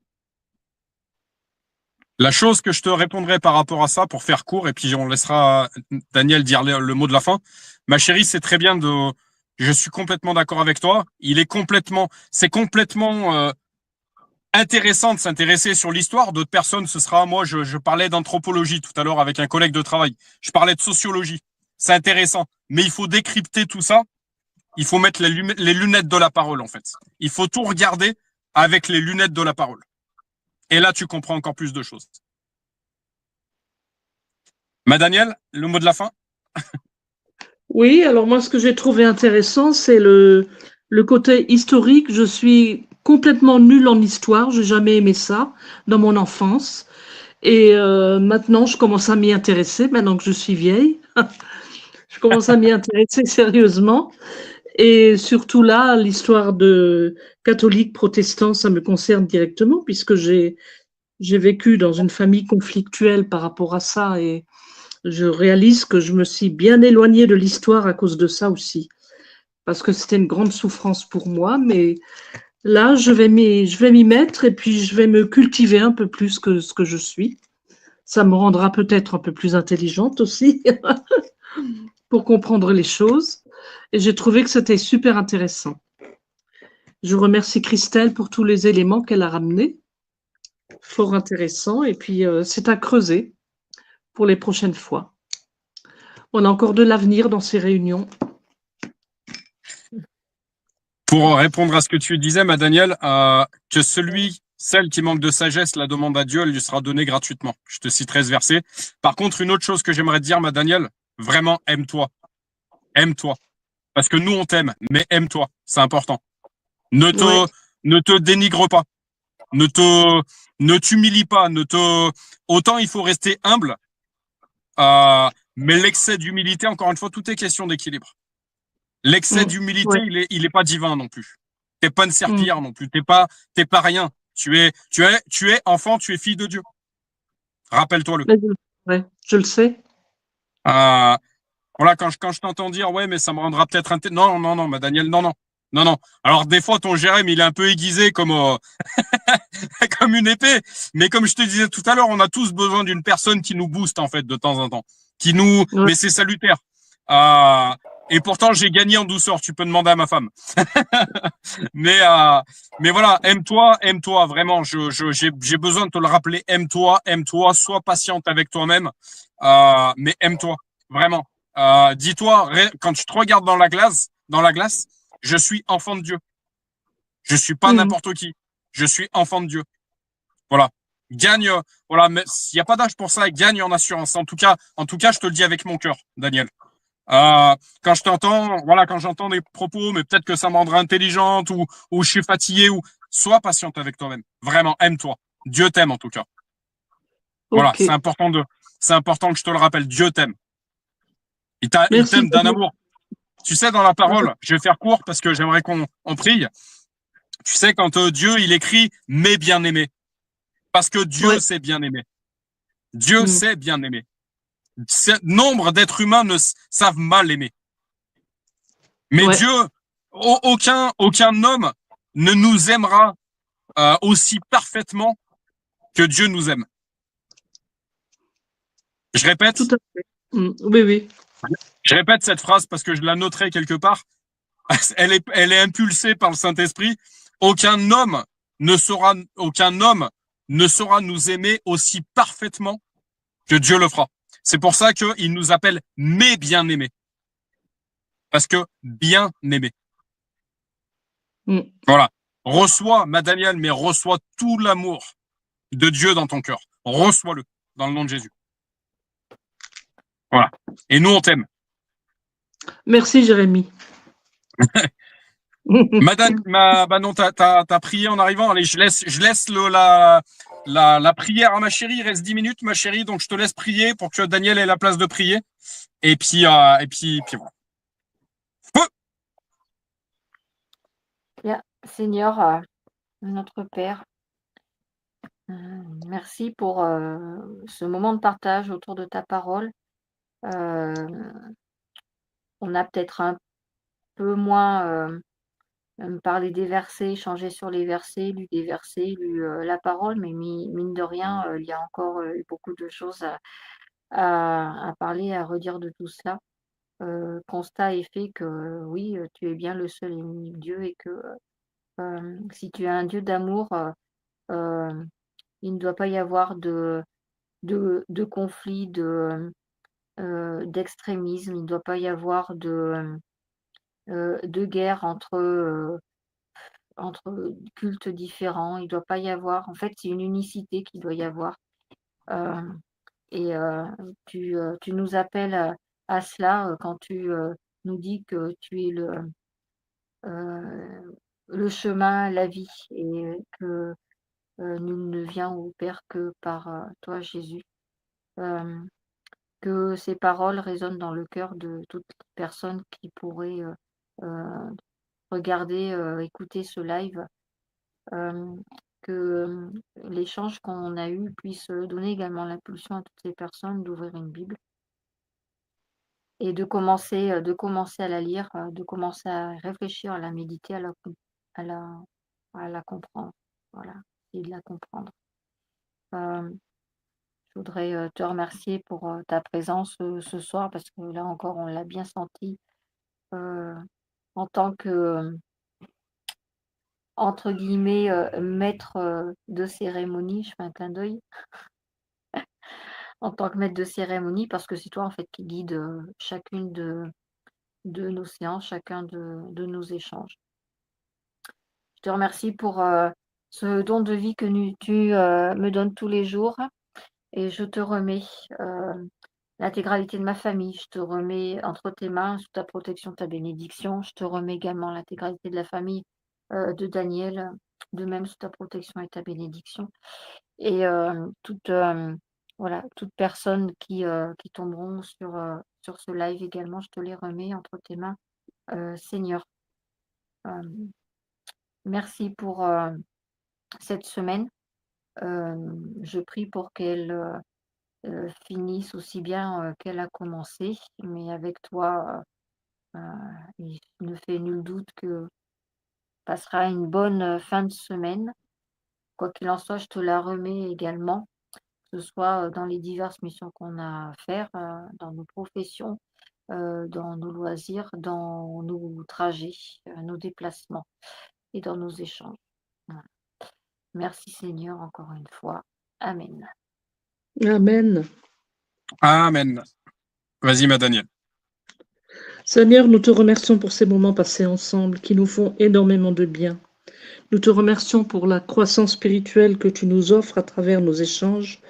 La chose que je te répondrai par rapport à ça, pour faire court, et puis on laissera Daniel dire le mot de la fin. Ma chérie, c'est très bien de. Je suis complètement d'accord avec toi. C'est complètement intéressant de s'intéresser sur l'histoire. D'autres personnes, ce sera moi. Je parlais d'anthropologie tout à l'heure avec un collègue de travail. Je parlais de sociologie. C'est intéressant, mais il faut décrypter tout ça. Il faut mettre les lunettes de la parole en fait. Il faut tout regarder avec les lunettes de la parole. Et là, tu comprends encore plus de choses. Ma Daniel, le mot de la fin? Oui, alors moi, ce que j'ai trouvé intéressant, c'est le côté historique. Je suis complètement nulle en histoire. J'ai jamais aimé ça dans mon enfance. Et maintenant, je commence à m'y intéresser, maintenant que je suis vieille. Je commence à m'y intéresser sérieusement. Et surtout là, l'histoire de catholique, protestant, ça me concerne directement, puisque j'ai vécu dans une famille conflictuelle par rapport à ça. Et je réalise que je me suis bien éloignée de l'histoire à cause de ça aussi. Parce que c'était une grande souffrance pour moi. Mais là, je vais m'y mettre et puis je vais me cultiver un peu plus que ce que je suis. Ça me rendra peut-être un peu plus intelligente aussi pour comprendre les choses. Et j'ai trouvé que c'était super intéressant. Je remercie Christelle pour tous les éléments qu'elle a ramenés. Fort intéressant. Et puis, c'est à creuser pour les prochaines fois. On a encore de l'avenir dans ces réunions. Pour répondre à ce que tu disais, ma Daniel, que celle qui manque de sagesse, la demande à Dieu, elle lui sera donnée gratuitement. Je te citerai ce verset. Par contre, une autre chose que j'aimerais te dire, ma Daniel, vraiment, aime-toi. Aime-toi. Parce que nous, on t'aime, mais aime-toi. C'est important. Ne te, Ouais. ne te dénigre pas. Ne t'humilie pas. Autant il faut rester humble, mais l'excès d'humilité, encore une fois, tout est question d'équilibre. L'excès d'humilité, Ouais. il est pas divin non plus. T'es pas une Mm. serpillière non plus. T'es pas rien. Tu es enfant, tu es fille de Dieu. Rappelle-toi-le. Ouais, je le sais. Euh, voilà, quand je t'entends dire, ouais, mais ça me rendra peut-être non, non, non, ma Daniel, non, non, non, non. Alors, des fois, ton Jérém, il est un peu aiguisé comme une épée. Mais comme je te disais tout à l'heure, on a tous besoin d'une personne qui nous booste, en fait, de temps en temps. Ouais. Mais c'est salutaire. Euh, et pourtant, j'ai gagné en douceur. Tu peux demander à ma femme. Mais, euh, mais voilà, aime-toi, vraiment. J'ai besoin de te le rappeler. Aime-toi, sois patiente avec toi-même. Mais aime-toi, vraiment. Dis-toi, quand tu te regardes dans la glace, je suis enfant de Dieu. Je suis pas Mm. n'importe qui. Je suis enfant de Dieu. Voilà. Gagne, voilà, mais il n'y a pas d'âge pour ça, gagne en assurance. En tout cas, je te le dis avec mon cœur, Daniel. Quand je t'entends, voilà, quand j'entends des propos, mais peut-être que ça me rendra intelligente ou je suis fatigué ou sois patiente avec toi-même. Vraiment, aime-toi. Dieu t'aime en tout cas. Voilà, OK. c'est important que je te le rappelle. Dieu t'aime. Il Merci t'aime d'un beaucoup. amour. Tu sais, dans la parole, je vais faire court parce que j'aimerais qu'on prie. Tu sais, quand Dieu, il écrit mes bien-aimés. Parce que Dieu Ouais. sait bien aimer. Dieu Mm. sait bien aimer. Nombre d'êtres humains ne savent mal aimer. Mais Ouais. Dieu, aucun homme ne nous aimera aussi parfaitement que Dieu nous aime. Je Tout répète, à fait. Mm. Oui, oui. je répète cette phrase parce que je la noterai quelque part. Elle est impulsée par le Saint-Esprit. Aucun homme ne saura nous aimer aussi parfaitement que Dieu le fera. C'est pour ça qu'il nous appelle mes bien-aimés. Parce que bien-aimé. Mm. Voilà. Reçois, ma Daniel, mais reçois tout l'amour de Dieu dans ton cœur. Reçois-le dans le nom de Jésus. Voilà. Et nous, on t'aime. Merci, Jérémy. Bah non, t'as prié en arrivant. Allez, je laisse la prière à ma chérie. Il reste 10 minutes, ma chérie, donc je te laisse prier pour que Daniel ait la place de prier. Et puis voilà. Feu. Bien, Seigneur, notre Père, merci pour ce moment de partage autour de ta parole. Euh, on a peut-être un peu moins parlé des versets, échangé sur les versets, lu des versets, lu la parole, mais mine de rien, il y a encore eu beaucoup de choses à parler, à redire de tout cela. Constat est fait que oui, tu es bien le seul et unique Dieu et que si tu es un Dieu d'amour, euh, il ne doit pas y avoir de conflit, d'extrémisme, il ne doit pas y avoir de guerre entre cultes différents, il ne doit pas y avoir, en fait, c'est une unicité qu'il doit y avoir. Euh, et tu nous appelles à cela quand tu nous dis que tu es le chemin, la vie, et que nul ne vient au Père que par toi, Jésus. Que ces paroles résonnent dans le cœur de toute personne qui pourrait regarder, écouter ce live, que l'échange qu'on a eu puisse donner également l'impulsion à toutes ces personnes d'ouvrir une Bible et de commencer à la lire, de commencer à réfléchir, à la méditer, à la, à la comprendre. Voilà, et de la comprendre. Je voudrais te remercier pour ta présence ce soir parce que là encore, on l'a bien senti en tant que, entre guillemets, maître de cérémonie. Je fais un clin d'œil. En tant que maître de cérémonie, parce que c'est toi en fait qui guide chacune de nos séances, chacun de nos échanges. Je te remercie pour ce don de vie que tu me donnes tous les jours et je te remets l'intégralité de ma famille. Je te remets entre tes mains, sous ta protection, ta bénédiction. Je te remets également l'intégralité de la famille de Daniel, de même sous ta protection et ta bénédiction. Et voilà, toute personne qui tomberont sur ce live également, je te les remets entre tes mains, Seigneur. Euh, Merci pour cette semaine. Je prie pour qu'elle finisse aussi bien qu'elle a commencé, mais avec toi, il ne fait nul doute que passera une bonne fin de semaine. Quoi qu'il en soit, je te la remets également, que ce soit dans les diverses missions qu'on a à faire, dans nos professions, dans nos loisirs, dans nos trajets, nos déplacements et dans nos échanges. Voilà. Merci Seigneur encore une fois. Amen. Amen. Amen. Vas-y, ma Daniel. Seigneur, nous te remercions pour ces moments passés ensemble qui nous font énormément de bien. Nous te remercions pour la croissance spirituelle que tu nous offres à travers nos échanges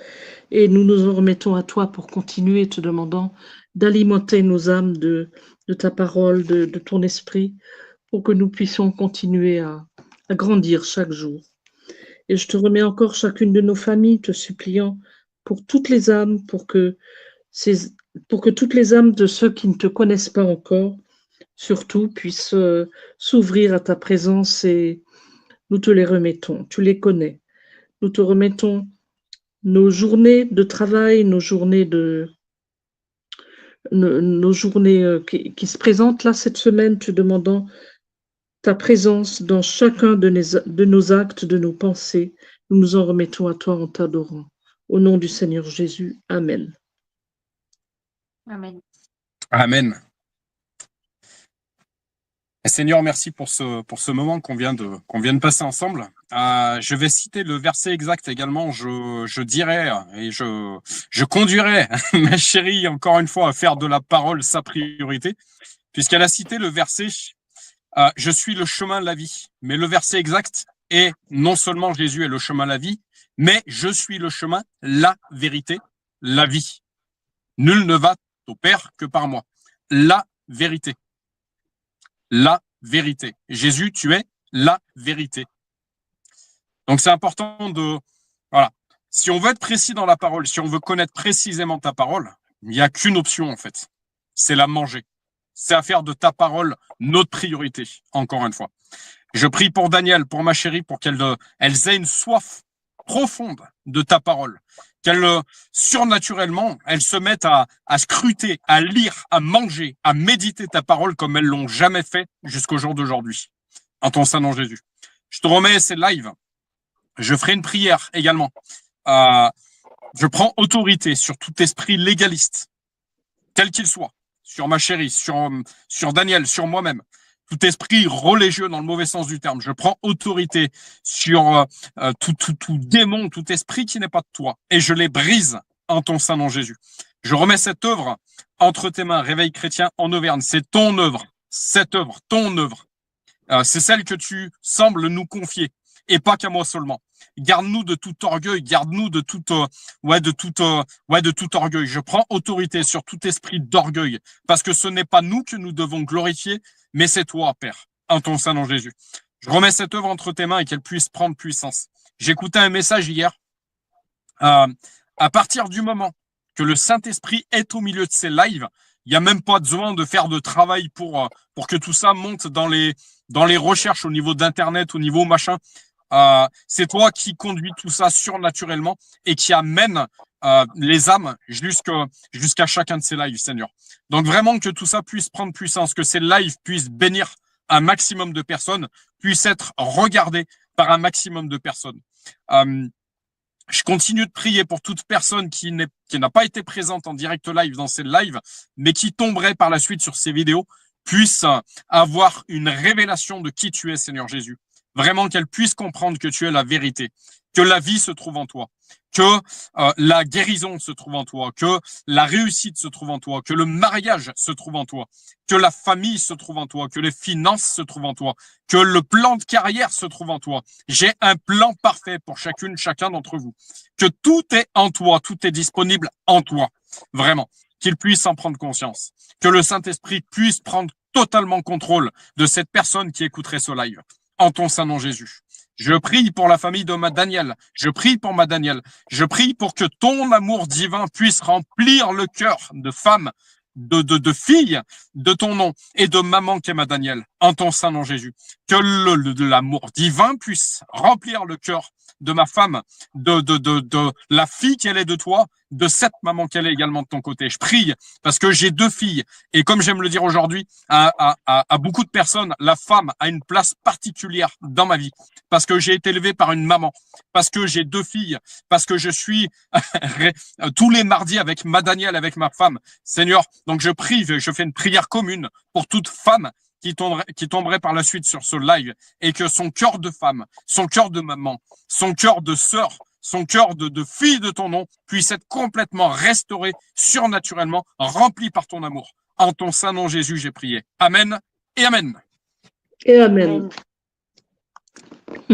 et nous nous en remettons à toi pour continuer te demandant d'alimenter nos âmes de ta parole, de ton esprit, pour que nous puissions continuer à grandir chaque jour. Et je te remets encore chacune de nos familles, te suppliant pour toutes les âmes, pour que toutes les âmes de ceux qui ne te connaissent pas encore, surtout, puissent s'ouvrir à ta présence et nous te les remettons. Tu les connais. Nous te remettons nos journées de travail, nos journées qui se présentent là cette semaine, te demandant ta présence dans chacun de nos actes, de nos pensées. Nous nous en remettons à toi en t'adorant. Au nom du Seigneur Jésus. Amen. Amen. Amen. Et Seigneur, merci pour ce moment qu'on vient de passer ensemble. Je vais citer le verset exact également. Je dirais et je conduirai ma chérie encore une fois à faire de la parole sa priorité, puisqu'elle a cité le verset je suis le chemin, la vie. Mais le verset exact est non seulement Jésus est le chemin, la vie, mais je suis le chemin, la vérité, la vie. Nul ne va au Père que par moi. La vérité. La vérité. Jésus, tu es la vérité. Donc c'est important de... Voilà. Si on veut être précis dans la parole, si on veut connaître précisément ta parole, il n'y a qu'une option en fait. C'est la manger. C'est à faire de ta parole notre priorité, encore une fois. Je prie pour Daniel, pour ma chérie, pour qu'elles aient une soif profonde de ta parole. Qu'elles, surnaturellement, elles se mettent à scruter, à lire, à manger, à méditer ta parole comme elles l'ont jamais fait jusqu'au jour d'aujourd'hui. En ton Saint nom Jésus. Je te remets ces lives. Je ferai une prière également. Je prends autorité sur tout esprit légaliste, quel qu'il soit, sur ma chérie, sur Daniel, sur moi-même. Tout esprit religieux dans le mauvais sens du terme. Je prends autorité sur tout démon, tout esprit qui n'est pas de toi. Et je les brise en ton Saint nom Jésus. Je remets cette œuvre entre tes mains, Réveil chrétien en Auvergne. C'est ton œuvre, cette œuvre, ton œuvre. C'est celle que tu sembles nous confier. Et pas qu'à moi seulement. Garde-nous de tout orgueil, garde-nous de tout orgueil. Je prends autorité sur tout esprit d'orgueil, parce que ce n'est pas nous que nous devons glorifier, mais c'est toi, Père, en ton Saint nom Jésus. Je remets cette œuvre entre tes mains et qu'elle puisse prendre puissance. J'écoutais un message hier. À partir du moment que le Saint-Esprit est au milieu de ces lives, il n'y a même pas besoin de faire de travail pour que tout ça monte dans les recherches au niveau d'Internet, au niveau machin. C'est toi qui conduis tout ça surnaturellement et qui amène les âmes jusqu'à chacun de ces lives, Seigneur. Donc vraiment que tout ça puisse prendre puissance, que ces lives puissent bénir un maximum de personnes, puissent être regardés par un maximum de personnes. Je continue de prier pour toute personne qui n'a pas été présente en direct live dans ces lives, mais qui tomberait par la suite sur ces vidéos, puisse avoir une révélation de qui tu es, Seigneur Jésus. Vraiment qu'elle puisse comprendre que tu es la vérité, que la vie se trouve en toi, que la guérison se trouve en toi, que la réussite se trouve en toi, que le mariage se trouve en toi, que la famille se trouve en toi, que les finances se trouvent en toi, que le plan de carrière se trouve en toi. J'ai un plan parfait pour chacun d'entre vous, que tout est en toi, tout est disponible en toi, vraiment, qu'il puisse en prendre conscience, que le Saint-Esprit puisse prendre totalement contrôle de cette personne qui écouterait ce live. En ton Saint nom Jésus. Je prie pour la famille de ma Daniel. Je prie pour ma Daniel. Je prie pour que ton amour divin puisse remplir le cœur de femmes, de filles de ton nom et de maman qui est ma Daniel. En ton Saint nom Jésus. Que l'amour divin puisse remplir le cœur de ma femme, de la fille qu'elle est de toi, de cette maman qu'elle est également de ton côté. Je prie parce que j'ai 2 filles et comme j'aime le dire aujourd'hui à beaucoup de personnes, la femme a une place particulière dans ma vie parce que j'ai été élevé par une maman, parce que j'ai 2 filles, parce que je suis tous les mardis avec ma Danielle, avec ma femme. Seigneur, donc je prie, je fais une prière commune pour toute femme qui tomberait par la suite sur ce live et que son cœur de femme, son cœur de maman, son cœur de sœur, son cœur de fille de ton nom puisse être complètement restauré surnaturellement, rempli par ton amour. En ton Saint nom Jésus, j'ai prié. Amen et Amen. Et Amen.